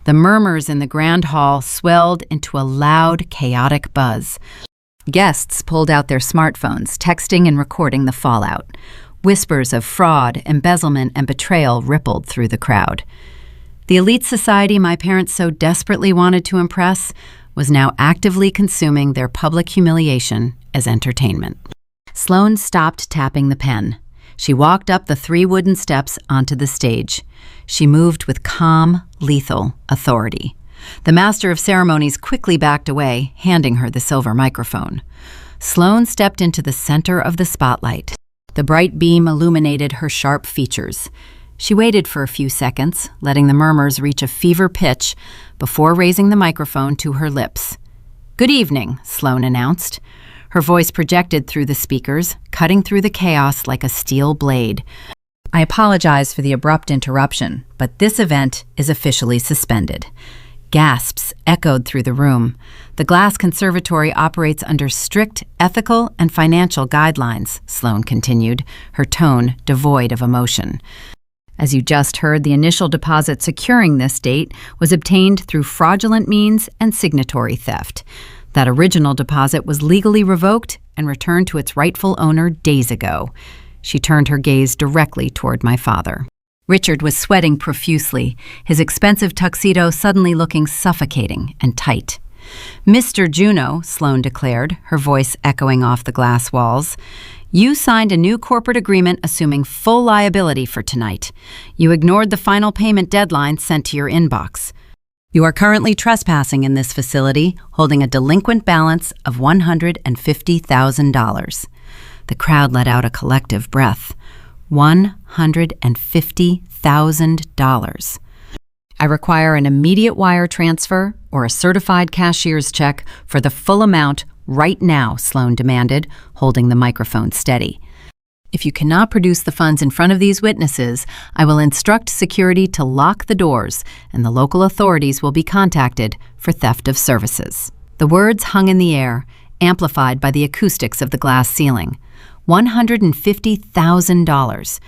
The murmurs in the grand hall swelled into a loud, chaotic buzz. Guests pulled out their smartphones, texting and recording the fallout. Whispers of fraud, embezzlement, and betrayal rippled through the crowd. The elite society my parents so desperately wanted to impress was now actively consuming their public humiliation as entertainment. Sloane stopped tapping the pen. She walked up the 3 wooden steps onto the stage. She moved with calm, lethal authority. The master of ceremonies quickly backed away, handing her the silver microphone. Sloane stepped into the center of the spotlight. The bright beam illuminated her sharp features. She waited for a few seconds, letting the murmurs reach a fever pitch before raising the microphone to her lips. "Good evening," Sloane announced. Her voice projected through the speakers, cutting through the chaos like a steel blade. "I apologize for the abrupt interruption, but this event is officially suspended." Gasps echoed through the room. "The Glass Conservatory operates under strict ethical and financial guidelines," Sloane continued, her tone devoid of emotion. "As you just heard, the initial deposit securing this date was obtained through fraudulent means and signatory theft. That original deposit was legally revoked and returned to its rightful owner days ago." She turned her gaze directly toward my father. Richard was sweating profusely, his expensive tuxedo suddenly looking suffocating and tight. "Mr. Juneau," Sloane declared, her voice echoing off the glass walls, "you signed a new corporate agreement assuming full liability for tonight. You ignored the final payment deadline sent to your inbox. You are currently trespassing in this facility, holding a delinquent balance of $150,000. The crowd let out a collective breath. $150,000. "I require an immediate wire transfer or a certified cashier's check for the full amount right now," Sloane demanded, holding the microphone steady. "If you cannot produce the funds in front of these witnesses, I will instruct security to lock the doors, and the local authorities will be contacted for theft of services." The words hung in the air, amplified by the acoustics of the glass ceiling. $150,000.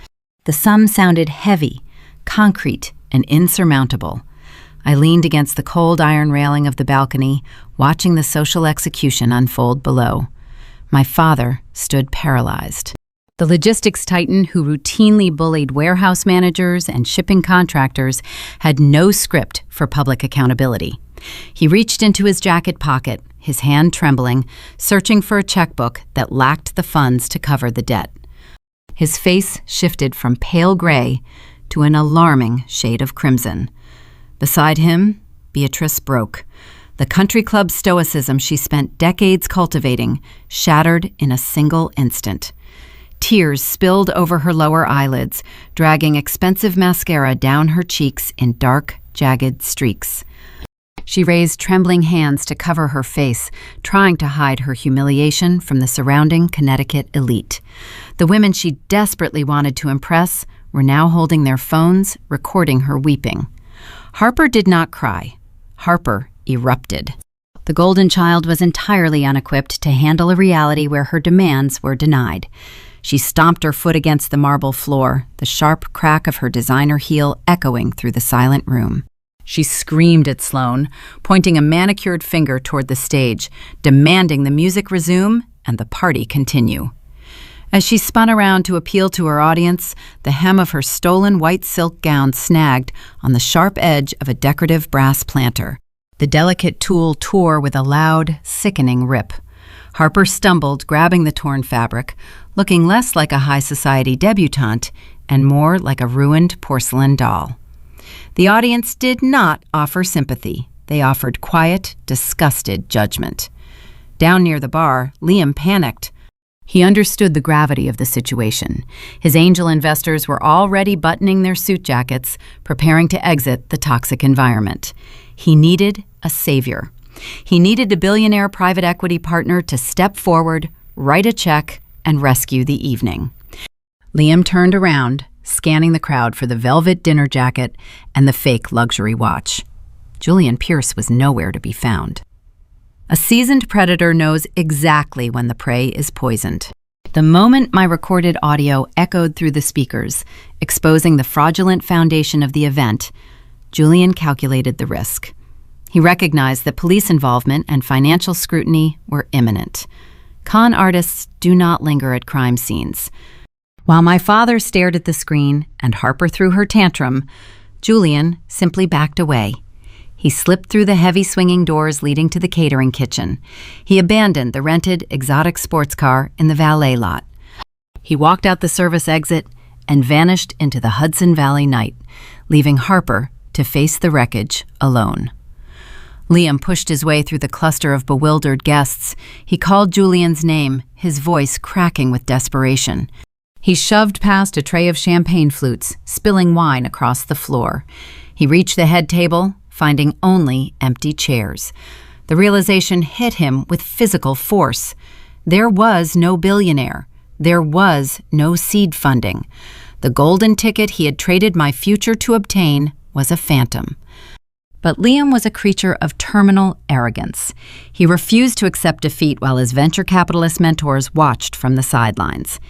The sum sounded heavy, concrete, and insurmountable. I leaned against the cold iron railing of the balcony, watching the social execution unfold below. My father stood paralyzed. The logistics titan who routinely bullied warehouse managers and shipping contractors had no script for public accountability. He reached into his jacket pocket, his hand trembling, searching for a checkbook that lacked the funds to cover the debt. His face shifted from pale gray to an alarming shade of crimson. Beside him, Beatrice broke. The country club stoicism she spent decades cultivating shattered in a single instant. Tears spilled over her lower eyelids, dragging expensive mascara down her cheeks in dark, jagged streaks. She raised trembling hands to cover her face, trying to hide her humiliation from the surrounding Connecticut elite. The women she desperately wanted to impress were now holding their phones, recording her weeping. Harper did not cry. Harper erupted. The golden child was entirely unequipped to handle a reality where her demands were denied. She stomped her foot against the marble floor, the sharp crack of her designer heel echoing through the silent room. She screamed at Sloane, pointing a manicured finger toward the stage, demanding the music resume and the party continue. As she spun around to appeal to her audience, the hem of her stolen white silk gown snagged on the sharp edge of a decorative brass planter. The delicate tulle tore with a loud, sickening rip. Harper stumbled, grabbing the torn fabric, looking less like a high society debutante and more like a ruined porcelain doll. The audience did not offer sympathy. They offered quiet, disgusted judgment. Down near the bar, Liam panicked. He understood the gravity of the situation. His angel investors were already buttoning their suit jackets, preparing to exit the toxic environment. He needed a savior. He needed a billionaire private equity partner to step forward, write a check, and rescue the evening. Liam turned around, scanning the crowd for the velvet dinner jacket and the fake luxury watch. Julian Pierce was nowhere to be found. A seasoned predator knows exactly when the prey is poisoned. The moment my recorded audio echoed through the speakers, exposing the fraudulent foundation of the event, Julian calculated the risk. He recognized that police involvement and financial scrutiny were imminent. Con artists do not linger at crime scenes. While my father stared at the screen and Harper threw her tantrum, Julian simply backed away. He slipped through the heavy swinging doors leading to the catering kitchen. He abandoned the rented exotic sports car in the valet lot. He walked out the service exit and vanished into the Hudson Valley night, leaving Harper to face the wreckage alone. Liam pushed his way through the cluster of bewildered guests. He called Julian's name, his voice cracking with desperation. He shoved past a tray of champagne flutes, spilling wine across the floor. He reached the head table, finding only empty chairs. The realization hit him with physical force. There was no billionaire. There was no seed funding. The golden ticket he had traded my future to obtain was a phantom. But Liam was a creature of terminal arrogance. He refused to accept defeat while his venture capitalist mentors watched from the sidelines.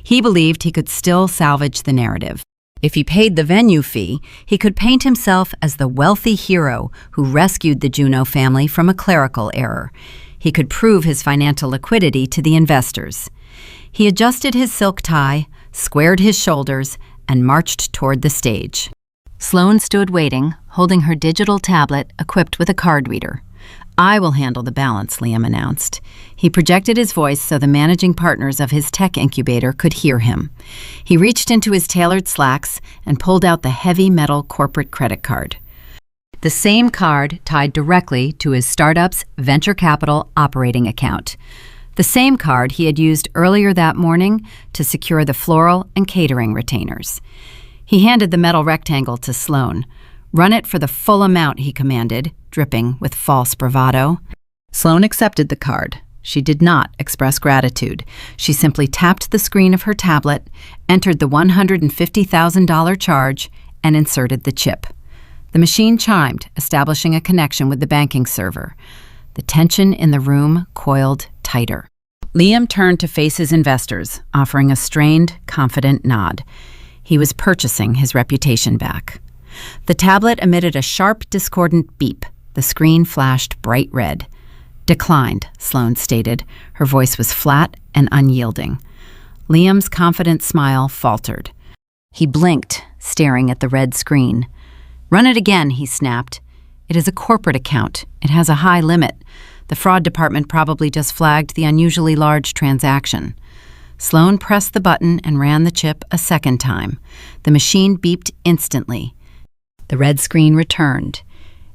He believed he could still salvage the narrative. If he paid the venue fee, he could paint himself as the wealthy hero who rescued the Juno family from a clerical error. He could prove his financial liquidity to the investors. He adjusted his silk tie, squared his shoulders, and marched toward the stage. Sloane stood waiting, holding her digital tablet equipped with a card reader. "I will handle the balance," Liam announced. He projected his voice so the managing partners of his tech incubator could hear him. He reached into his tailored slacks and pulled out the heavy metal corporate credit card. The same card tied directly to his startup's venture capital operating account. The same card he had used earlier that morning to secure the floral and catering retainers. He handed the metal rectangle to Sloane. "Run it for the full amount," he commanded, dripping with false bravado. Sloane accepted the card. She did not express gratitude. She simply tapped the screen of her tablet, entered the $150,000 charge, and inserted the chip. The machine chimed, establishing a connection with the banking server. The tension in the room coiled tighter. Liam turned to face his investors, offering a strained, confident nod. He was purchasing his reputation back. The tablet emitted a sharp, discordant beep. The screen flashed bright red. "Declined," Sloane stated. Her voice was flat and unyielding. Liam's confident smile faltered. He blinked, staring at the red screen. "Run it again," he snapped. "It is a corporate account. It has a high limit. The fraud department probably just flagged the unusually large transaction." Sloane pressed the button and ran the chip a second time. The machine beeped instantly. The red screen returned.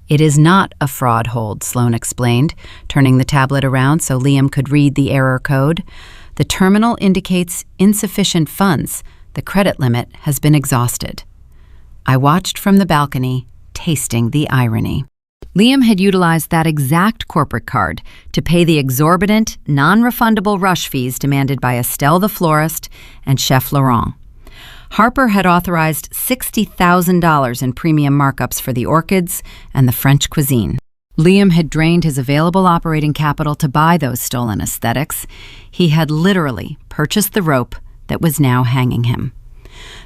"It is not a fraud hold," Sloane explained, turning the tablet around so Liam could read the error code. "The terminal indicates insufficient funds. The credit limit has been exhausted." I watched from the balcony, tasting the irony. Liam had utilized that exact corporate card to pay the exorbitant, non-refundable rush fees demanded by Estelle the florist and Chef Laurent. Harper had authorized $60,000 in premium markups for the orchids and the French cuisine. Liam had drained his available operating capital to buy those stolen aesthetics. He had literally purchased the rope that was now hanging him.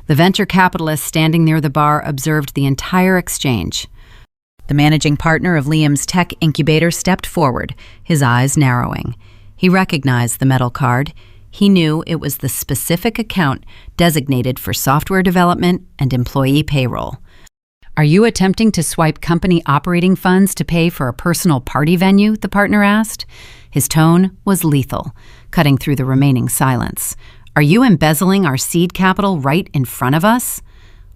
The venture capitalist standing near the bar observed the entire exchange. The managing partner of Liam's tech incubator stepped forward, his eyes narrowing. He recognized the metal card. He knew it was the specific account designated for software development and employee payroll. "Are you attempting to swipe company operating funds to pay for a personal party venue?" the partner asked. His tone was lethal, cutting through the remaining silence. "Are you embezzling our seed capital right in front of us?"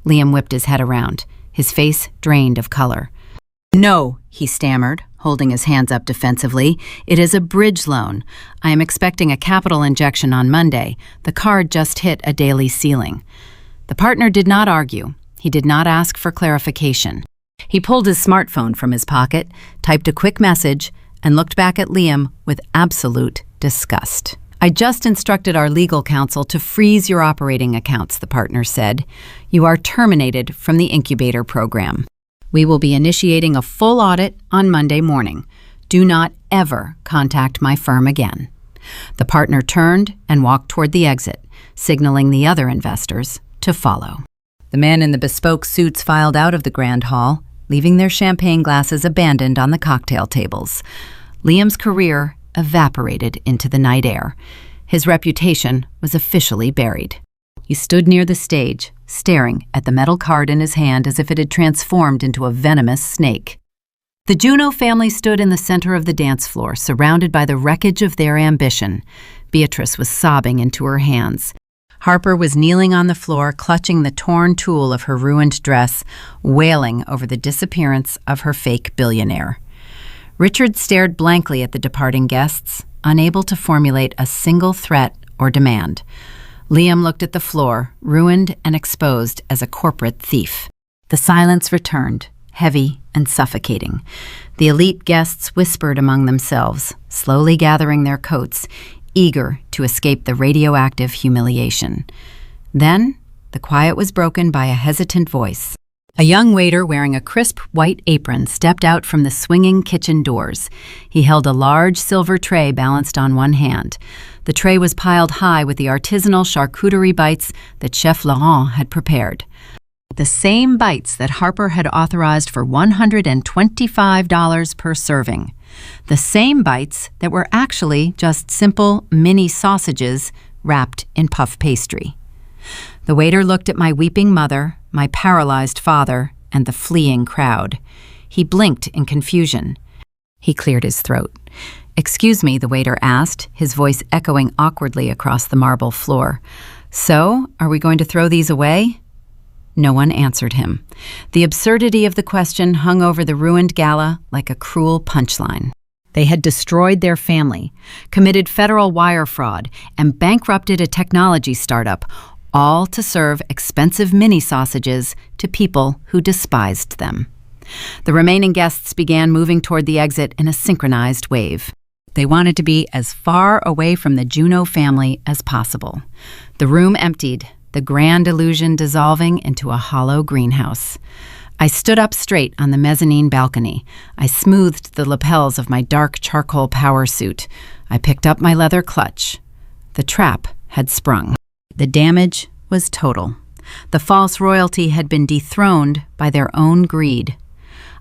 Liam whipped his head around, his face drained of color. "No," he stammered, holding his hands up defensively. "It is a bridge loan. I am expecting a capital injection on Monday. The card just hit a daily ceiling." The partner did not argue. He did not ask for clarification. He pulled his smartphone from his pocket, typed a quick message, and looked back at Liam with absolute disgust. "I just instructed our legal counsel to freeze your operating accounts," the partner said. "You are terminated from the incubator program. We will be initiating a full audit on Monday morning. Do not ever contact my firm again." The partner turned and walked toward the exit, signaling the other investors to follow. The men in the bespoke suits filed out of the grand hall, leaving their champagne glasses abandoned on the cocktail tables. Liam's career evaporated into the night air. His reputation was officially buried. He stood near the stage, staring at the metal card in his hand as if it had transformed into a venomous snake. The Juno family stood in the center of the dance floor, surrounded by the wreckage of their ambition. Beatrice was sobbing into her hands. Harper was kneeling on the floor, clutching the torn tulle of her ruined dress, wailing over the disappearance of her fake billionaire. Richard stared blankly at the departing guests, unable to formulate a single threat or demand. Liam looked at the floor, ruined and exposed as a corporate thief. The silence returned, heavy and suffocating. The elite guests whispered among themselves, slowly gathering their coats, eager to escape the radioactive humiliation. Then, the quiet was broken by a hesitant voice. A young waiter wearing a crisp white apron stepped out from the swinging kitchen doors. He held a large silver tray balanced on one hand. The tray was piled high with the artisanal charcuterie bites that Chef Laurent had prepared. The same bites that Harper had authorized for $125 per serving. The same bites that were actually just simple mini sausages wrapped in puff pastry. The waiter looked at my weeping mother, my paralyzed father, and the fleeing crowd. He blinked in confusion. He cleared his throat. "Excuse me," the waiter asked, his voice echoing awkwardly across the marble floor. "So, are we going to throw these away?" No one answered him. The absurdity of the question hung over the ruined gala like a cruel punchline. They had destroyed their family, committed federal wire fraud, and bankrupted a technology startup, all to serve expensive mini-sausages to people who despised them. The remaining guests began moving toward the exit in a synchronized wave. They wanted to be as far away from the Juno family as possible. The room emptied, the grand illusion dissolving into a hollow greenhouse. I stood up straight on the mezzanine balcony. I smoothed the lapels of my dark charcoal power suit. I picked up my leather clutch. The trap had sprung. The damage was total. The false royalty had been dethroned by their own greed.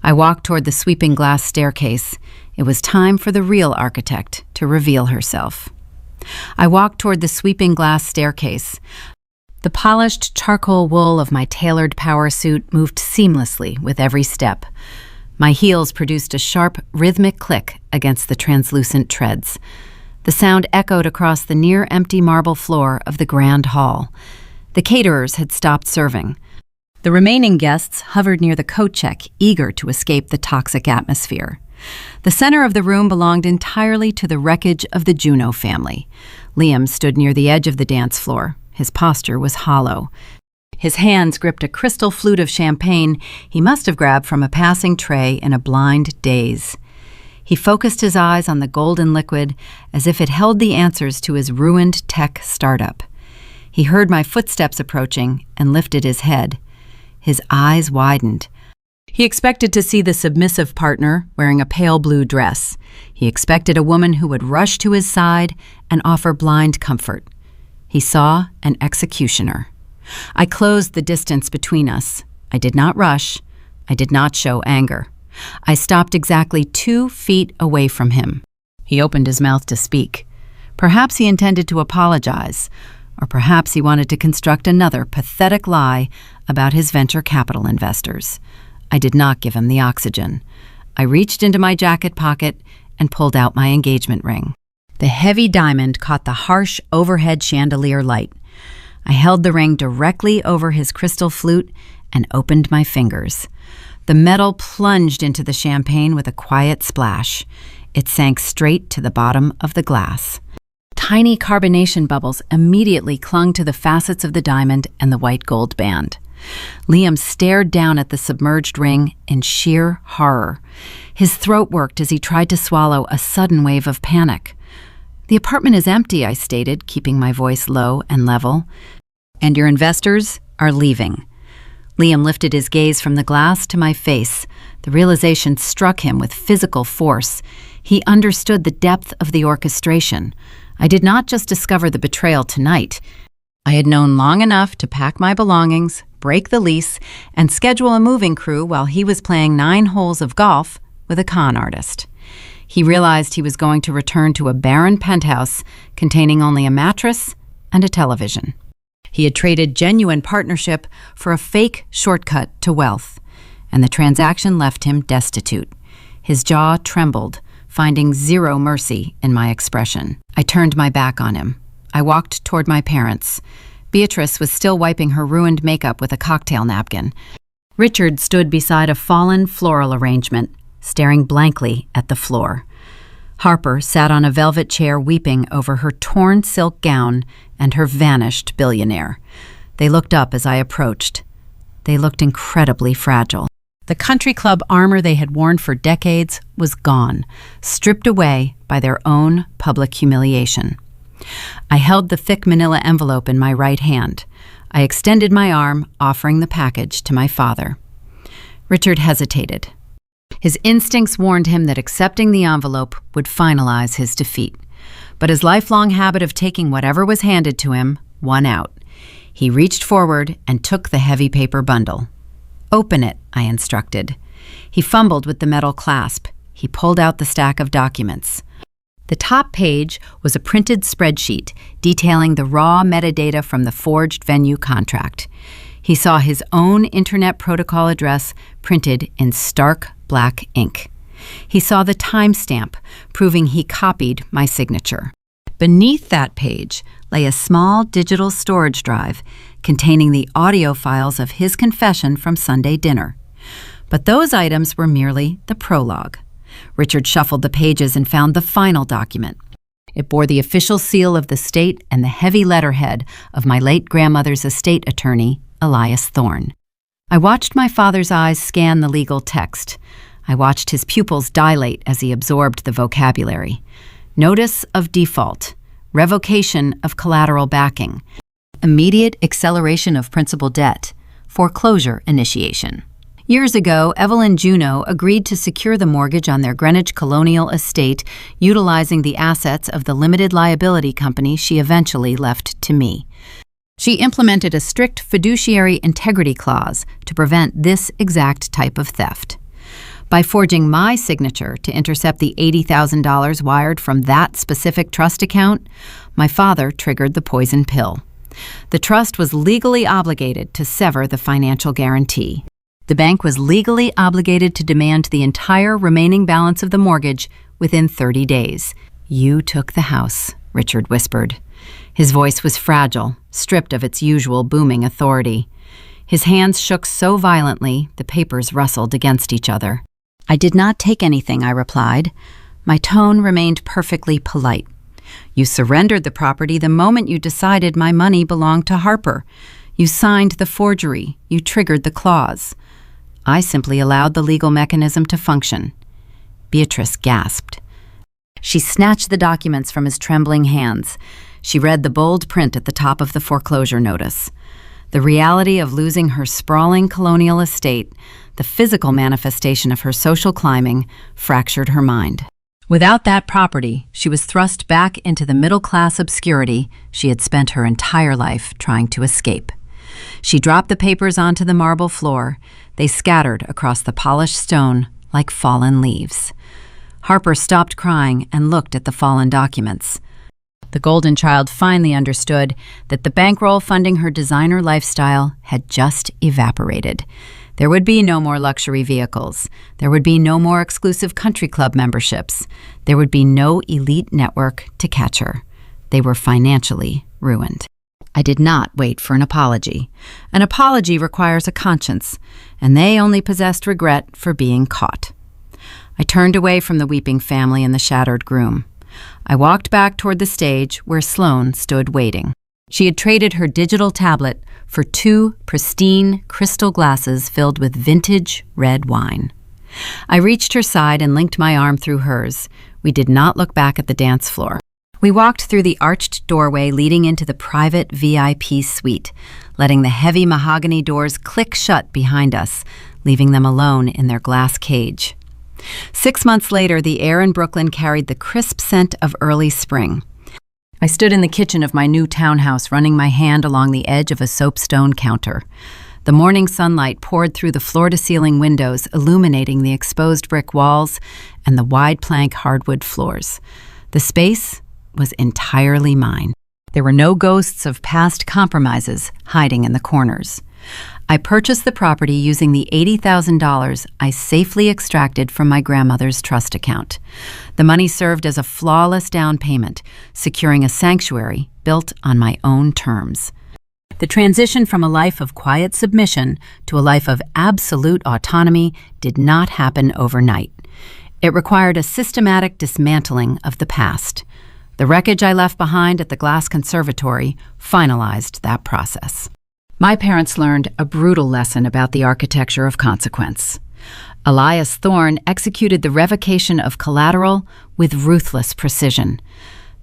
I walked toward the sweeping glass staircase. It was time for the real architect to reveal herself. I walked toward the sweeping glass staircase. The polished charcoal wool of my tailored power suit moved seamlessly with every step. My heels produced a sharp, rhythmic click against the translucent treads. The sound echoed across the near-empty marble floor of the grand hall. The caterers had stopped serving. The remaining guests hovered near the coat check, eager to escape the toxic atmosphere. The center of the room belonged entirely to the wreckage of the Juno family. Liam stood near the edge of the dance floor. His posture was hollow. His hands gripped a crystal flute of champagne he must have grabbed from a passing tray in a blind daze. He focused his eyes on the golden liquid as if it held the answers to his ruined tech startup. He heard my footsteps approaching and lifted his head. His eyes widened. He expected to see the submissive partner wearing a pale blue dress. He expected a woman who would rush to his side and offer blind comfort. He saw an executioner. I closed the distance between us. I did not rush. I did not show anger. I stopped exactly 2 feet away from him. He opened his mouth to speak. Perhaps he intended to apologize, or perhaps he wanted to construct another pathetic lie about his venture capital investors. I did not give him the oxygen. I reached into my jacket pocket and pulled out my engagement ring. The heavy diamond caught the harsh overhead chandelier light. I held the ring directly over his crystal flute and opened my fingers. The metal plunged into the champagne with a quiet splash. It sank straight to the bottom of the glass. Tiny carbonation bubbles immediately clung to the facets of the diamond and the white gold band. Liam stared down at the submerged ring in sheer horror. His throat worked as he tried to swallow a sudden wave of panic. "The apartment is empty," I stated, keeping my voice low and level. "And your investors are leaving." Liam lifted his gaze from the glass to my face. The realization struck him with physical force. He understood the depth of the orchestration. I did not just discover the betrayal tonight. I had known long enough to pack my belongings, break the lease, and schedule a moving crew while he was playing 9 holes of golf with a con artist. He realized he was going to return to a barren penthouse containing only a mattress and a television. He had traded genuine partnership for a fake shortcut to wealth, and the transaction left him destitute. His jaw trembled, finding zero mercy in my expression. I turned my back on him. I walked toward my parents. Beatrice was still wiping her ruined makeup with a cocktail napkin. Richard stood beside a fallen floral arrangement, staring blankly at the floor. Harper sat on a velvet chair weeping over her torn silk gown and her vanished billionaire. They looked up as I approached. They looked incredibly fragile. The country club armor they had worn for decades was gone, stripped away by their own public humiliation. I held the thick manila envelope in my right hand. I extended my arm, offering the package to my father. Richard hesitated. His instincts warned him that accepting the envelope would finalize his defeat. But his lifelong habit of taking whatever was handed to him won out. He reached forward and took the heavy paper bundle. "Open it," I instructed. He fumbled with the metal clasp. He pulled out the stack of documents. The top page was a printed spreadsheet detailing the raw metadata from the forged venue contract. He saw his own internet protocol address printed in stark black ink. He saw the timestamp, proving he copied my signature. Beneath that page lay a small digital storage drive containing the audio files of his confession from Sunday dinner. But those items were merely the prologue. Richard shuffled the pages and found the final document. It bore the official seal of the state and the heavy letterhead of my late grandmother's estate attorney, Elias Thorne. I watched my father's eyes scan the legal text. I watched his pupils dilate as he absorbed the vocabulary. Notice of default, revocation of collateral backing, immediate acceleration of principal debt, foreclosure initiation. Years ago, Evelyn Juneau agreed to secure the mortgage on their Greenwich colonial estate, utilizing the assets of the limited liability company she eventually left to me. She implemented a strict fiduciary integrity clause to prevent this exact type of theft. By forging my signature to intercept the $80,000 wired from that specific trust account, my father triggered the poison pill. The trust was legally obligated to sever the financial guarantee. The bank was legally obligated to demand the entire remaining balance of the mortgage within 30 days. "You took the house," Richard whispered. His voice was fragile, stripped of its usual booming authority. His hands shook so violently, the papers rustled against each other. "I did not take anything," I replied. My tone remained perfectly polite. "You surrendered the property the moment you decided my money belonged to Harper. You signed the forgery. You triggered the clause. I simply allowed the legal mechanism to function." Beatrice gasped. She snatched the documents from his trembling hands. She read the bold print at the top of the foreclosure notice. The reality of losing her sprawling colonial estate, the physical manifestation of her social climbing, fractured her mind. Without that property, she was thrust back into the middle-class obscurity she had spent her entire life trying to escape. She dropped the papers onto the marble floor. They scattered across the polished stone like fallen leaves. Harper stopped crying and looked at the fallen documents. The golden child finally understood that the bankroll funding her designer lifestyle had just evaporated. There would be no more luxury vehicles. There would be no more exclusive country club memberships. There would be no elite network to catch her. They were financially ruined. I did not wait for an apology. An apology requires a conscience, and they only possessed regret for being caught. I turned away from the weeping family and the shattered groom. I walked back toward the stage where Sloane stood waiting. She had traded her digital tablet for 2 pristine crystal glasses filled with vintage red wine. I reached her side and linked my arm through hers. We did not look back at the dance floor. We walked through the arched doorway leading into the private VIP suite, letting the heavy mahogany doors click shut behind us, leaving them alone in their glass cage. 6 months later, the air in Brooklyn carried the crisp scent of early spring. I stood in the kitchen of my new townhouse, running my hand along the edge of a soapstone counter. The morning sunlight poured through the floor-to-ceiling windows, illuminating the exposed brick walls and the wide plank hardwood floors. The space was entirely mine. There were no ghosts of past compromises hiding in the corners. I purchased the property using the $80,000 I safely extracted from my grandmother's trust account. The money served as a flawless down payment, securing a sanctuary built on my own terms. The transition from a life of quiet submission to a life of absolute autonomy did not happen overnight. It required a systematic dismantling of the past. The wreckage I left behind at the Glass Conservatory finalized that process. My parents learned a brutal lesson about the architecture of consequence. Elias Thorne executed the revocation of collateral with ruthless precision.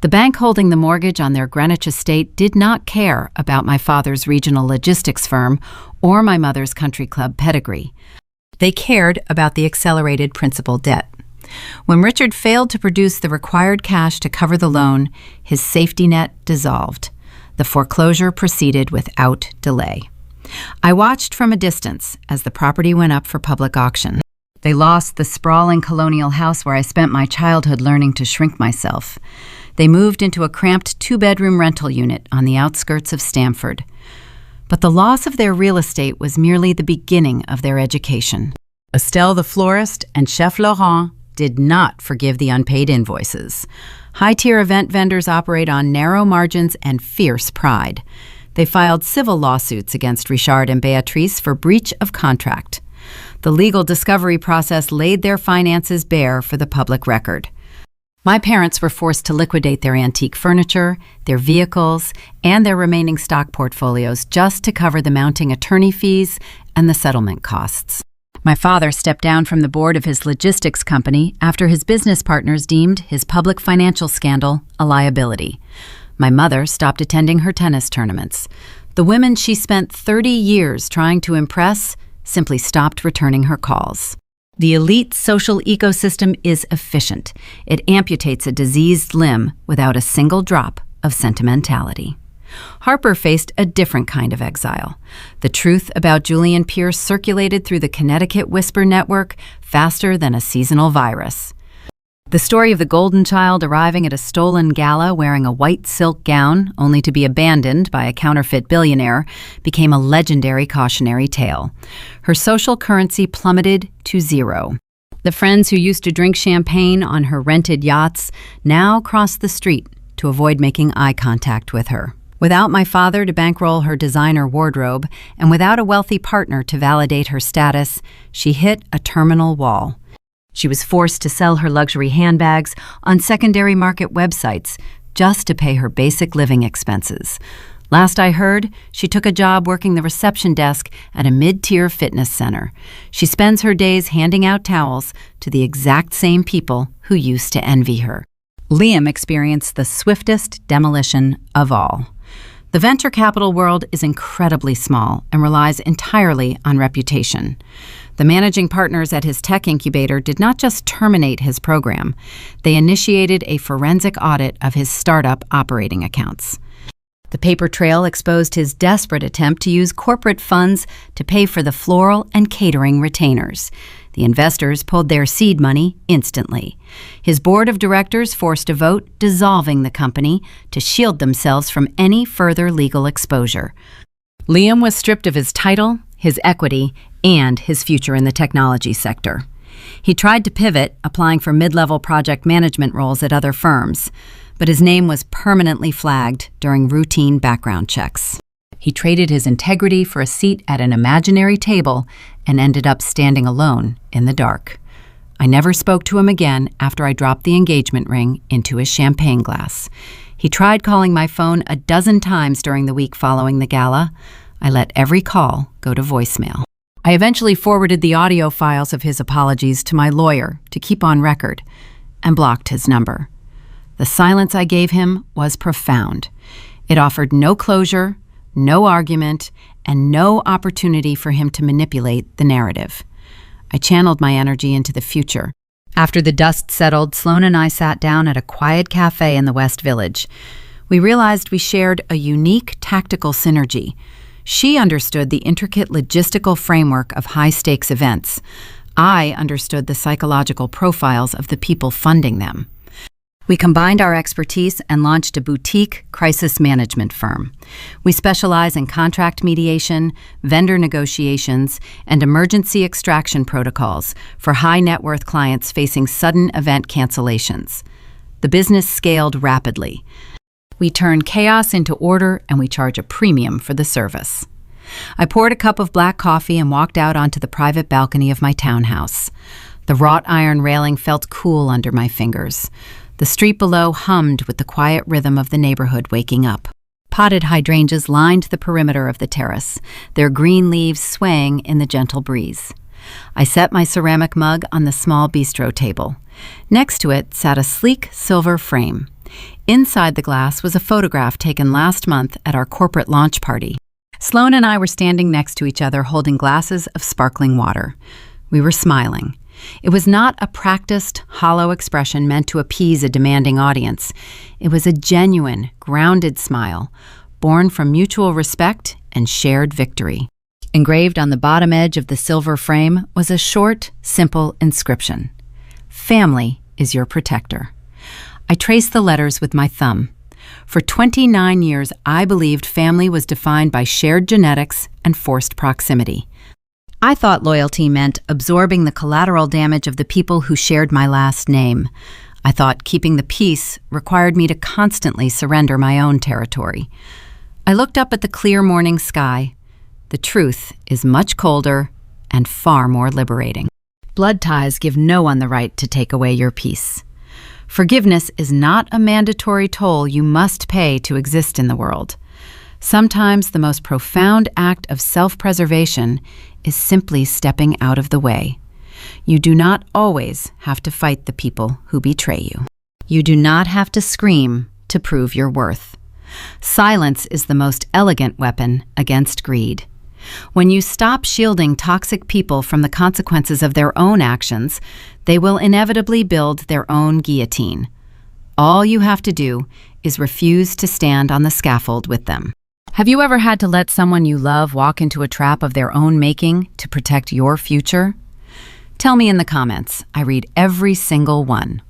The bank holding the mortgage on their Greenwich estate did not care about my father's regional logistics firm or my mother's country club pedigree. They cared about the accelerated principal debt. When Richard failed to produce the required cash to cover the loan, his safety net dissolved. The foreclosure proceeded without delay. I watched from a distance as the property went up for public auction. They lost the sprawling colonial house where I spent my childhood learning to shrink myself. They moved into a cramped 2-bedroom rental unit on the outskirts of Stamford. But the loss of their real estate was merely the beginning of their education. Estelle the florist and Chef Laurent did not forgive the unpaid invoices. High-tier event vendors operate on narrow margins and fierce pride. They filed civil lawsuits against Richard and Beatrice for breach of contract. The legal discovery process laid their finances bare for the public record. My parents were forced to liquidate their antique furniture, their vehicles, and their remaining stock portfolios just to cover the mounting attorney fees and the settlement costs. My father stepped down from the board of his logistics company after his business partners deemed his public financial scandal a liability. My mother stopped attending her tennis tournaments. The women she spent 30 years trying to impress simply stopped returning her calls. The elite social ecosystem is efficient. It amputates a diseased limb without a single drop of sentimentality. Harper faced a different kind of exile. The truth about Julian Pierce circulated through the Connecticut Whisper Network faster than a seasonal virus. The story of the golden child arriving at a stolen gala wearing a white silk gown, only to be abandoned by a counterfeit billionaire, became a legendary cautionary tale. Her social currency plummeted to zero. The friends who used to drink champagne on her rented yachts now crossed the street to avoid making eye contact with her. Without my father to bankroll her designer wardrobe, and without a wealthy partner to validate her status, she hit a terminal wall. She was forced to sell her luxury handbags on secondary market websites just to pay her basic living expenses. Last I heard, she took a job working the reception desk at a mid-tier fitness center. She spends her days handing out towels to the exact same people who used to envy her. Liam experienced the swiftest demolition of all. The venture capital world is incredibly small and relies entirely on reputation. The managing partners at his tech incubator did not just terminate his program, they initiated a forensic audit of his startup operating accounts. The paper trail exposed his desperate attempt to use corporate funds to pay for the floral and catering retainers. The investors pulled their seed money instantly. His board of directors forced a vote dissolving the company to shield themselves from any further legal exposure. Liam was stripped of his title, his equity, and his future in the technology sector. He tried to pivot, applying for mid-level project management roles at other firms, but his name was permanently flagged during routine background checks. He traded his integrity for a seat at an imaginary table and ended up standing alone in the dark. I never spoke to him again after I dropped the engagement ring into his champagne glass. He tried calling my phone a dozen times during the week following the gala. I let every call go to voicemail. I eventually forwarded the audio files of his apologies to my lawyer to keep on record and blocked his number. The silence I gave him was profound. It offered no closure, no argument, and no opportunity for him to manipulate the narrative. I channeled my energy into the future. After the dust settled, Sloan and I sat down at a quiet cafe in the West Village. We realized we shared a unique tactical synergy. She understood the intricate logistical framework of high-stakes events. I understood the psychological profiles of the people funding them. We combined our expertise and launched a boutique crisis management firm. We specialize in contract mediation, vendor negotiations, and emergency extraction protocols for high-net-worth clients facing sudden event cancellations. The business scaled rapidly. We turn chaos into order, and we charge a premium for the service. I poured a cup of black coffee and walked out onto the private balcony of my townhouse. The wrought iron railing felt cool under my fingers. The street below hummed with the quiet rhythm of the neighborhood waking up. Potted hydrangeas lined the perimeter of the terrace, their green leaves swaying in the gentle breeze. I set my ceramic mug on the small bistro table. Next to it sat a sleek silver frame. Inside the glass was a photograph taken last month at our corporate launch party. Sloan and I were standing next to each other holding glasses of sparkling water. We were smiling. It was not a practiced, hollow expression meant to appease a demanding audience. It was a genuine, grounded smile, born from mutual respect and shared victory. Engraved on the bottom edge of the silver frame was a short, simple inscription. Family is your protector. I traced the letters with my thumb. For 29 years, I believed family was defined by shared genetics and forced proximity. I thought loyalty meant absorbing the collateral damage of the people who shared my last name. I thought keeping the peace required me to constantly surrender my own territory. I looked up at the clear morning sky. The truth is much colder and far more liberating. Blood ties give no one the right to take away your peace. Forgiveness is not a mandatory toll you must pay to exist in the world. Sometimes the most profound act of self-preservation is simply stepping out of the way. You do not always have to fight the people who betray you. You do not have to scream to prove your worth. Silence is the most elegant weapon against greed. When you stop shielding toxic people from the consequences of their own actions, they will inevitably build their own guillotine. All you have to do is refuse to stand on the scaffold with them. Have you ever had to let someone you love walk into a trap of their own making to protect your future? Tell me in the comments. I read every single one.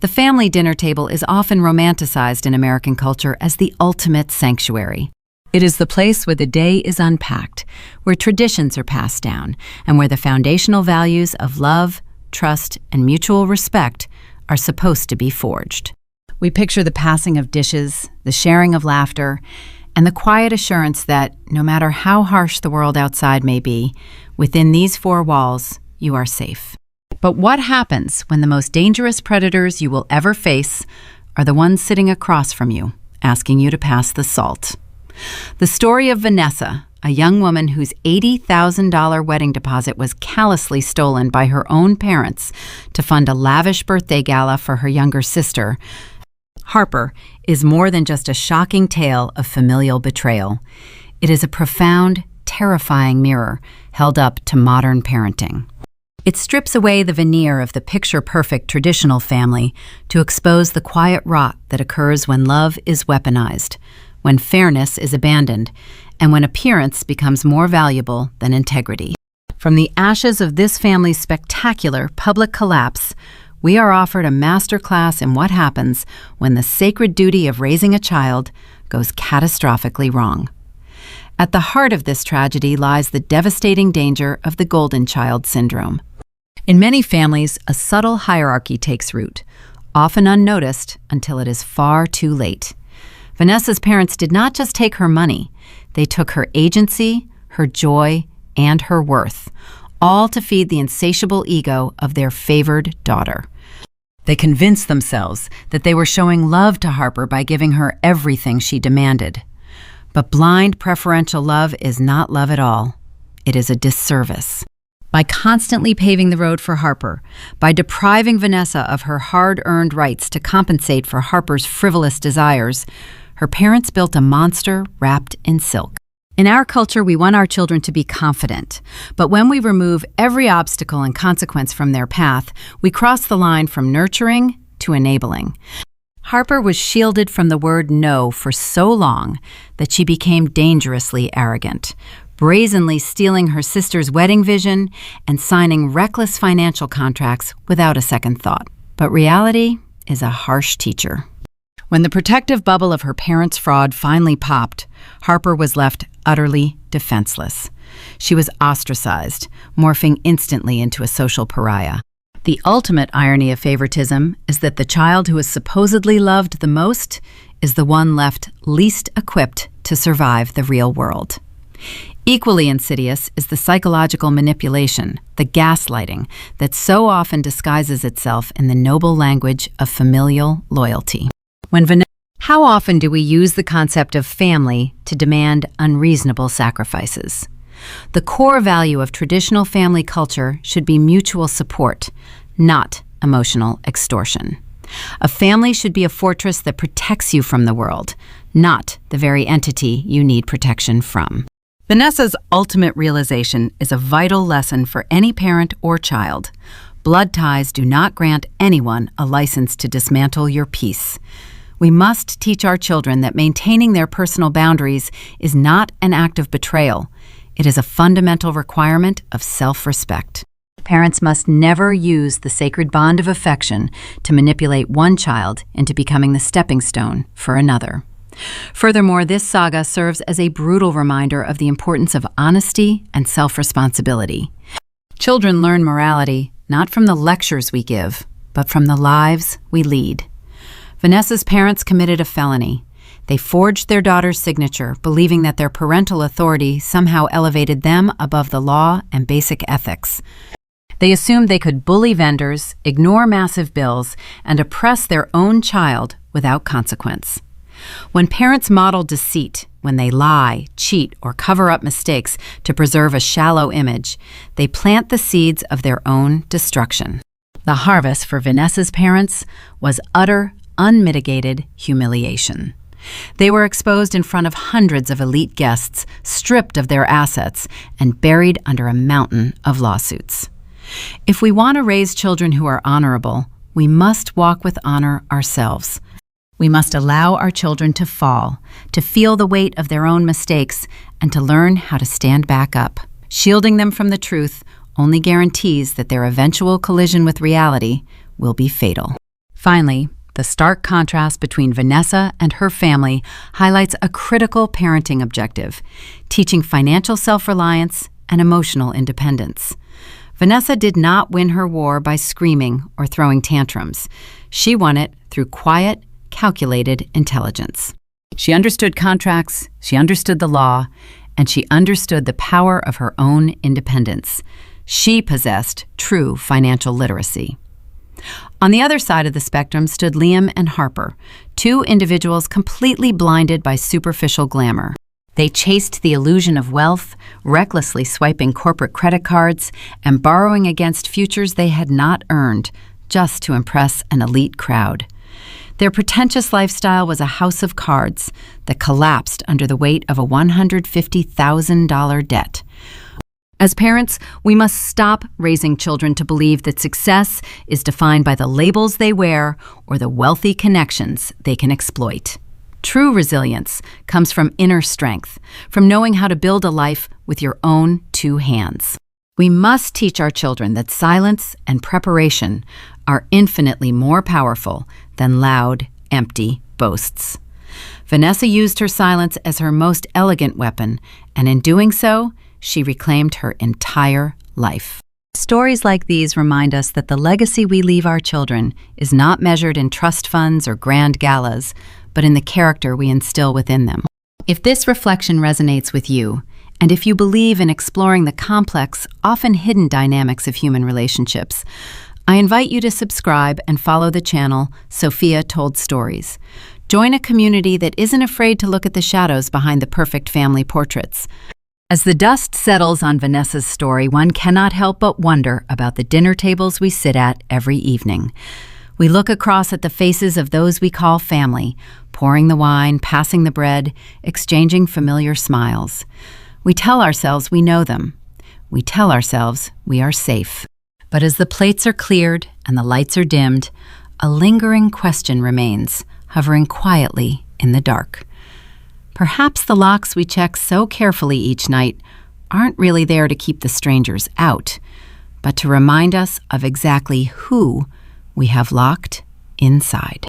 The family dinner table is often romanticized in American culture as the ultimate sanctuary. It is the place where the day is unpacked, where traditions are passed down, and where the foundational values of love, trust, and mutual respect are supposed to be forged. We picture the passing of dishes, the sharing of laughter, and the quiet assurance that, no matter how harsh the world outside may be, within these four walls, you are safe. But what happens when the most dangerous predators you will ever face are the ones sitting across from you, asking you to pass the salt? The story of Venessa, a young woman whose $80,000 wedding deposit was callously stolen by her own parents to fund a lavish birthday gala for her younger sister, Harper, is more than just a shocking tale of familial betrayal. It is a profound, terrifying mirror held up to modern parenting. It strips away the veneer of the picture-perfect traditional family to expose the quiet rot that occurs when love is weaponized, when fairness is abandoned, and when appearance becomes more valuable than integrity. From the ashes of this family's spectacular public collapse, we are offered a masterclass in what happens when the sacred duty of raising a child goes catastrophically wrong. At the heart of this tragedy lies the devastating danger of the golden child syndrome. In many families, a subtle hierarchy takes root, often unnoticed until it is far too late. Vanessa's parents did not just take her money, they took her agency, her joy, and her worth, all to feed the insatiable ego of their favored daughter. They convinced themselves that they were showing love to Harper by giving her everything she demanded. But blind preferential love is not love at all. It is a disservice. By constantly paving the road for Harper, by depriving Venessa of her hard-earned rights to compensate for Harper's frivolous desires, her parents built a monster wrapped in silk. In our culture, we want our children to be confident, but when we remove every obstacle and consequence from their path, we cross the line from nurturing to enabling. Harper was shielded from the word no for so long that she became dangerously arrogant, brazenly stealing her sister's wedding vision and signing reckless financial contracts without a second thought. But reality is a harsh teacher. When the protective bubble of her parents' fraud finally popped, Harper was left utterly defenseless. She was ostracized, morphing instantly into a social pariah. The ultimate irony of favoritism is that the child who is supposedly loved the most is the one left least equipped to survive the real world. Equally insidious is the psychological manipulation, the gaslighting, that so often disguises itself in the noble language of familial loyalty. How often do we use the concept of family to demand unreasonable sacrifices? The core value of traditional family culture should be mutual support, not emotional extortion. A family should be a fortress that protects you from the world, not the very entity you need protection from. Venessa's ultimate realization is a vital lesson for any parent or child. Blood ties do not grant anyone a license to dismantle your peace. We must teach our children that maintaining their personal boundaries is not an act of betrayal. It is a fundamental requirement of self-respect. Parents must never use the sacred bond of affection to manipulate one child into becoming the stepping stone for another. Furthermore, this saga serves as a brutal reminder of the importance of honesty and self-responsibility. Children learn morality not from the lectures we give, but from the lives we lead. Venessa's parents committed a felony. They forged their daughter's signature, believing that their parental authority somehow elevated them above the law and basic ethics. They assumed they could bully vendors, ignore massive bills, and oppress their own child without consequence. When parents model deceit, when they lie, cheat, or cover up mistakes to preserve a shallow image, they plant the seeds of their own destruction. The harvest for Venessa's parents was utter, unmitigated humiliation. They were exposed in front of hundreds of elite guests, stripped of their assets, and buried under a mountain of lawsuits. If we want to raise children who are honorable, we must walk with honor ourselves. We must allow our children to fall, to feel the weight of their own mistakes, and to learn how to stand back up. Shielding them from the truth only guarantees that their eventual collision with reality will be fatal. Finally, the stark contrast between Venessa and her family highlights a critical parenting objective, teaching financial self-reliance and emotional independence. Venessa did not win her war by screaming or throwing tantrums. She won it through quiet, calculated intelligence. She understood contracts, she understood the law, and she understood the power of her own independence. She possessed true financial literacy. On the other side of the spectrum stood Liam and Harper, two individuals completely blinded by superficial glamour. They chased the illusion of wealth, recklessly swiping corporate credit cards and borrowing against futures they had not earned, just to impress an elite crowd. Their pretentious lifestyle was a house of cards that collapsed under the weight of a $150,000 debt. As parents, we must stop raising children to believe that success is defined by the labels they wear or the wealthy connections they can exploit. True resilience comes from inner strength, from knowing how to build a life with your own two hands. We must teach our children that silence and preparation are infinitely more powerful than loud, empty boasts. Venessa used her silence as her most elegant weapon, and in doing so, she reclaimed her entire life. Stories like these remind us that the legacy we leave our children is not measured in trust funds or grand galas, but in the character we instill within them. If this reflection resonates with you, and if you believe in exploring the complex, often hidden dynamics of human relationships, I invite you to subscribe and follow the channel Sophia Told Stories. Join a community that isn't afraid to look at the shadows behind the perfect family portraits. As the dust settles on Venessa's story, one cannot help but wonder about the dinner tables we sit at every evening. We look across at the faces of those we call family, pouring the wine, passing the bread, exchanging familiar smiles. We tell ourselves we know them. We tell ourselves we are safe. But as the plates are cleared and the lights are dimmed, a lingering question remains, hovering quietly in the dark. Perhaps the locks we check so carefully each night aren't really there to keep the strangers out, but to remind us of exactly who we have locked inside.